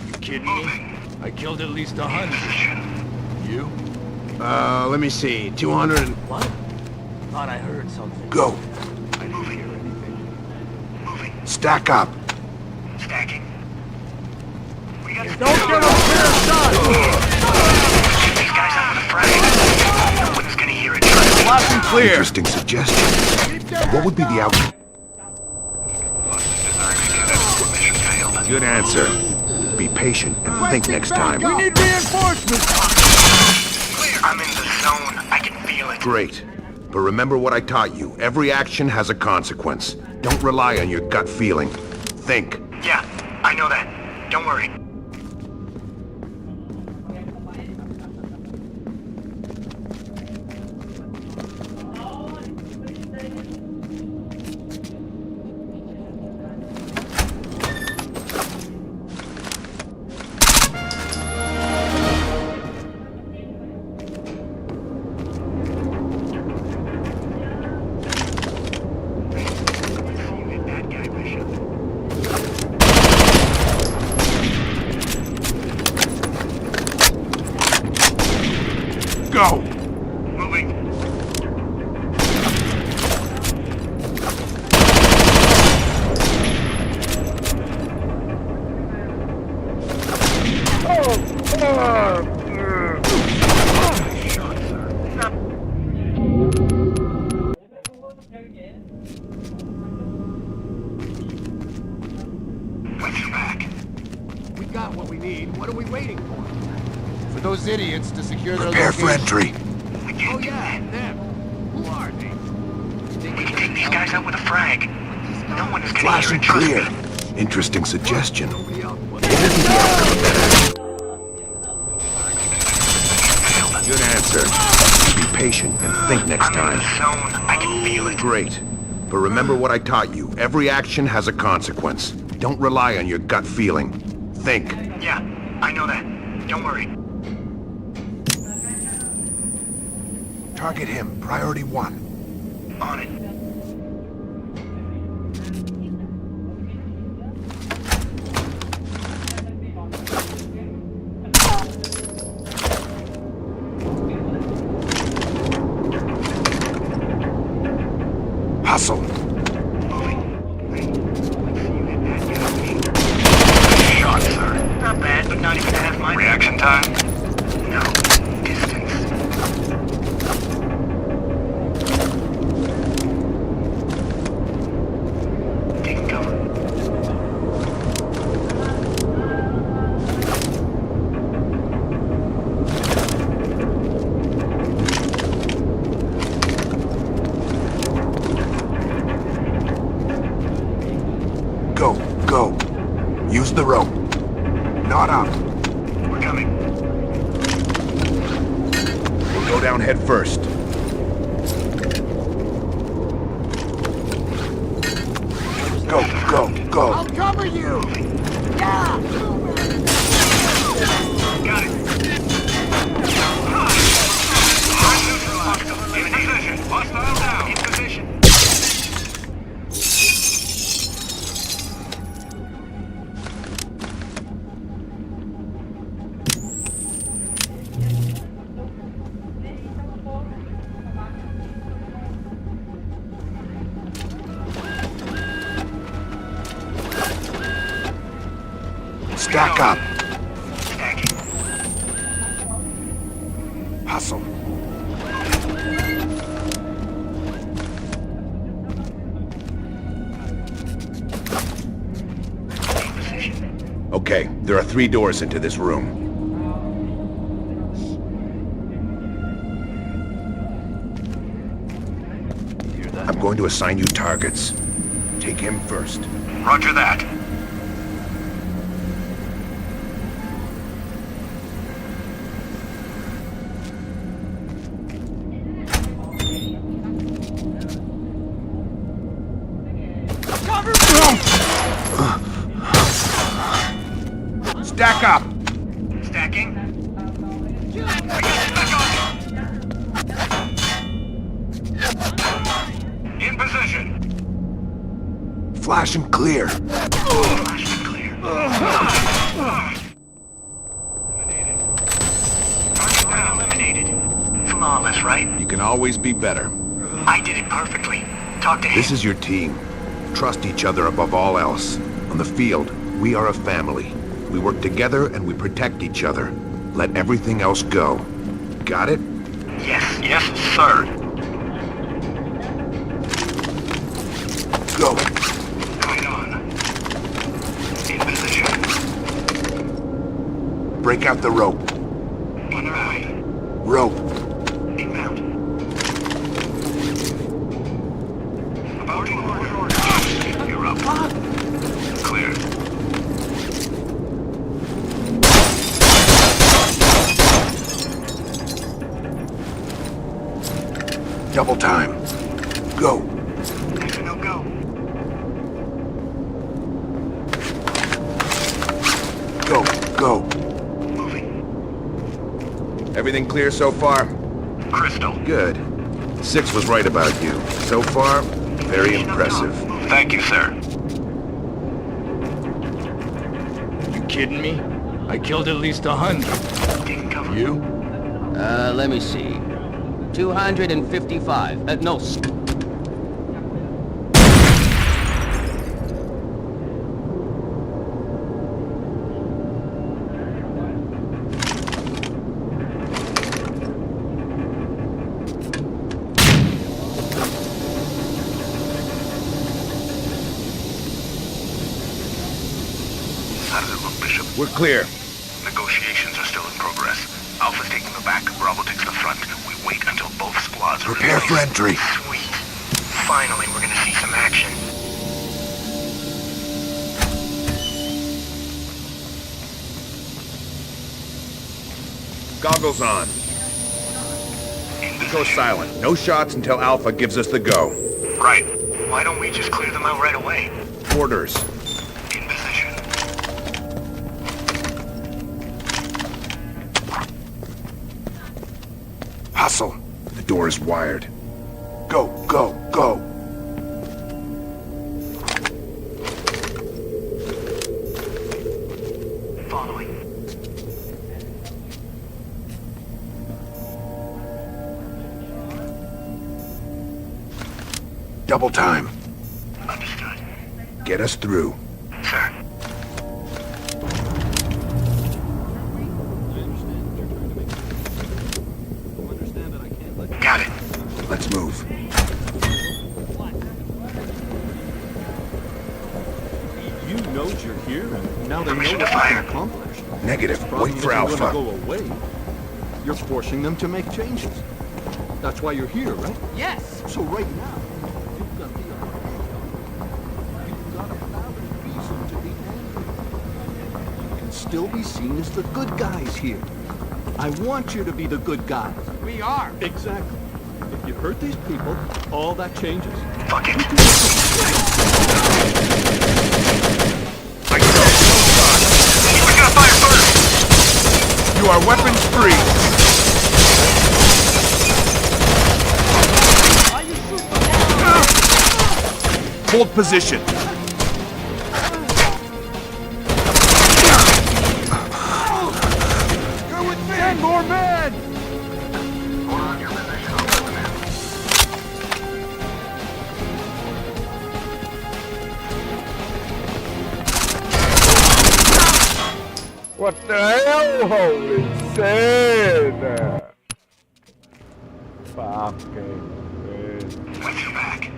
You kidding me? I killed at least 100. You? Let me see. 200 and... What? Thought I heard something. Go. I didn't hear anything. Stack up. Stacking. We got Don't get a fair shot! Shoot these guys out with a frag. No one's gonna hear it. Flash and clear. Interesting suggestion. What would be the outcome? Mission failed. Good answer. Be patient and think next time. We need reinforcements! I'm in the zone. I can feel it. Great. But remember what I taught you. Every action has a consequence. Don't rely on your gut feeling. Think. Yeah, I know that. Don't worry. Go! Moving. What's your back? We got what we need. What are we waiting for? For those idiots to secure their Prepare for location. entry. Oh yeah, them. Who are they? We can take these guys out with a frag. No one is Flash gonna and hear it, clear. trust me. Interesting suggestion. Nobody else was. It isn't the outcome that matters. Good answer. Be patient and think next I'm in time. the zone. I can feel it. Great. But remember what I taught you. Every action has a consequence. Don't rely on your gut feeling. Think. Yeah, I know that. Don't worry. Target him. Priority 1. On it. Hustle. Shot, sir. Not bad, but not even half my reaction time. No. Distance. Take cover. Go. Go. Use the rope. Not up. We're coming. We'll go down head first. Go, go, go. I'll cover you! Yeah! Got it. In position. Hostile down. In position. Stack up. Stacking. Hustle. In position. Okay, there are 3 doors into this room. I'm going to assign you targets. Take him first. Roger that. Stack up. Stacking. In position. Flash and clear. Flash and clear. Target eliminated. Flawless, right? You can always be better. I did it perfectly. Talk to him. This is your team. Trust each other above all else. On the field, we are a family. We work together and we protect each other. Let everything else go. Got it? Yes. Yes, sir. Go. Right on. In position. out the rope. On our way. Rope. Inbound. About to order. You're up. Clear. Double time. Go. No go. Go. Go. Moving. Everything clear so far? Crystal. Good. 6 was right about you. So far, very impressive. Thank you, sir. You kidding me? I killed at least 100. Taking cover. You? Let me see. 255. No. How does it look, Bishop? We're clear. Negotiations are still in progress. Alpha's taking the back, Bravo takes the front. We wait until both squads are Prepare in for place. entry. Sweet. Finally, we're gonna see some action. Goggles on. Go silent. No shots until Alpha gives us the go. Right. Why don't we just clear them out right away? Orders. In position. Hustle. The door is wired. Go, go, go. Following. Double time. Understood. Get us through. Sir. Got it. Let's move. You knows you're here, and now they know what Permission you to fire. can accomplish. Negative. Problem Wait for isn't gonna Alpha. go away. You're forcing them to make changes. That's why you're here, right? Yes. So right now, you've got the upper hand. You've got a valid reason to be angry. You can still be seen as the good guys here. I want you to be the good guys. We are. Exactly. If you hurt these people, all that changes. Fuck it. We're gonna fire first. You are weapons free. Hold position. Send more men! Hold on your position. I'll put them in. What the hell? Holy shit! Fucking Watch your back.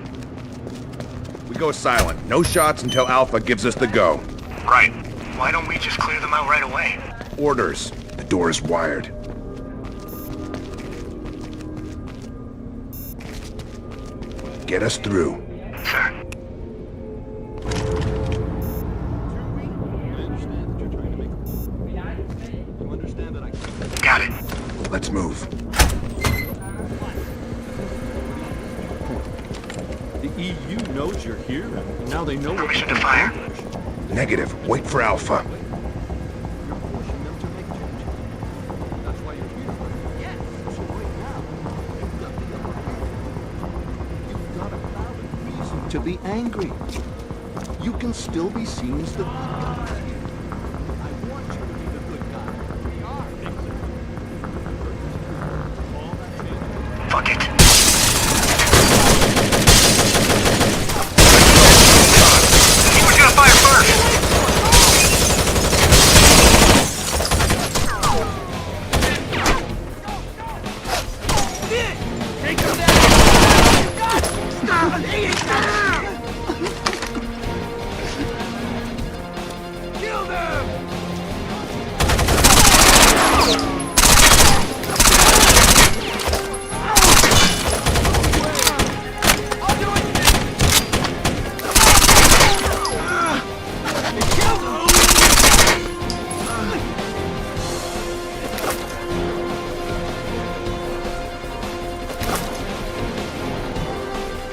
We go silent. No shots until Alpha gives us the go. Right. Why don't we just clear them out right away? Orders. The door is wired. Get us through. Sir. Got it. Let's move. The EU knows you're here, and now they know what you Permission can to fire. accomplish. Negative. Wait for Alpha. You're forcing them to make changes. That's why you're here. Yes. So right now, you've got the upper hand. You've got a valid reason to be angry. You can still be seen as the good guys here. I want you to be the good guy. We are. Fuck it. We're gonna fire first.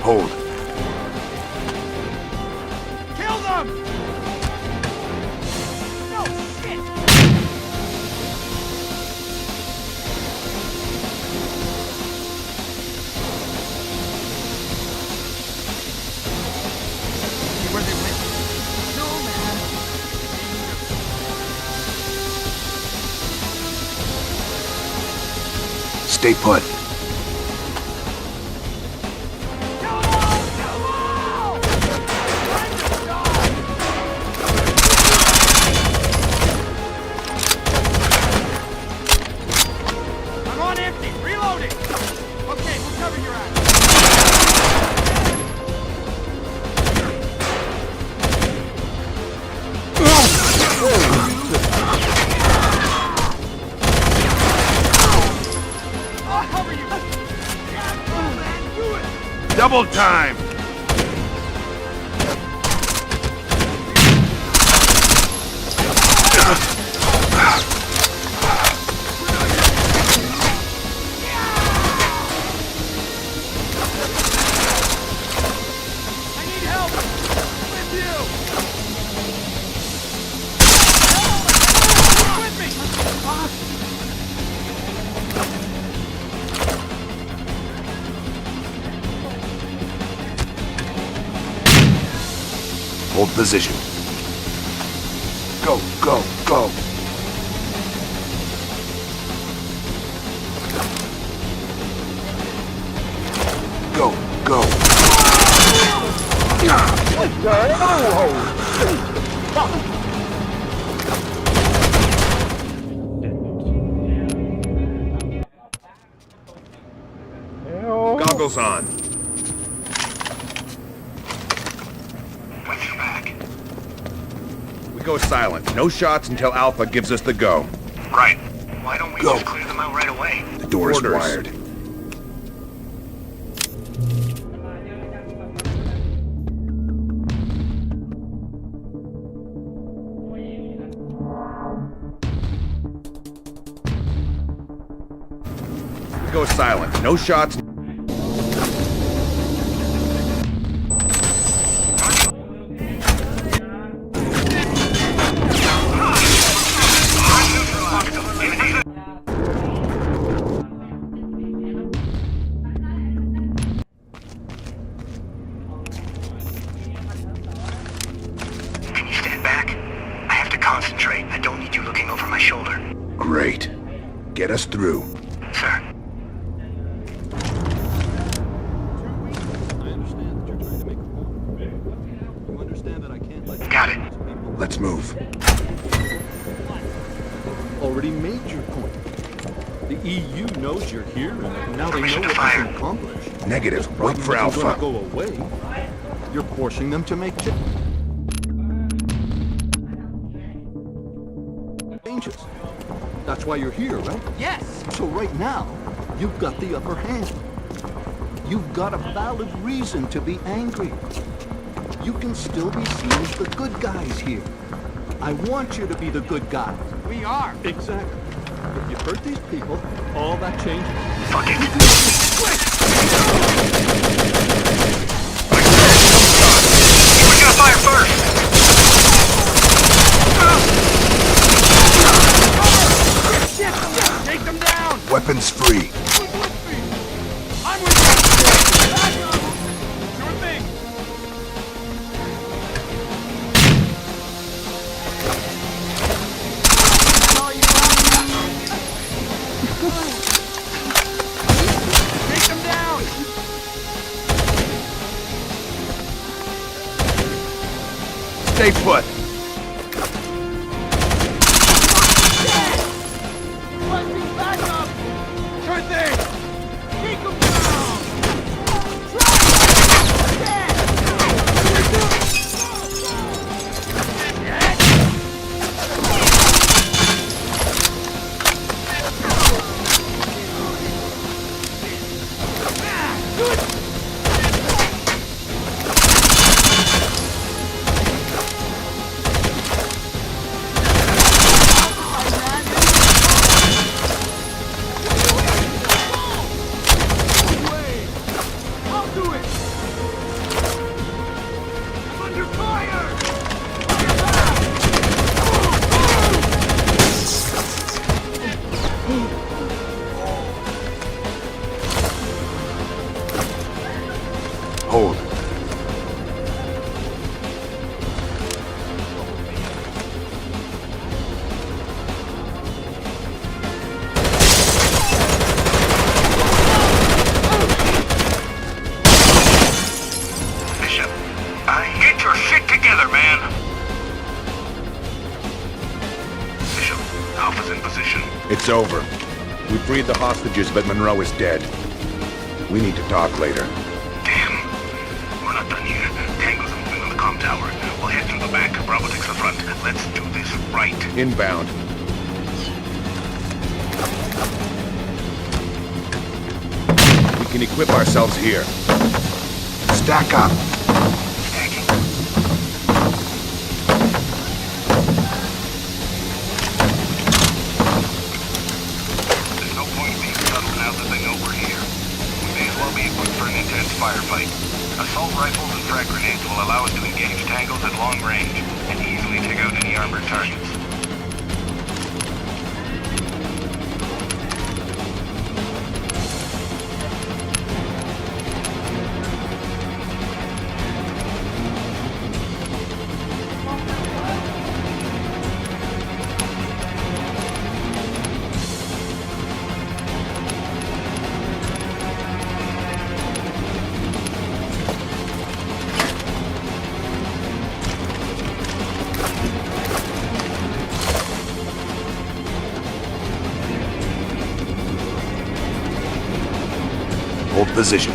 Hold. Kill them! No shit! Where they went? No, man. Stay put. I'm on empty. Reloading. Okay, we'll cover your ass. I'll cover you. Oh, man, do it. Double time! I need help. With you. With me. Hold position. Go, go, go. Go, go. Goggles on. What's your back? We go silent. No shots until Alpha gives us the go. Right. Why don't we Go. just clear them out right away? The door is wired. We go silent. No shots. Can you stand back? I have to concentrate. I don't need you looking over my shoulder. Great. Get us through. Sir. Got it. Let's move. Already made your point. The EU knows you're here, and now they know Permission to what you fire. can accomplish. Negative. This Wait problem for isn't Alpha. gonna go away. You're forcing them to make changes. That's why you're here, right? Yes. So right now, you've got the upper hand. You've got a valid reason to be angry. You can still be seen as the good guys here. I want you to be the good guys. We are. Exactly. If you hurt these people, all that changes. Fuck it. We're gonna fire first. Shit. Take them down. Weapons free. I'm with you. Sure thing. Take them down. Stay put. Back up. Sure thing. Take them down. together, man. Bishop, Alpha's in position. It's over. We freed the hostages, but Monroe is dead. We need to talk later. Damn. We're not done here. Tango's moving on the comm tower. We'll head through the back. Bravo takes the front. Let's do this right. Inbound. We can equip ourselves here. Stack up. There's no point being subtle now that they know we're here. We may as well be equipped for an intense firefight. Assault rifles and frag grenades will allow us to engage tangles at long range and easily take out any armored targets. Hold position.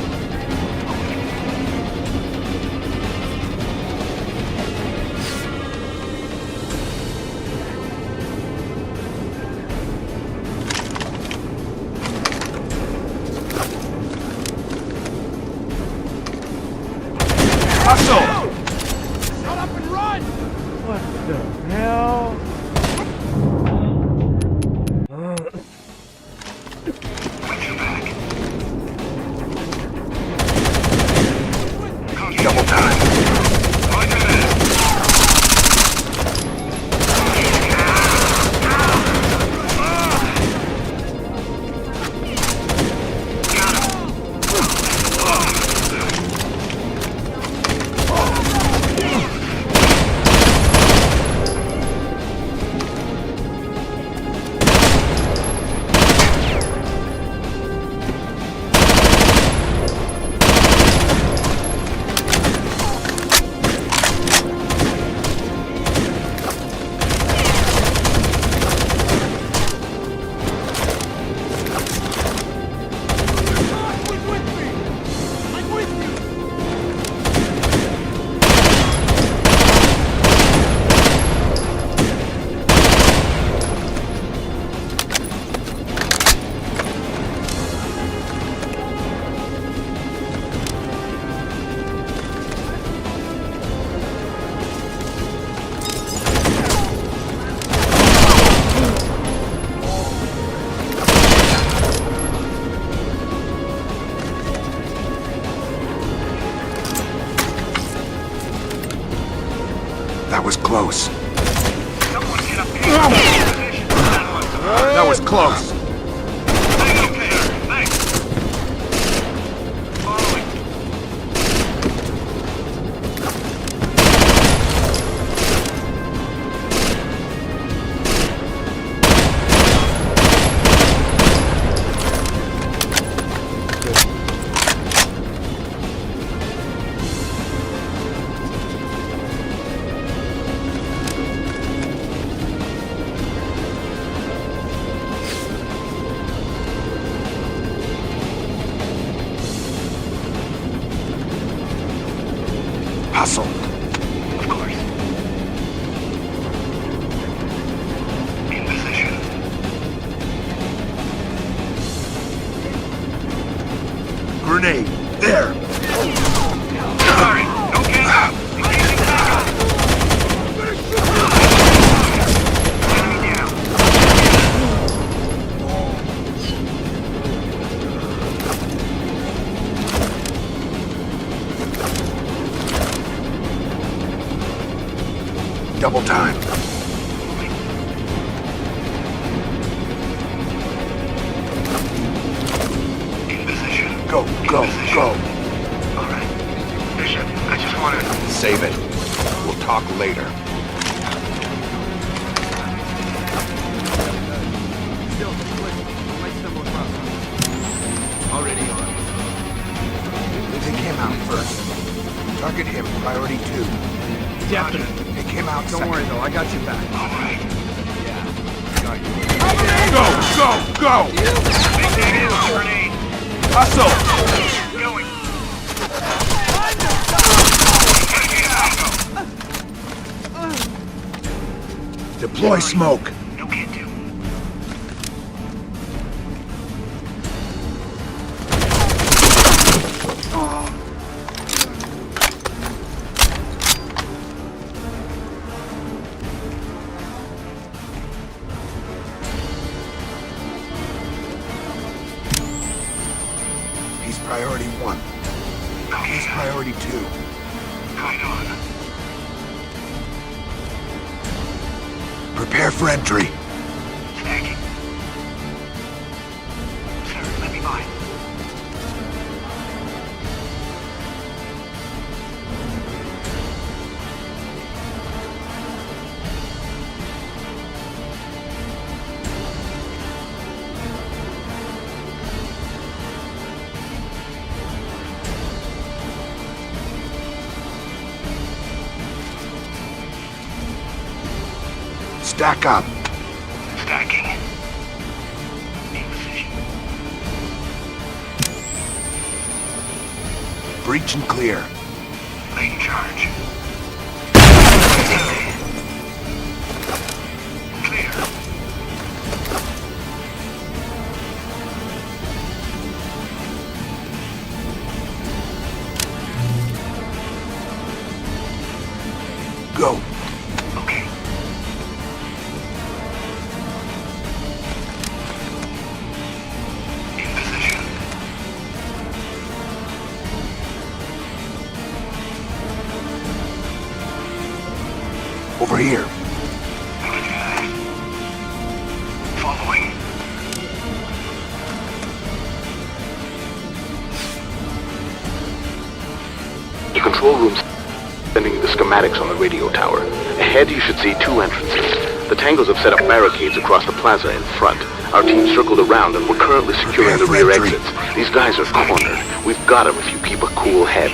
Hustle! Shut up and run! What the hell? Double time. That was close. That was close. Hustle. Of course. In position. Grenade. There. Sorry. Okay. Engaging tackle. Enemy down. Double time. In position. Go, go, go. All right. Bishop, I just want to... Save it. We'll talk later. Already on. Take him out first. Target him, priority 2. Definitely. It came out. Don't worry though, I got you back. All right. Got you. Go! Grenade. Hustle! Going. Deploy smoke. No can do. He's priority 1. He's priority 2. Right on. Prepare for entry. Stacking. Sir, let me by. Stack up. Stacking. In position. Breach and clear. Lane charge. Clear. Go. Okay. In position. Over here. Following. The control room's sending the schematics on the radio tower. Ahead, you should see 2 entrances. The Tangos have set up barricades across the plaza in front. Our team circled around and we're currently securing the rear exits. These guys are cornered. We've got them if you keep a cool head.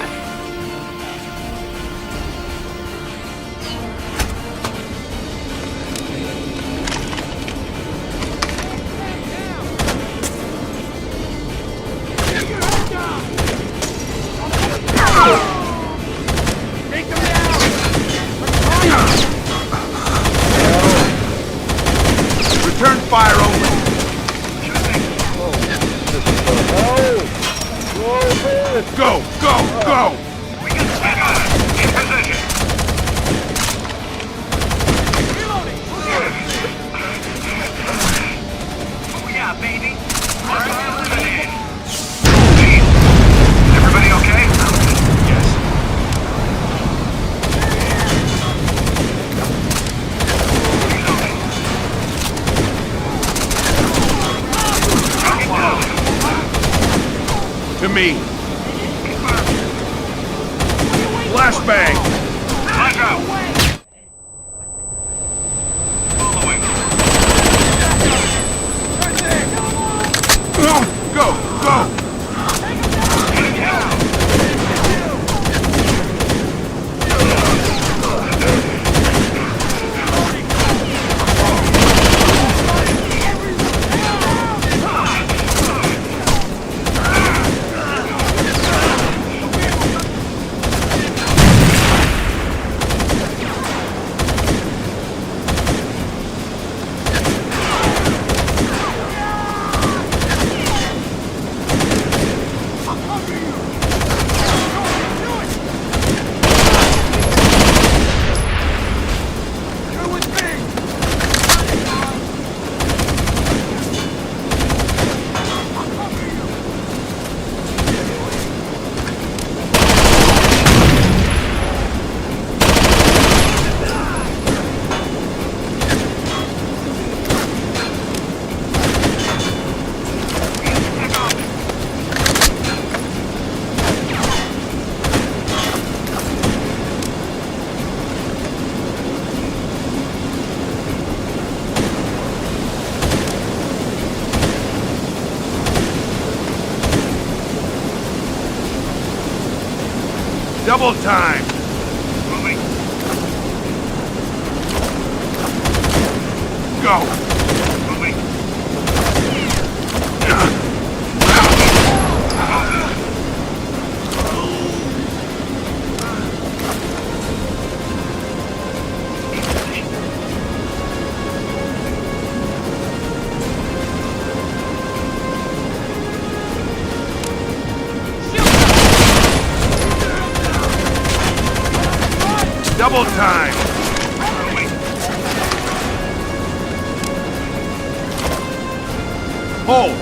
Return fire only. Go! We can swing on it. In position. Oh yeah, baby. Hostile eliminated. Everybody okay? Yes. To me. Flashbang. Flash out. Following. Go! Double time! Moving. Go! Double time! Hold!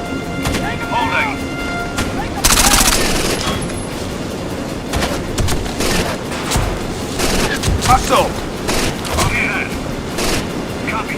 Holding. Hustle! Okay then. Copy.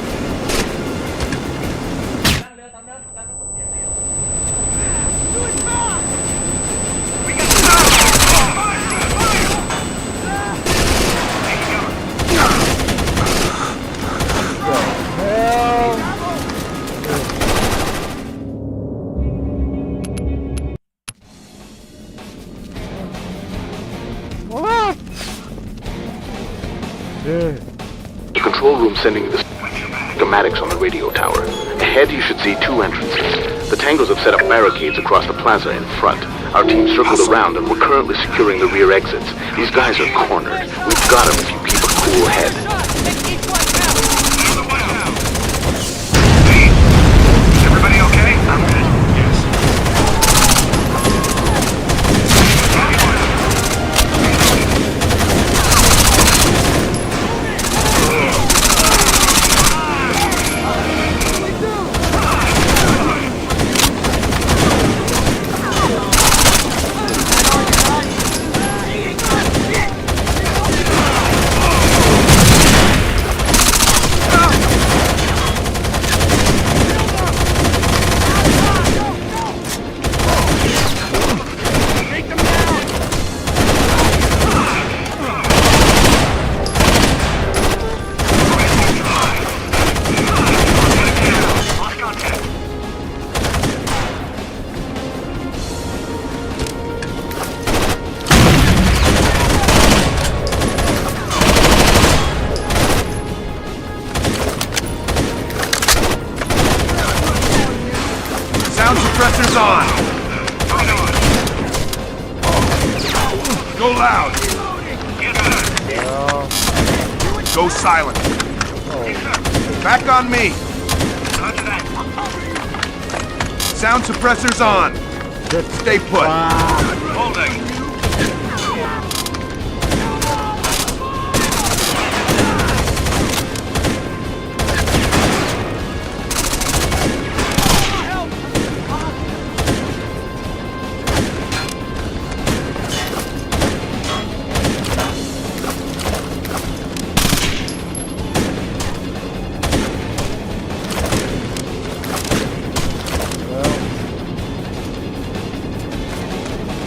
The control room sending the schematics on the radio tower. Ahead you should see two entrances. The Tangos have set up barricades across the plaza in front. Our team circled around and we're currently securing the rear exits. These guys are cornered. We've got a few people cool ahead. Everybody okay? I'm good. Suppressors on! Go loud! Go silent! Back on me! Sound suppressors on! Stay put! Holding.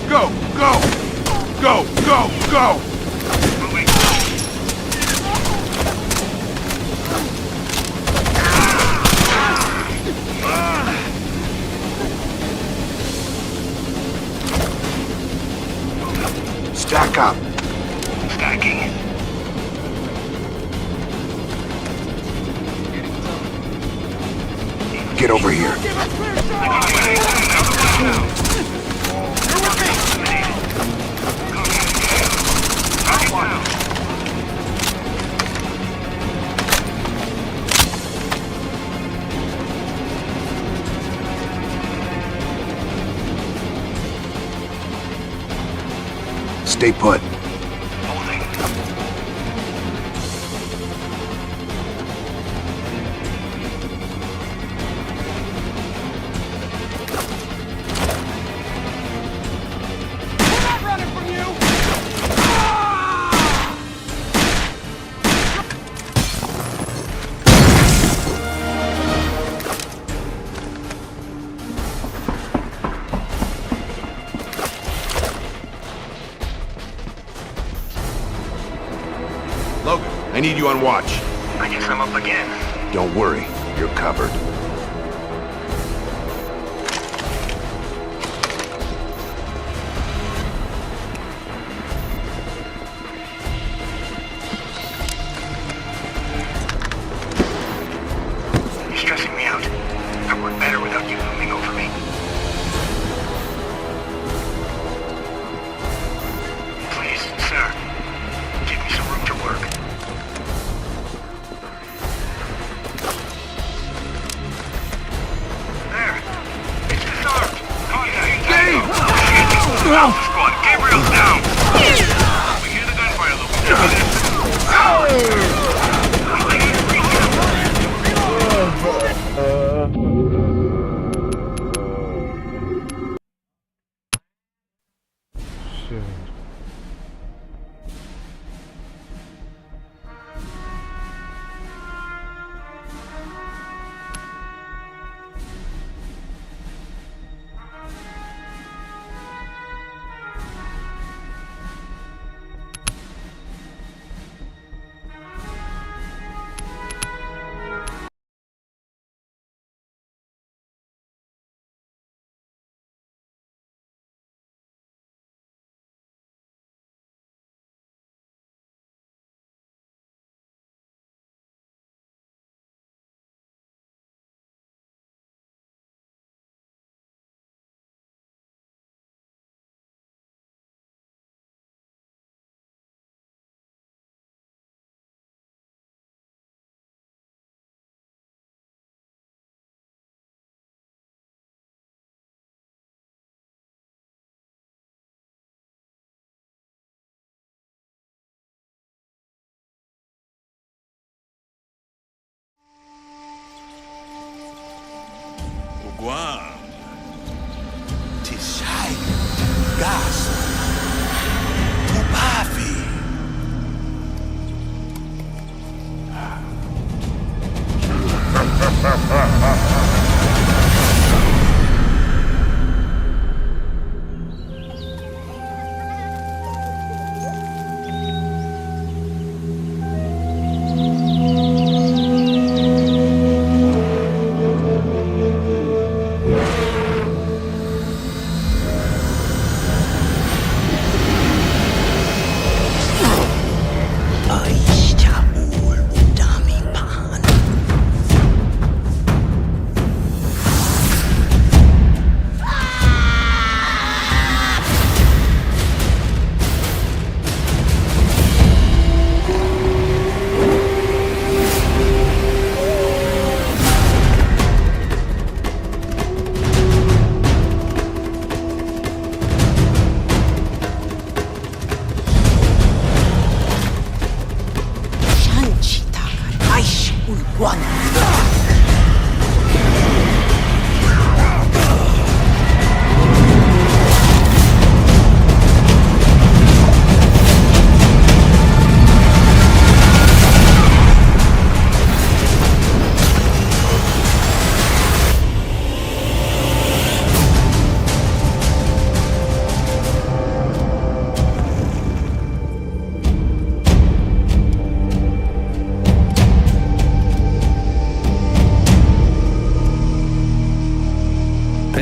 Go! Go! Go! Go! Go! Stack up. Stacking. Get over here. Stay put. Logan, I need you on watch. I guess I'm up again. Don't worry, you're covered.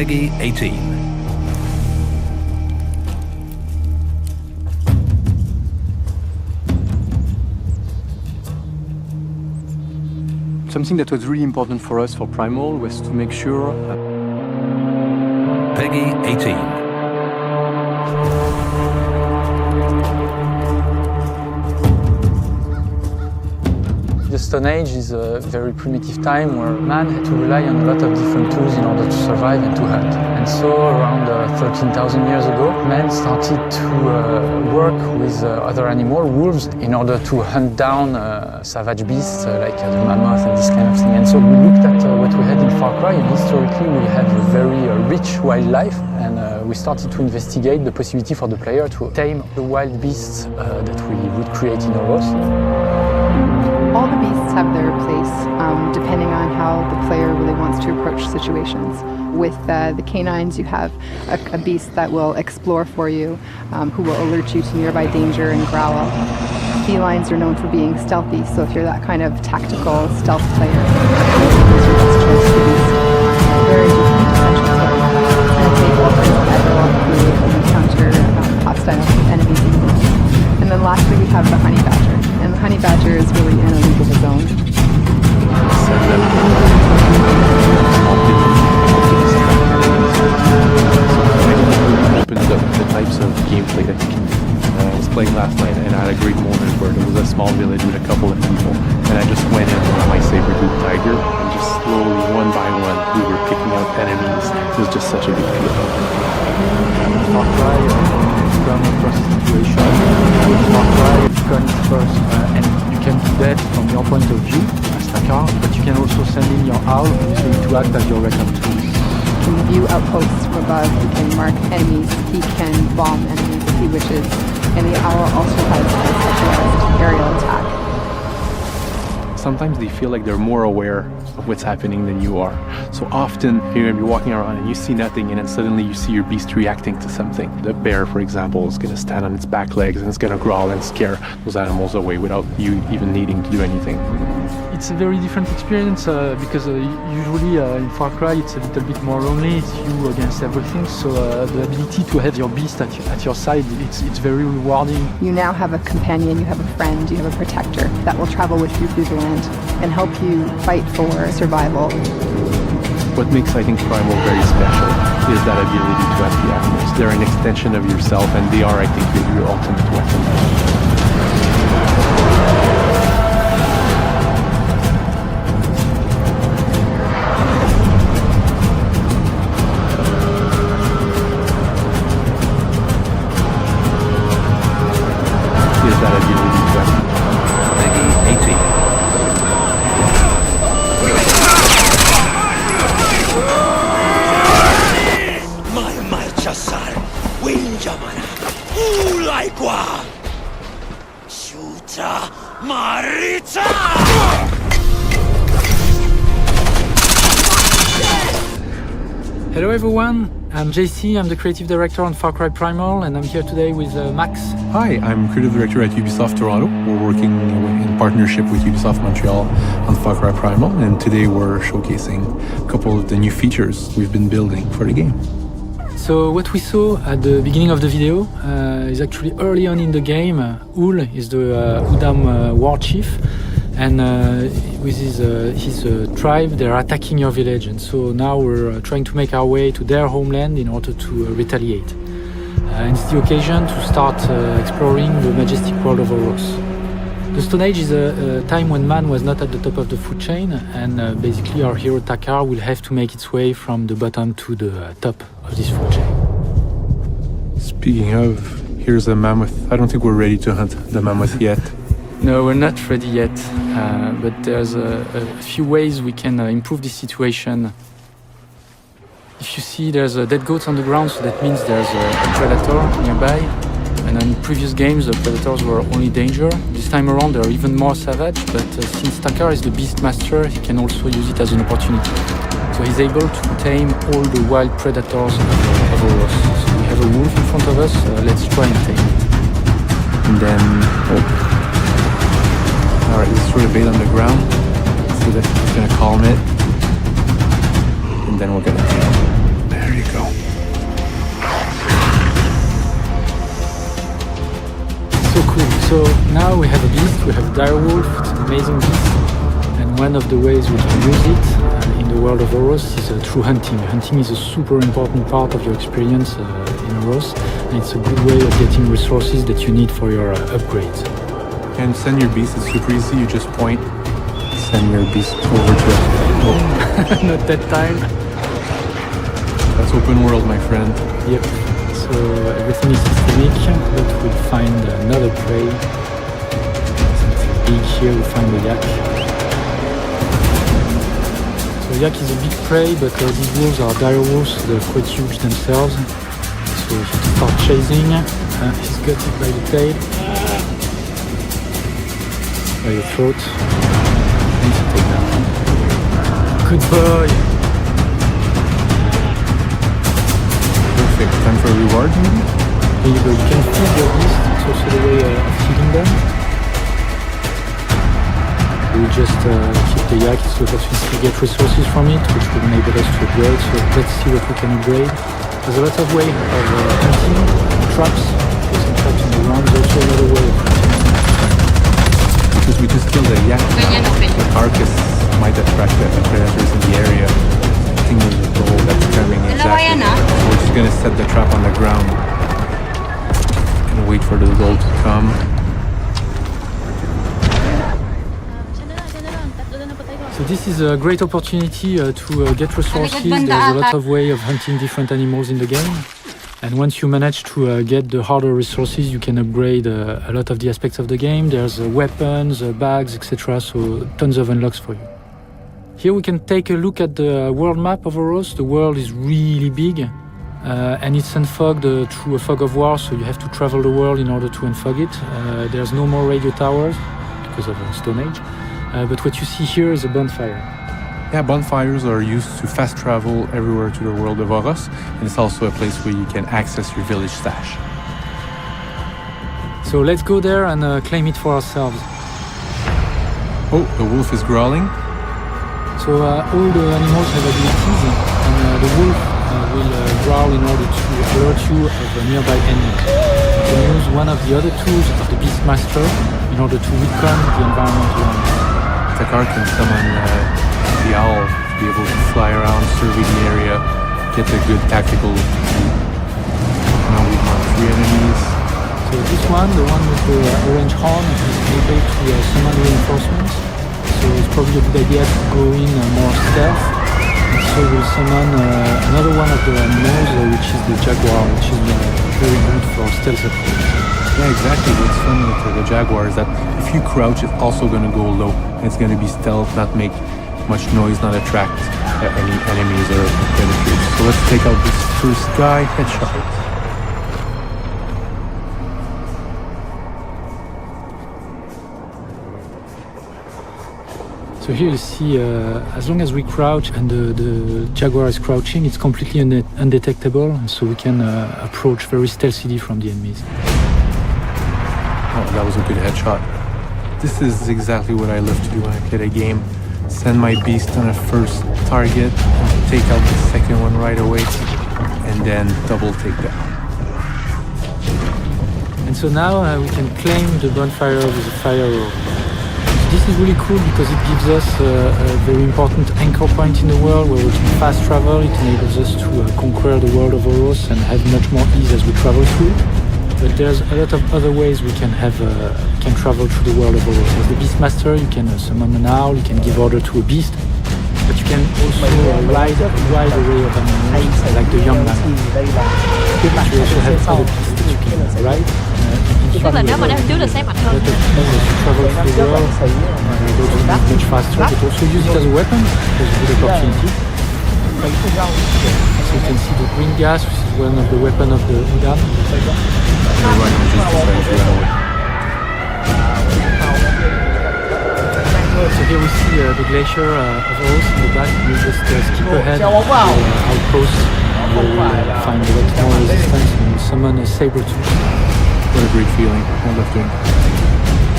Peggy 18. Something that was really important for us for Primal was to make sure Peggy 18. The Stone Age is a very primitive time where man had to rely on a lot of different tools in order to survive and to hunt. And so around 13,000 years ago, man started to work with other animals, wolves, in order to hunt down savage beasts like the mammoth and this kind of thing. And so we looked at what we had in Far Cry, and historically we have a very rich wildlife, and we started to investigate the possibility for the player to tame the wild beasts that we would create in Odyssey. All the beasts have their place, depending on how the player really wants to approach situations. With the canines, you have a beast that will explore for you, who will alert you to nearby danger and growl. Felines are known for being stealthy, so if you're that kind of tactical stealth player, it's your best choice to beast. Very different dimensions here. And a table that will encounter hostile enemies. And then lastly, we have the honey badger. And the honey badger is really in a league of his own. Opens up the types of gameplay that you can do. I was playing last night and I had a great moment where there was a small village with a couple of people, and I just went in with my saber-tooth tiger, and just slowly, one by one, we were picking out enemies. It was just such a good feeling. Far Cry, run across the situation. With Far Cry, gun first, and you can do that from your point of view as Takar, but you can also send in your owl, who's going to act as your recon tool. He can view outposts from above, he can mark enemies, he can bomb enemies if he wishes, and the owl also has a specialized aerial attack. Sometimes they feel like they're more aware of what's happening than you are. So often you're going to be walking around and you see nothing, and then suddenly you see your beast reacting to something. The bear, for example, is going to stand on its back legs and it's going to growl and scare those animals away without you even needing to do anything. It's a very different experience because usually in Far Cry it's a little bit more lonely, it's you against everything, so the ability to have your beast at your side, it's very rewarding. You now have a companion, you have a friend, you have a protector that will travel with you through the land and help you fight for survival. What makes, I think, Primal very special is that ability to have the animals. They're an extension of yourself, and they are, I think, your ultimate weapon. Hello everyone, I'm JC, I'm the creative director on Far Cry Primal, and I'm here today with Max. Hi, I'm creative director at Ubisoft Toronto. We're working in partnership with Ubisoft Montreal on Far Cry Primal, and today we're showcasing a couple of the new features we've been building for the game. So what we saw at the beginning of the video is actually early on in the game. Ul is the Udam war chief, and with his tribe, they're attacking your village, and so now we're trying to make our way to their homeland in order to retaliate. And it's the occasion to start exploring the majestic world of Oros. The Stone Age is a time when man was not at the top of the food chain, and basically our hero Takar will have to make its way from the bottom to the top of this food chain. Speaking of, here's a mammoth. I don't think we're ready to hunt the mammoth yet. No, we're not ready yet, but there's a few ways we can improve this situation. If you see, there's dead goats on the ground, so that means there's a predator nearby. And in previous games, the predators were only danger. This time around, they're even more savage, but since Takar is the beast master, he can also use it as an opportunity. So he's able to tame all the wild predators of Oros. So we have a wolf in front of us, let's try and tame it. And then, alright, let's throw the bait on the ground, so that it's gonna calm it, and then we're gonna tame it. There you So cool. So now we have a beast, we have a direwolf, it's an amazing beast. And one of the ways we can use it in the world of Oros is through hunting. Hunting is a super important part of your experience in Oros, and it's a good way of getting resources that you need for your upgrades. And send your beast, it's super easy, you just point, send your beast over to us. Oh. Not that time. That's open world, my friend. Yep. So everything is systemic, but we'll find another prey. Since it's big here, we find the yak. So yak is a big prey, but these wolves are dire wolves, so they're quite huge themselves. So if you start chasing, he's got it by the tail, by the throat, and you take down. Good boy! Perfect. Time for a reward, maybe? Here you go. You can feed your beast. It's also the way of feeding them. We just keep the yak so that we get resources from it, which will enable us to upgrade. So let's see what we can upgrade. There's a lot of way of hunting, traps. There's some traps on the ground. There's also another way of hunting. Because we just killed a yak, the carcass might attract the predators in the area. I think there's a goal that's coming exactly. So we're just gonna set the trap on the ground and wait for the goal to come. So this is a great opportunity to get resources. There's a lot of way of hunting different animals in the game. And once you manage to get the harder resources, you can upgrade a lot of the aspects of the game. There's weapons, bags, etc. So tons of unlocks for you. Here we can take a look at the world map of Oros. The world is really big and it's unfogged through a fog of war, so you have to travel the world in order to unfog it. There's no more radio towers because of Stone Age, but what you see here is a bonfire. Yeah, bonfires are used to fast travel everywhere to the world of Oros, and it's also a place where you can access your village stash. So let's go there and claim it for ourselves. Oh, the wolf is growling. So all the animals have abilities, and the wolf will growl in order to alert you of nearby enemies. You can use one of the other tools of the Beastmaster in order to recon the environment around you. Takar can summon the owl to be able to fly around, survey the area, get a good tactical view. Now we've marked 3 enemies. So this one, the one with the orange horn, is able to summon reinforcements. So it's probably a good idea to go in more stealth. And so we'll summon another one of the animals, which is the jaguar, which is very good for stealth approach. Yeah, exactly. What's fun with the jaguar is that if you crouch, it's also going to go low. And it's going to be stealth, not make much noise, not attract any enemies or predators. So let's take out this first guy, headshot. So here you see, as long as we crouch and the jaguar is crouching, it's completely undetectable, so we can approach very stealthily from the enemies. Oh, that was a good headshot. This is exactly what I love to do when I play a game. Send my beast on a first target, take out the second one right away, and then double takedown. And so now we can claim the bonfire with a fire roll. This is really cool because it gives us a very important anchor point in the world where we can fast travel. It enables us to conquer the world of Oros and have much more ease as we travel through. But there's a lot of other ways we can travel through the world of Oros. As the Beastmaster, you can summon an owl, you can give order to a beast, but you can also ride a wide array of animals, like the young man. You also have other beasts that you can ride. Tức là nếu mà trước được xem mạnh hơn. Travel through the world, much faster, but also use it as a weapon. There's a good opportunity. So you can see the green gas, which is one of the weapons of the Udam. So here we see the glacier of Oros in the back. We just skip ahead to the outpost. We'll find a lot more resistance and summon a saber-tooth. What a great feeling. I love doing that.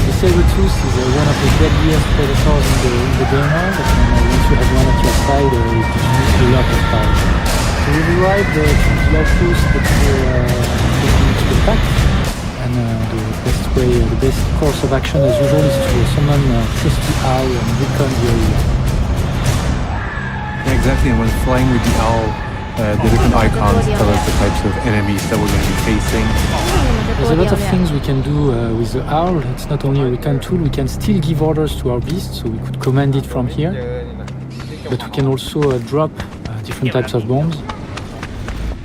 The saber-tooth is one of the deadliest predators in the game world, and once you have one at your side, it gives you a lot of power. So we will ride the outpost that we're taking to the back, and the best way, the best course of action as usual is to summon Trusty Owl and recon the area. Yeah, exactly, and when flying with the owl, the different icons tell us the types of enemies that we're going to be facing. There's a lot of things we can do with the owl. It's not only a recon tool, we can still give orders to our beast, so we could command it from here. But we can also drop different types of bombs.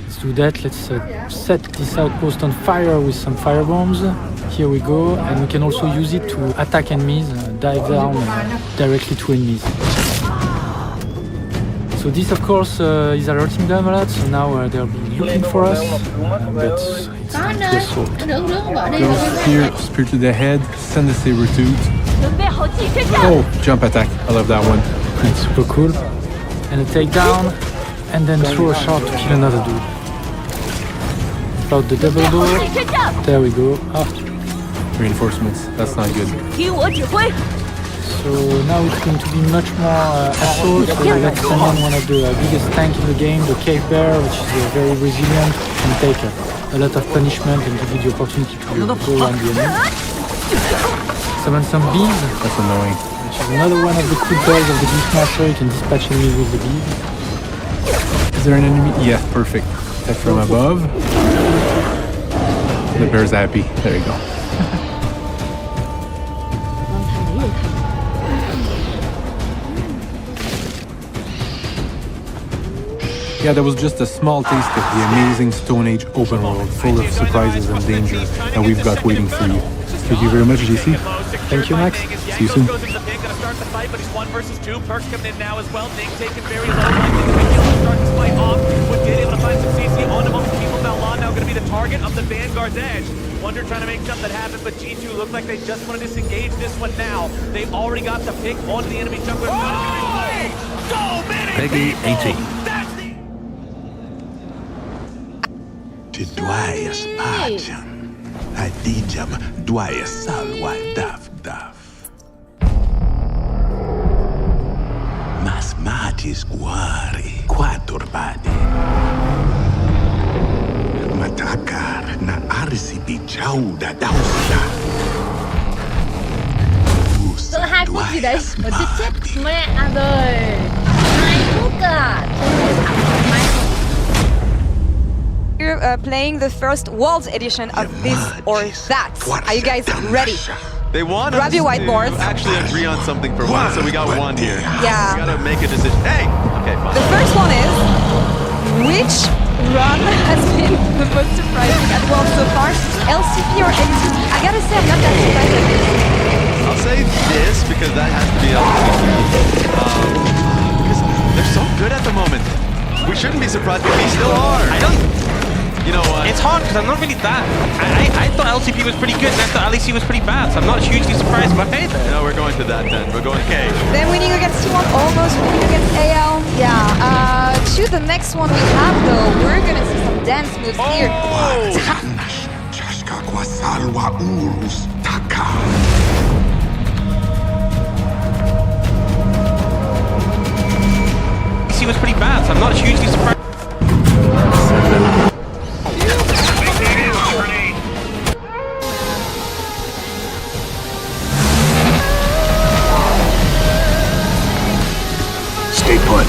Let's do that. Let's set this outpost on fire with some fire bombs. Here we go, and we can also use it to attack enemies, dive down directly to enemies. So this, of course, is alerting them a lot, so now they'll be looking for us, but it's time to assault. Go spear to the head, send the saber tooth. Oh, jump attack, I love that one. It's super cool. And a takedown, and then throw a shot to kill another dude. About the double door. There we go. Ah. Reinforcements, that's not good. So now it's going to be much more assault. So let's summon one of the biggest tanks in the game, the Cave Bear, which is very resilient and take a lot of punishment and give you the opportunity to go around the enemy. Summon some bees. That's annoying. Which is another one of the cool toys of the Beastmaster. You can dispatch enemies with the bees. Is there an enemy? Yeah, perfect. Attack from above. The bear's happy. There you go. Yeah, that was just a small taste of the amazing Stone Age open world, full of surprises and danger that we've got waiting for you. Thank you very much, JC. Thank you, Max. See you soon. Wonder trying to make something happen, but G2 looked like they just want to disengage this one now. They've already got the pick onto the enemy jungler. Peggy 18. Dwyer Spartan. I dijam Dwyer Salwa Daf Daf. Mas matis guari quaturbadi. Matakar na arsipi jauda dausa. Tôi hai phút gì đấy mà chết mẹ rồi. 2 phút cả. You're playing the first World Edition of this or that. Are you guys ready? They want Grab us your whiteboards. to actually agree on something for once, so we got one here. Yeah. We gotta make a decision. Hey! Okay, fine. The first one is, which run has been the most surprising at World so far? LCP or NCT? I gotta say I'm not that surprised at this. I'll say this because that has to be LCP. Because they're so good at the moment. We shouldn't be surprised, but we still are. I don't... You know what? It's hard because I'm not really that... I thought LCP was pretty good and I thought LEC was pretty bad, so I'm not hugely surprised by either. No, we're going to that then. We're going K. Then winning against T1, almost winning against AL. Yeah, to the next one we have though, we're gonna see some dance moves here. LEC was pretty bad, so I'm not hugely surprised. Stay put.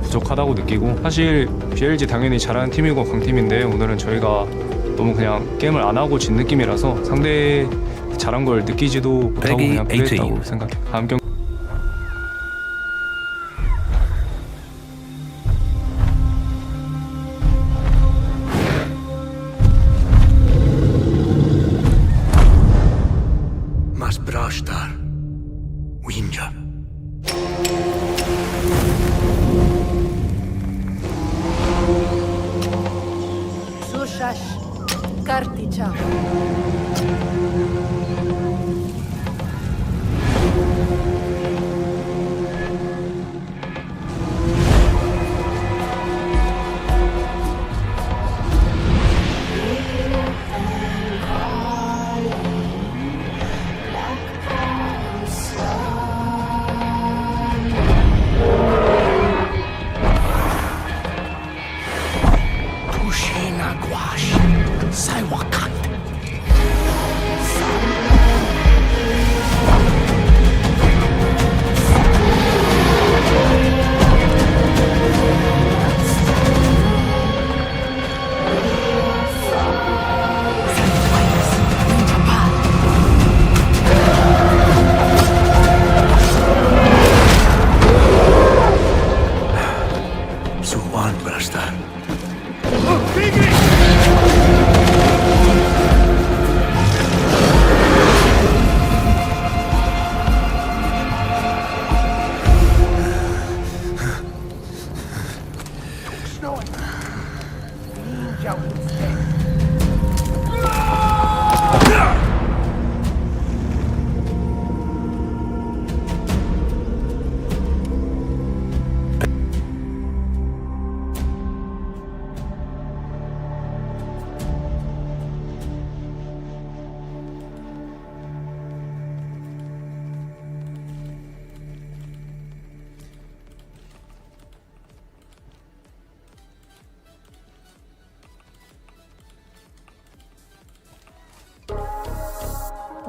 부족하다고 느끼고 사실 BLG 당연히 잘하는 팀이고 강팀인데 오늘은 저희가 너무 그냥 게임을 안 하고 진 느낌이라서 상대 잘한 걸 느끼지도 못하고 그냥 플레이했다고 생각해요. 다음 경기 Mas brashtar. Winja. Sushash. Karticha.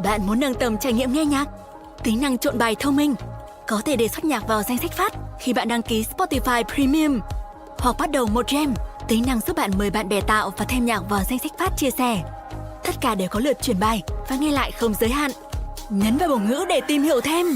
Bạn muốn nâng tầm trải nghiệm nghe nhạc? Tính năng trộn bài thông minh có thể đề xuất nhạc vào danh sách phát khi bạn đăng ký Spotify Premium. Hoặc bắt đầu một jam, tính năng giúp bạn mời bạn bè tạo và thêm nhạc vào danh sách phát chia sẻ. Tất cả đều có lượt chuyển bài và nghe lại không giới hạn. Nhấn vào biểu ngữ để tìm hiểu thêm.